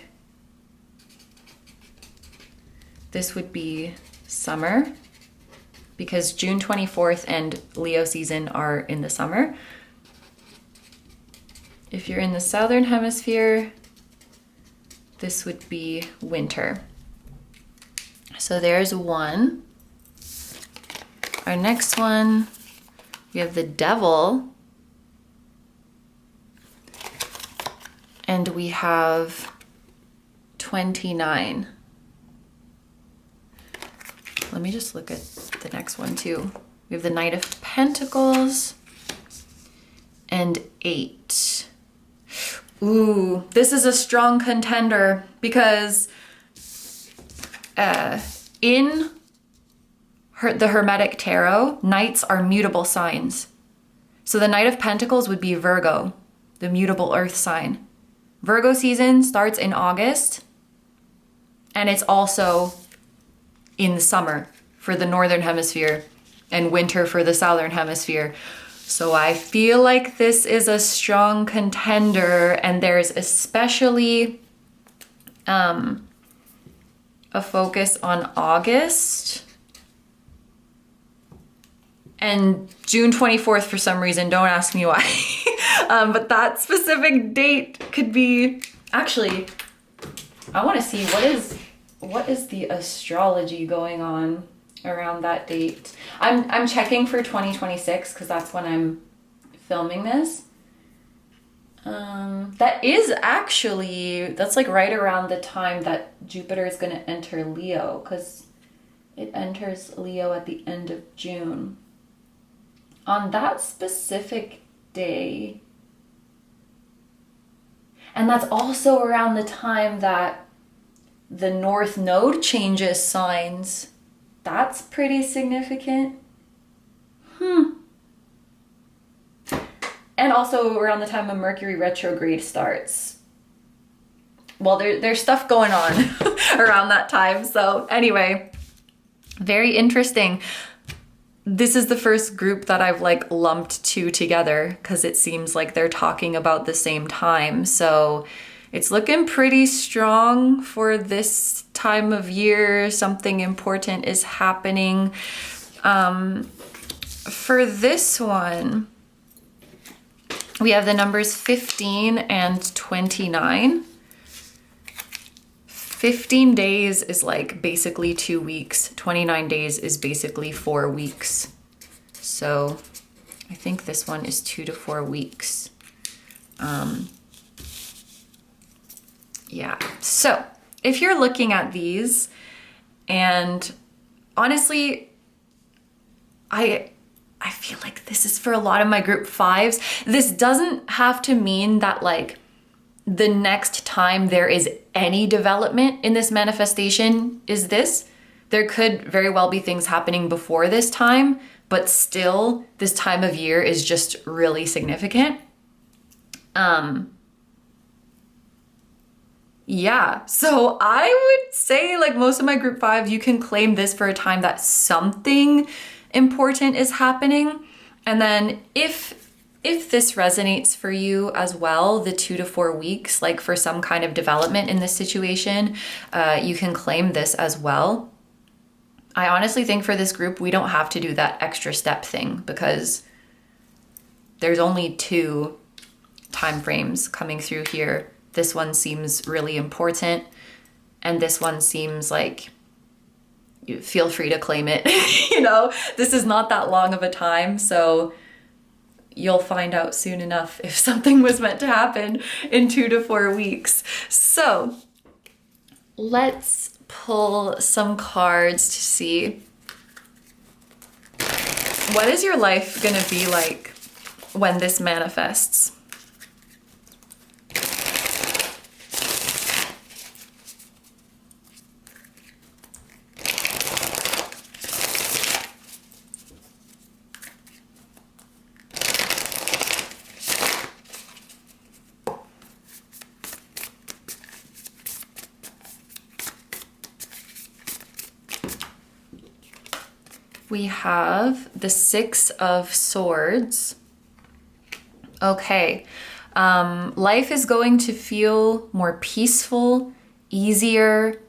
this would be summer, because June 24th and Leo season are in the summer. If you're in the southern hemisphere, this would be winter. So there's one. Our next one, we have the Devil. And we have 29. Let me just look at the next one too. We have the Knight of Pentacles and 8. Ooh, this is a strong contender because in the Hermetic Tarot, knights are mutable signs. So the Knight of Pentacles would be Virgo, the mutable earth sign. Virgo season starts in August, and it's also in summer for the northern hemisphere and winter for the southern hemisphere. So I feel like this is a strong contender, and there's especially a focus on August and June 24th for some reason. Don't ask me why. But that specific date could be, actually, I want to see what is the astrology going on around that date. I'm checking for 2026 because that's when I'm filming this. That is actually, that's like right around the time that Jupiter is going to enter Leo, because it enters Leo at the end of June. On that specific day, and that's also around the time that the North Node changes signs. That's pretty significant. And also around the time a Mercury retrograde starts. Well, there's stuff going on around that time. So anyway, very interesting. This is the first group that I've like lumped two together because it seems like they're talking about the same time. So it's looking pretty strong for this time of year. Something important is happening. For this one, we have the numbers 15 and 29. 15 days is like basically 2 weeks. 29 days is basically 4 weeks. So I think this one is 2 to 4 weeks. Yeah, so if you're looking at these, and honestly, I feel like this is for a lot of my group 5s. This doesn't have to mean that like the next time there is any development in this manifestation is this. There could very well be things happening before this time, but still this time of year is just really significant. Yeah, so I would say like most of my group 5, you can claim this for a time that something important is happening. And then if this resonates for you as well, the 2 to 4 weeks, like for some kind of development in this situation, you can claim this as well. I honestly think for this group, we don't have to do that extra step thing because there's only 2 time frames coming through here. This one seems really important, and this one seems like you feel free to claim it. You know, this is not that long of a time, so you'll find out soon enough if something was meant to happen in 2 to 4 weeks. So let's pull some cards to see what is your life gonna be like when this manifests. We have the Six of Swords. Okay. Life is going to feel more peaceful, easier.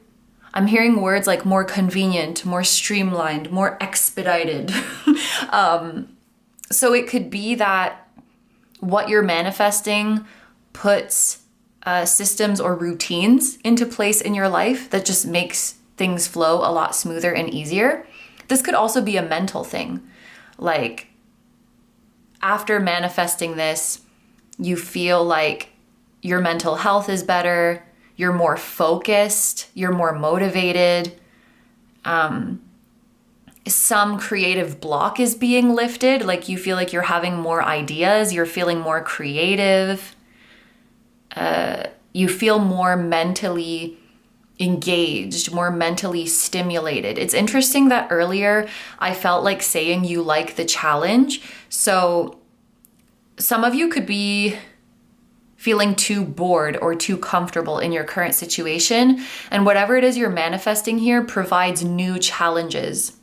I'm hearing words like more convenient, more streamlined, more expedited. So it could be that what you're manifesting puts systems or routines into place in your life that just makes things flow a lot smoother and easier. This could also be a mental thing. Like, after manifesting this, you feel like your mental health is better, you're more focused, you're more motivated. Some creative block is being lifted, like you feel like you're having more ideas, you're feeling more creative. You feel more mentally engaged, more mentally stimulated. It's interesting that earlier I felt like saying you like the challenge. So some of you could be feeling too bored or too comfortable in your current situation. And whatever it is you're manifesting here provides new challenges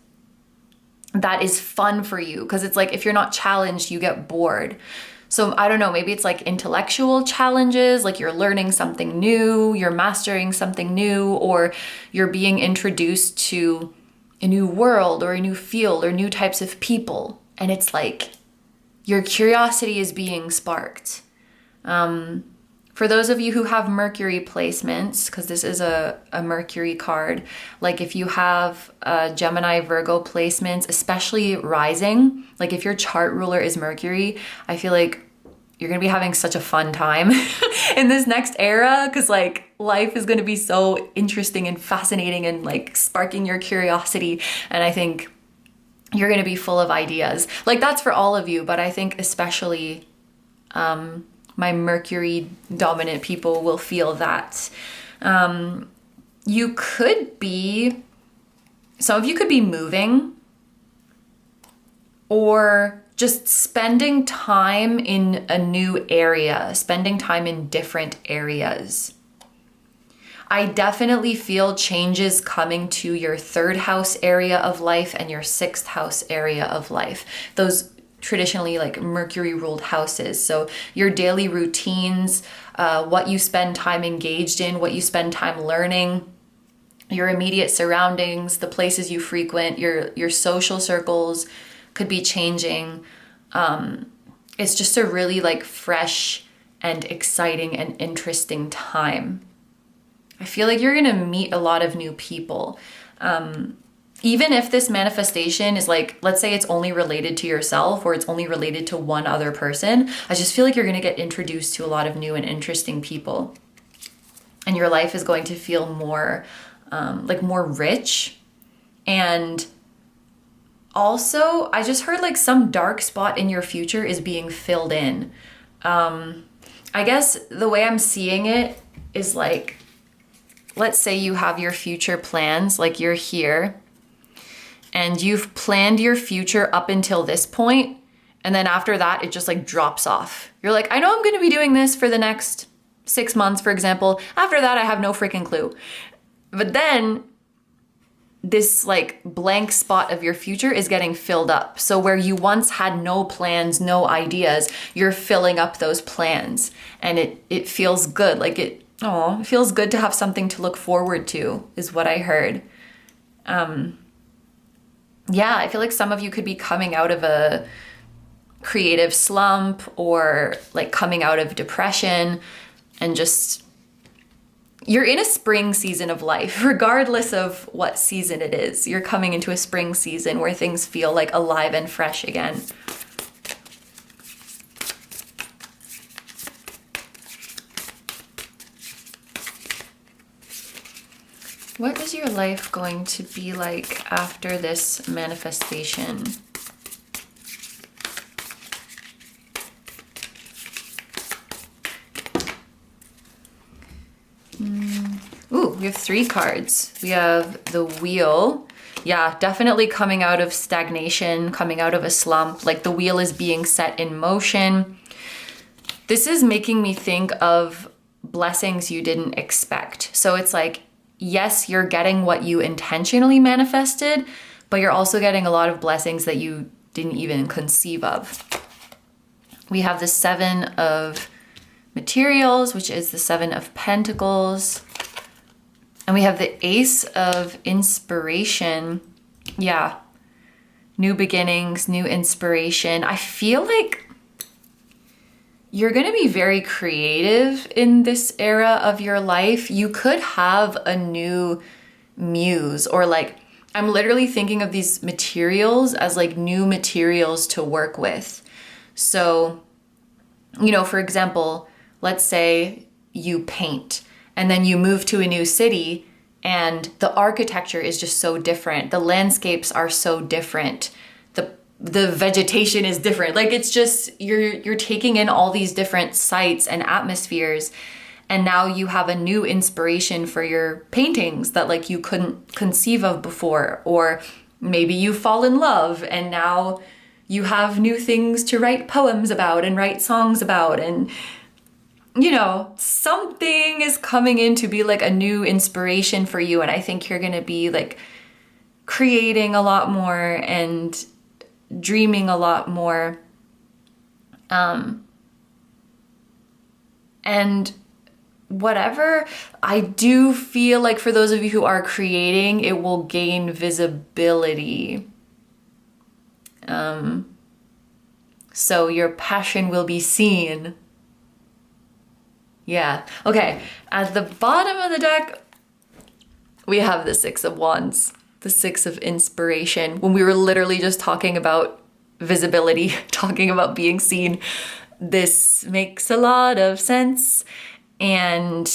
that is fun for you. Because it's like, if you're not challenged, you get bored. So I don't know, maybe it's like intellectual challenges, like you're learning something new, you're mastering something new, or you're being introduced to a new world or a new field or new types of people. And it's like your curiosity is being sparked. For those of you who have Mercury placements, because this is a Mercury card, like if you have Gemini, Virgo placements, especially rising, like if your chart ruler is Mercury, I feel like you're going to be having such a fun time in this next era, because like life is going to be so interesting and fascinating and like sparking your curiosity. And I think you're going to be full of ideas. Like that's for all of you, but I think especially my Mercury dominant people will feel that. You could be, some of you could be moving or just spending time in a new area, spending time in different areas. I definitely feel changes coming to your 3rd house area of life and your 6th house area of life. Those traditionally like Mercury ruled houses. So your daily routines, what you spend time engaged in, what you spend time learning, your immediate surroundings, the places you frequent, your social circles could be changing. It's just a really like fresh and exciting and interesting time. I feel like you're gonna meet a lot of new people. Even if this manifestation is like, let's say it's only related to yourself or it's only related to one other person, I just feel like you're going to get introduced to a lot of new and interesting people. And your life is going to feel more, like more rich. And also, I just heard like some dark spot in your future is being filled in. I guess the way I'm seeing it is like, let's say you have your future plans, like you're here, and you've planned your future up until this point, and then after that, it just like drops off. You're like, I know I'm going to be doing this for the next 6 months, for example. After that, I have no freaking clue. But then this like blank spot of your future is getting filled up. So where you once had no plans, no ideas, you're filling up those plans, and it feels good. Like it feels good to have something to look forward to, is what I heard. Yeah, I feel like some of you could be coming out of a creative slump or like coming out of depression, and just, you're in a spring season of life, regardless of what season it is. You're coming into a spring season where things feel like alive and fresh again. What is your life going to be like after this manifestation? Ooh, we have 3 cards. We have the Wheel. Yeah, definitely coming out of stagnation, coming out of a slump. Like the wheel is being set in motion. This is making me think of blessings you didn't expect. So it's like, yes, you're getting what you intentionally manifested, but you're also getting a lot of blessings that you didn't even conceive of. We have the 7 of materials, which is the 7 of pentacles. And we have the Ace of inspiration. Yeah. New beginnings, new inspiration. I feel like you're going to be very creative in this era of your life. You could have a new muse, or like, I'm literally thinking of these materials as like new materials to work with. So, you know, for example, let's say you paint and then you move to a new city and the architecture is just so different. The landscapes are so different. The vegetation is different. Like, it's just, you're taking in all these different sights and atmospheres, and now you have a new inspiration for your paintings that like you couldn't conceive of before. Or maybe you fall in love and now you have new things to write poems about and write songs about, and you know, something is coming in to be like a new inspiration for you. And I think you're going to be like creating a lot more and dreaming a lot more. And whatever, I do feel like for those of you who are creating, it will gain visibility. So your passion will be seen. Yeah. Okay. At the bottom of the deck, we have the 6 of Wands, the 6 of inspiration. When we were literally just talking about visibility, talking about being seen, this makes a lot of sense. And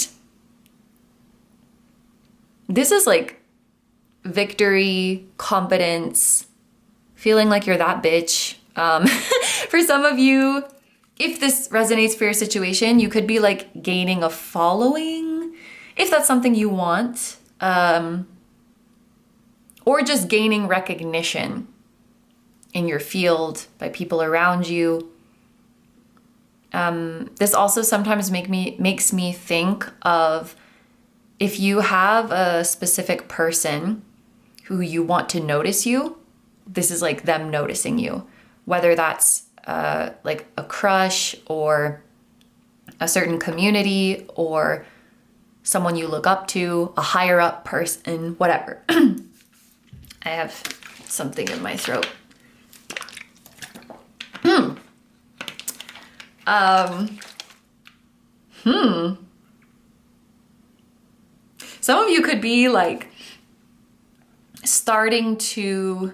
this is like victory, confidence, feeling like you're that bitch. For some of you, if this resonates for your situation, you could be like gaining a following, if that's something you want, or just gaining recognition in your field by people around you. This also sometimes makes me think of if you have a specific person who you want to notice you, this is like them noticing you, whether that's like a crush or a certain community or someone you look up to, a higher up person, whatever. I have something in my throat. Some of you could be like starting to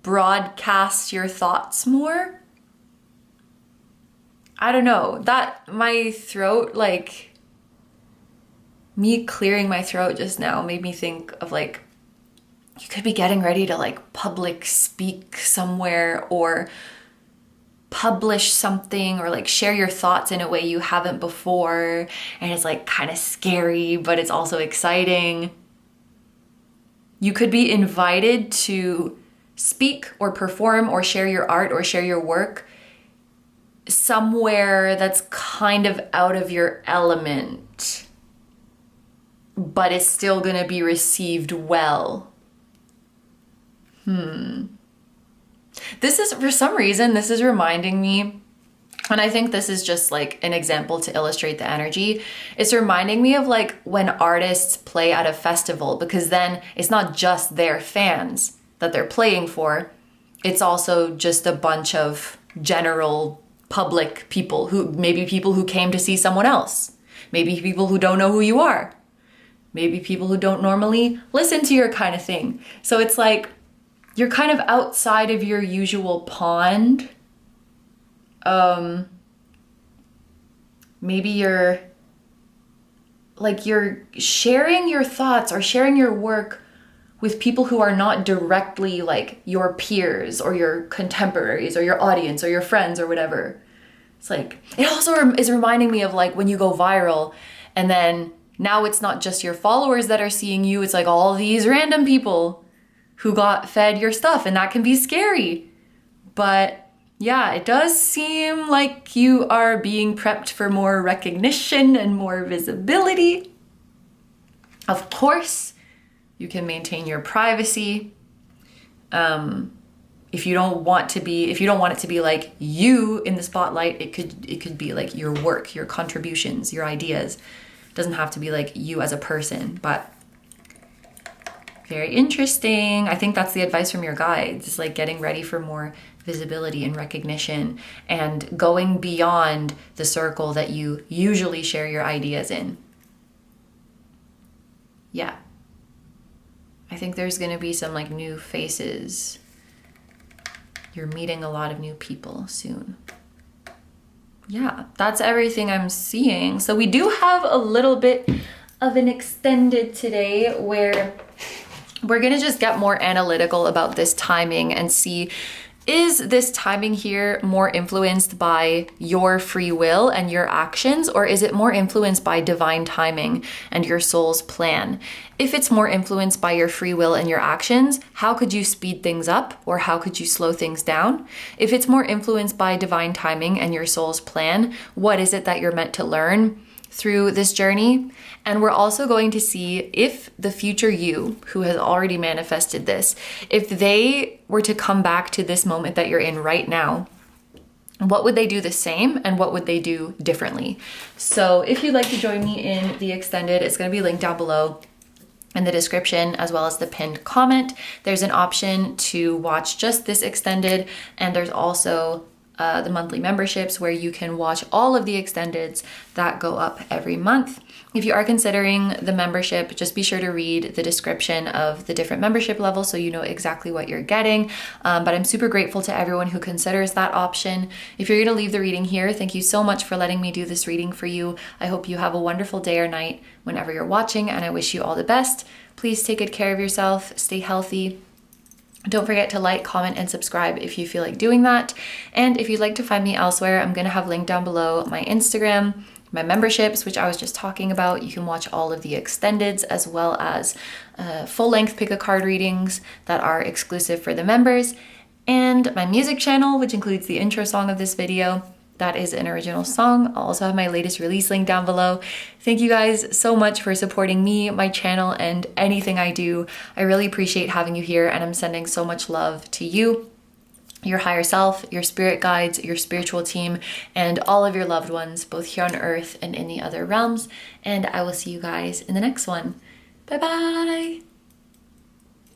broadcast your thoughts more. I don't know, that my throat, like me clearing my throat just now made me think of like, you could be getting ready to like public speak somewhere or publish something or like share your thoughts in a way you haven't before. And it's like kind of scary, but it's also exciting. You could be invited to speak or perform or share your art or share your work somewhere that's kind of out of your element, but it's still going to be received well. This is, for some reason, this is reminding me, and I think this is just like an example to illustrate the energy. It's reminding me of like when artists play at a festival, because then it's not just their fans that they're playing for. It's also just a bunch of general public people who, maybe people who came to see someone else, maybe people who don't know who you are, maybe people who don't normally listen to your kind of thing. So it's like, you're kind of outside of your usual pond. Maybe you're sharing your thoughts or sharing your work with people who are not directly like your peers or your contemporaries or your audience or your friends or whatever. It's like, it also is reminding me of like when you go viral and then now it's not just your followers that are seeing you, it's like all these random people who got fed your stuff, and that can be scary. But yeah, it does seem like you are being prepped for more recognition and more visibility. Of course, you can maintain your privacy. If you don't want it to be like you in the spotlight, it could be like your work, your contributions, your ideas. It doesn't have to be like you as a person, but very interesting. I think that's the advice from your guides. It's like getting ready for more visibility and recognition and going beyond the circle that you usually share your ideas in. Yeah. I think there's going to be some like new faces. You're meeting a lot of new people soon. Yeah, that's everything I'm seeing. So we do have a little bit of an extended today where we're going to just get more analytical about this timing and see, is this timing here more influenced by your free will and your actions, or is it more influenced by divine timing and your soul's plan? If it's more influenced by your free will and your actions, how could you speed things up or how could you slow things down? If it's more influenced by divine timing and your soul's plan, what is it that you're meant to learn through this journey? And we're also going to see if the future you, who has already manifested this, if they were to come back to this moment that you're in right now, what would they do the same and what would they do differently? So if you'd like to join me in the extended, it's going to be linked down below in the description as well as the pinned comment. There's an option to watch just this extended, and there's also the monthly memberships where you can watch all of the extendeds that go up every month. If you are considering the membership, just be sure to read the description of the different membership levels so you know exactly what you're getting. But I'm super grateful to everyone who considers that option. If you're going to leave the reading here, thank you so much for letting me do this reading for you. I hope you have a wonderful day or night whenever you're watching, and I wish you all the best. Please take good care of yourself, stay healthy. Don't forget to like, comment, and subscribe if you feel like doing that. And if you'd like to find me elsewhere, I'm going to have linked down below my Instagram, my memberships, which I was just talking about. You can watch all of the extendeds as well as full-length pick-a-card readings that are exclusive for the members. And my music channel, which includes the intro song of this video. That is an original song. I'll also have my latest release link down below. Thank you guys so much for supporting me, my channel, and anything I do. I really appreciate having you here, and I'm sending so much love to you, your higher self, your spirit guides, your spiritual team, and all of your loved ones, both here on earth and in the other realms. And I will see you guys in the next one. Bye-bye.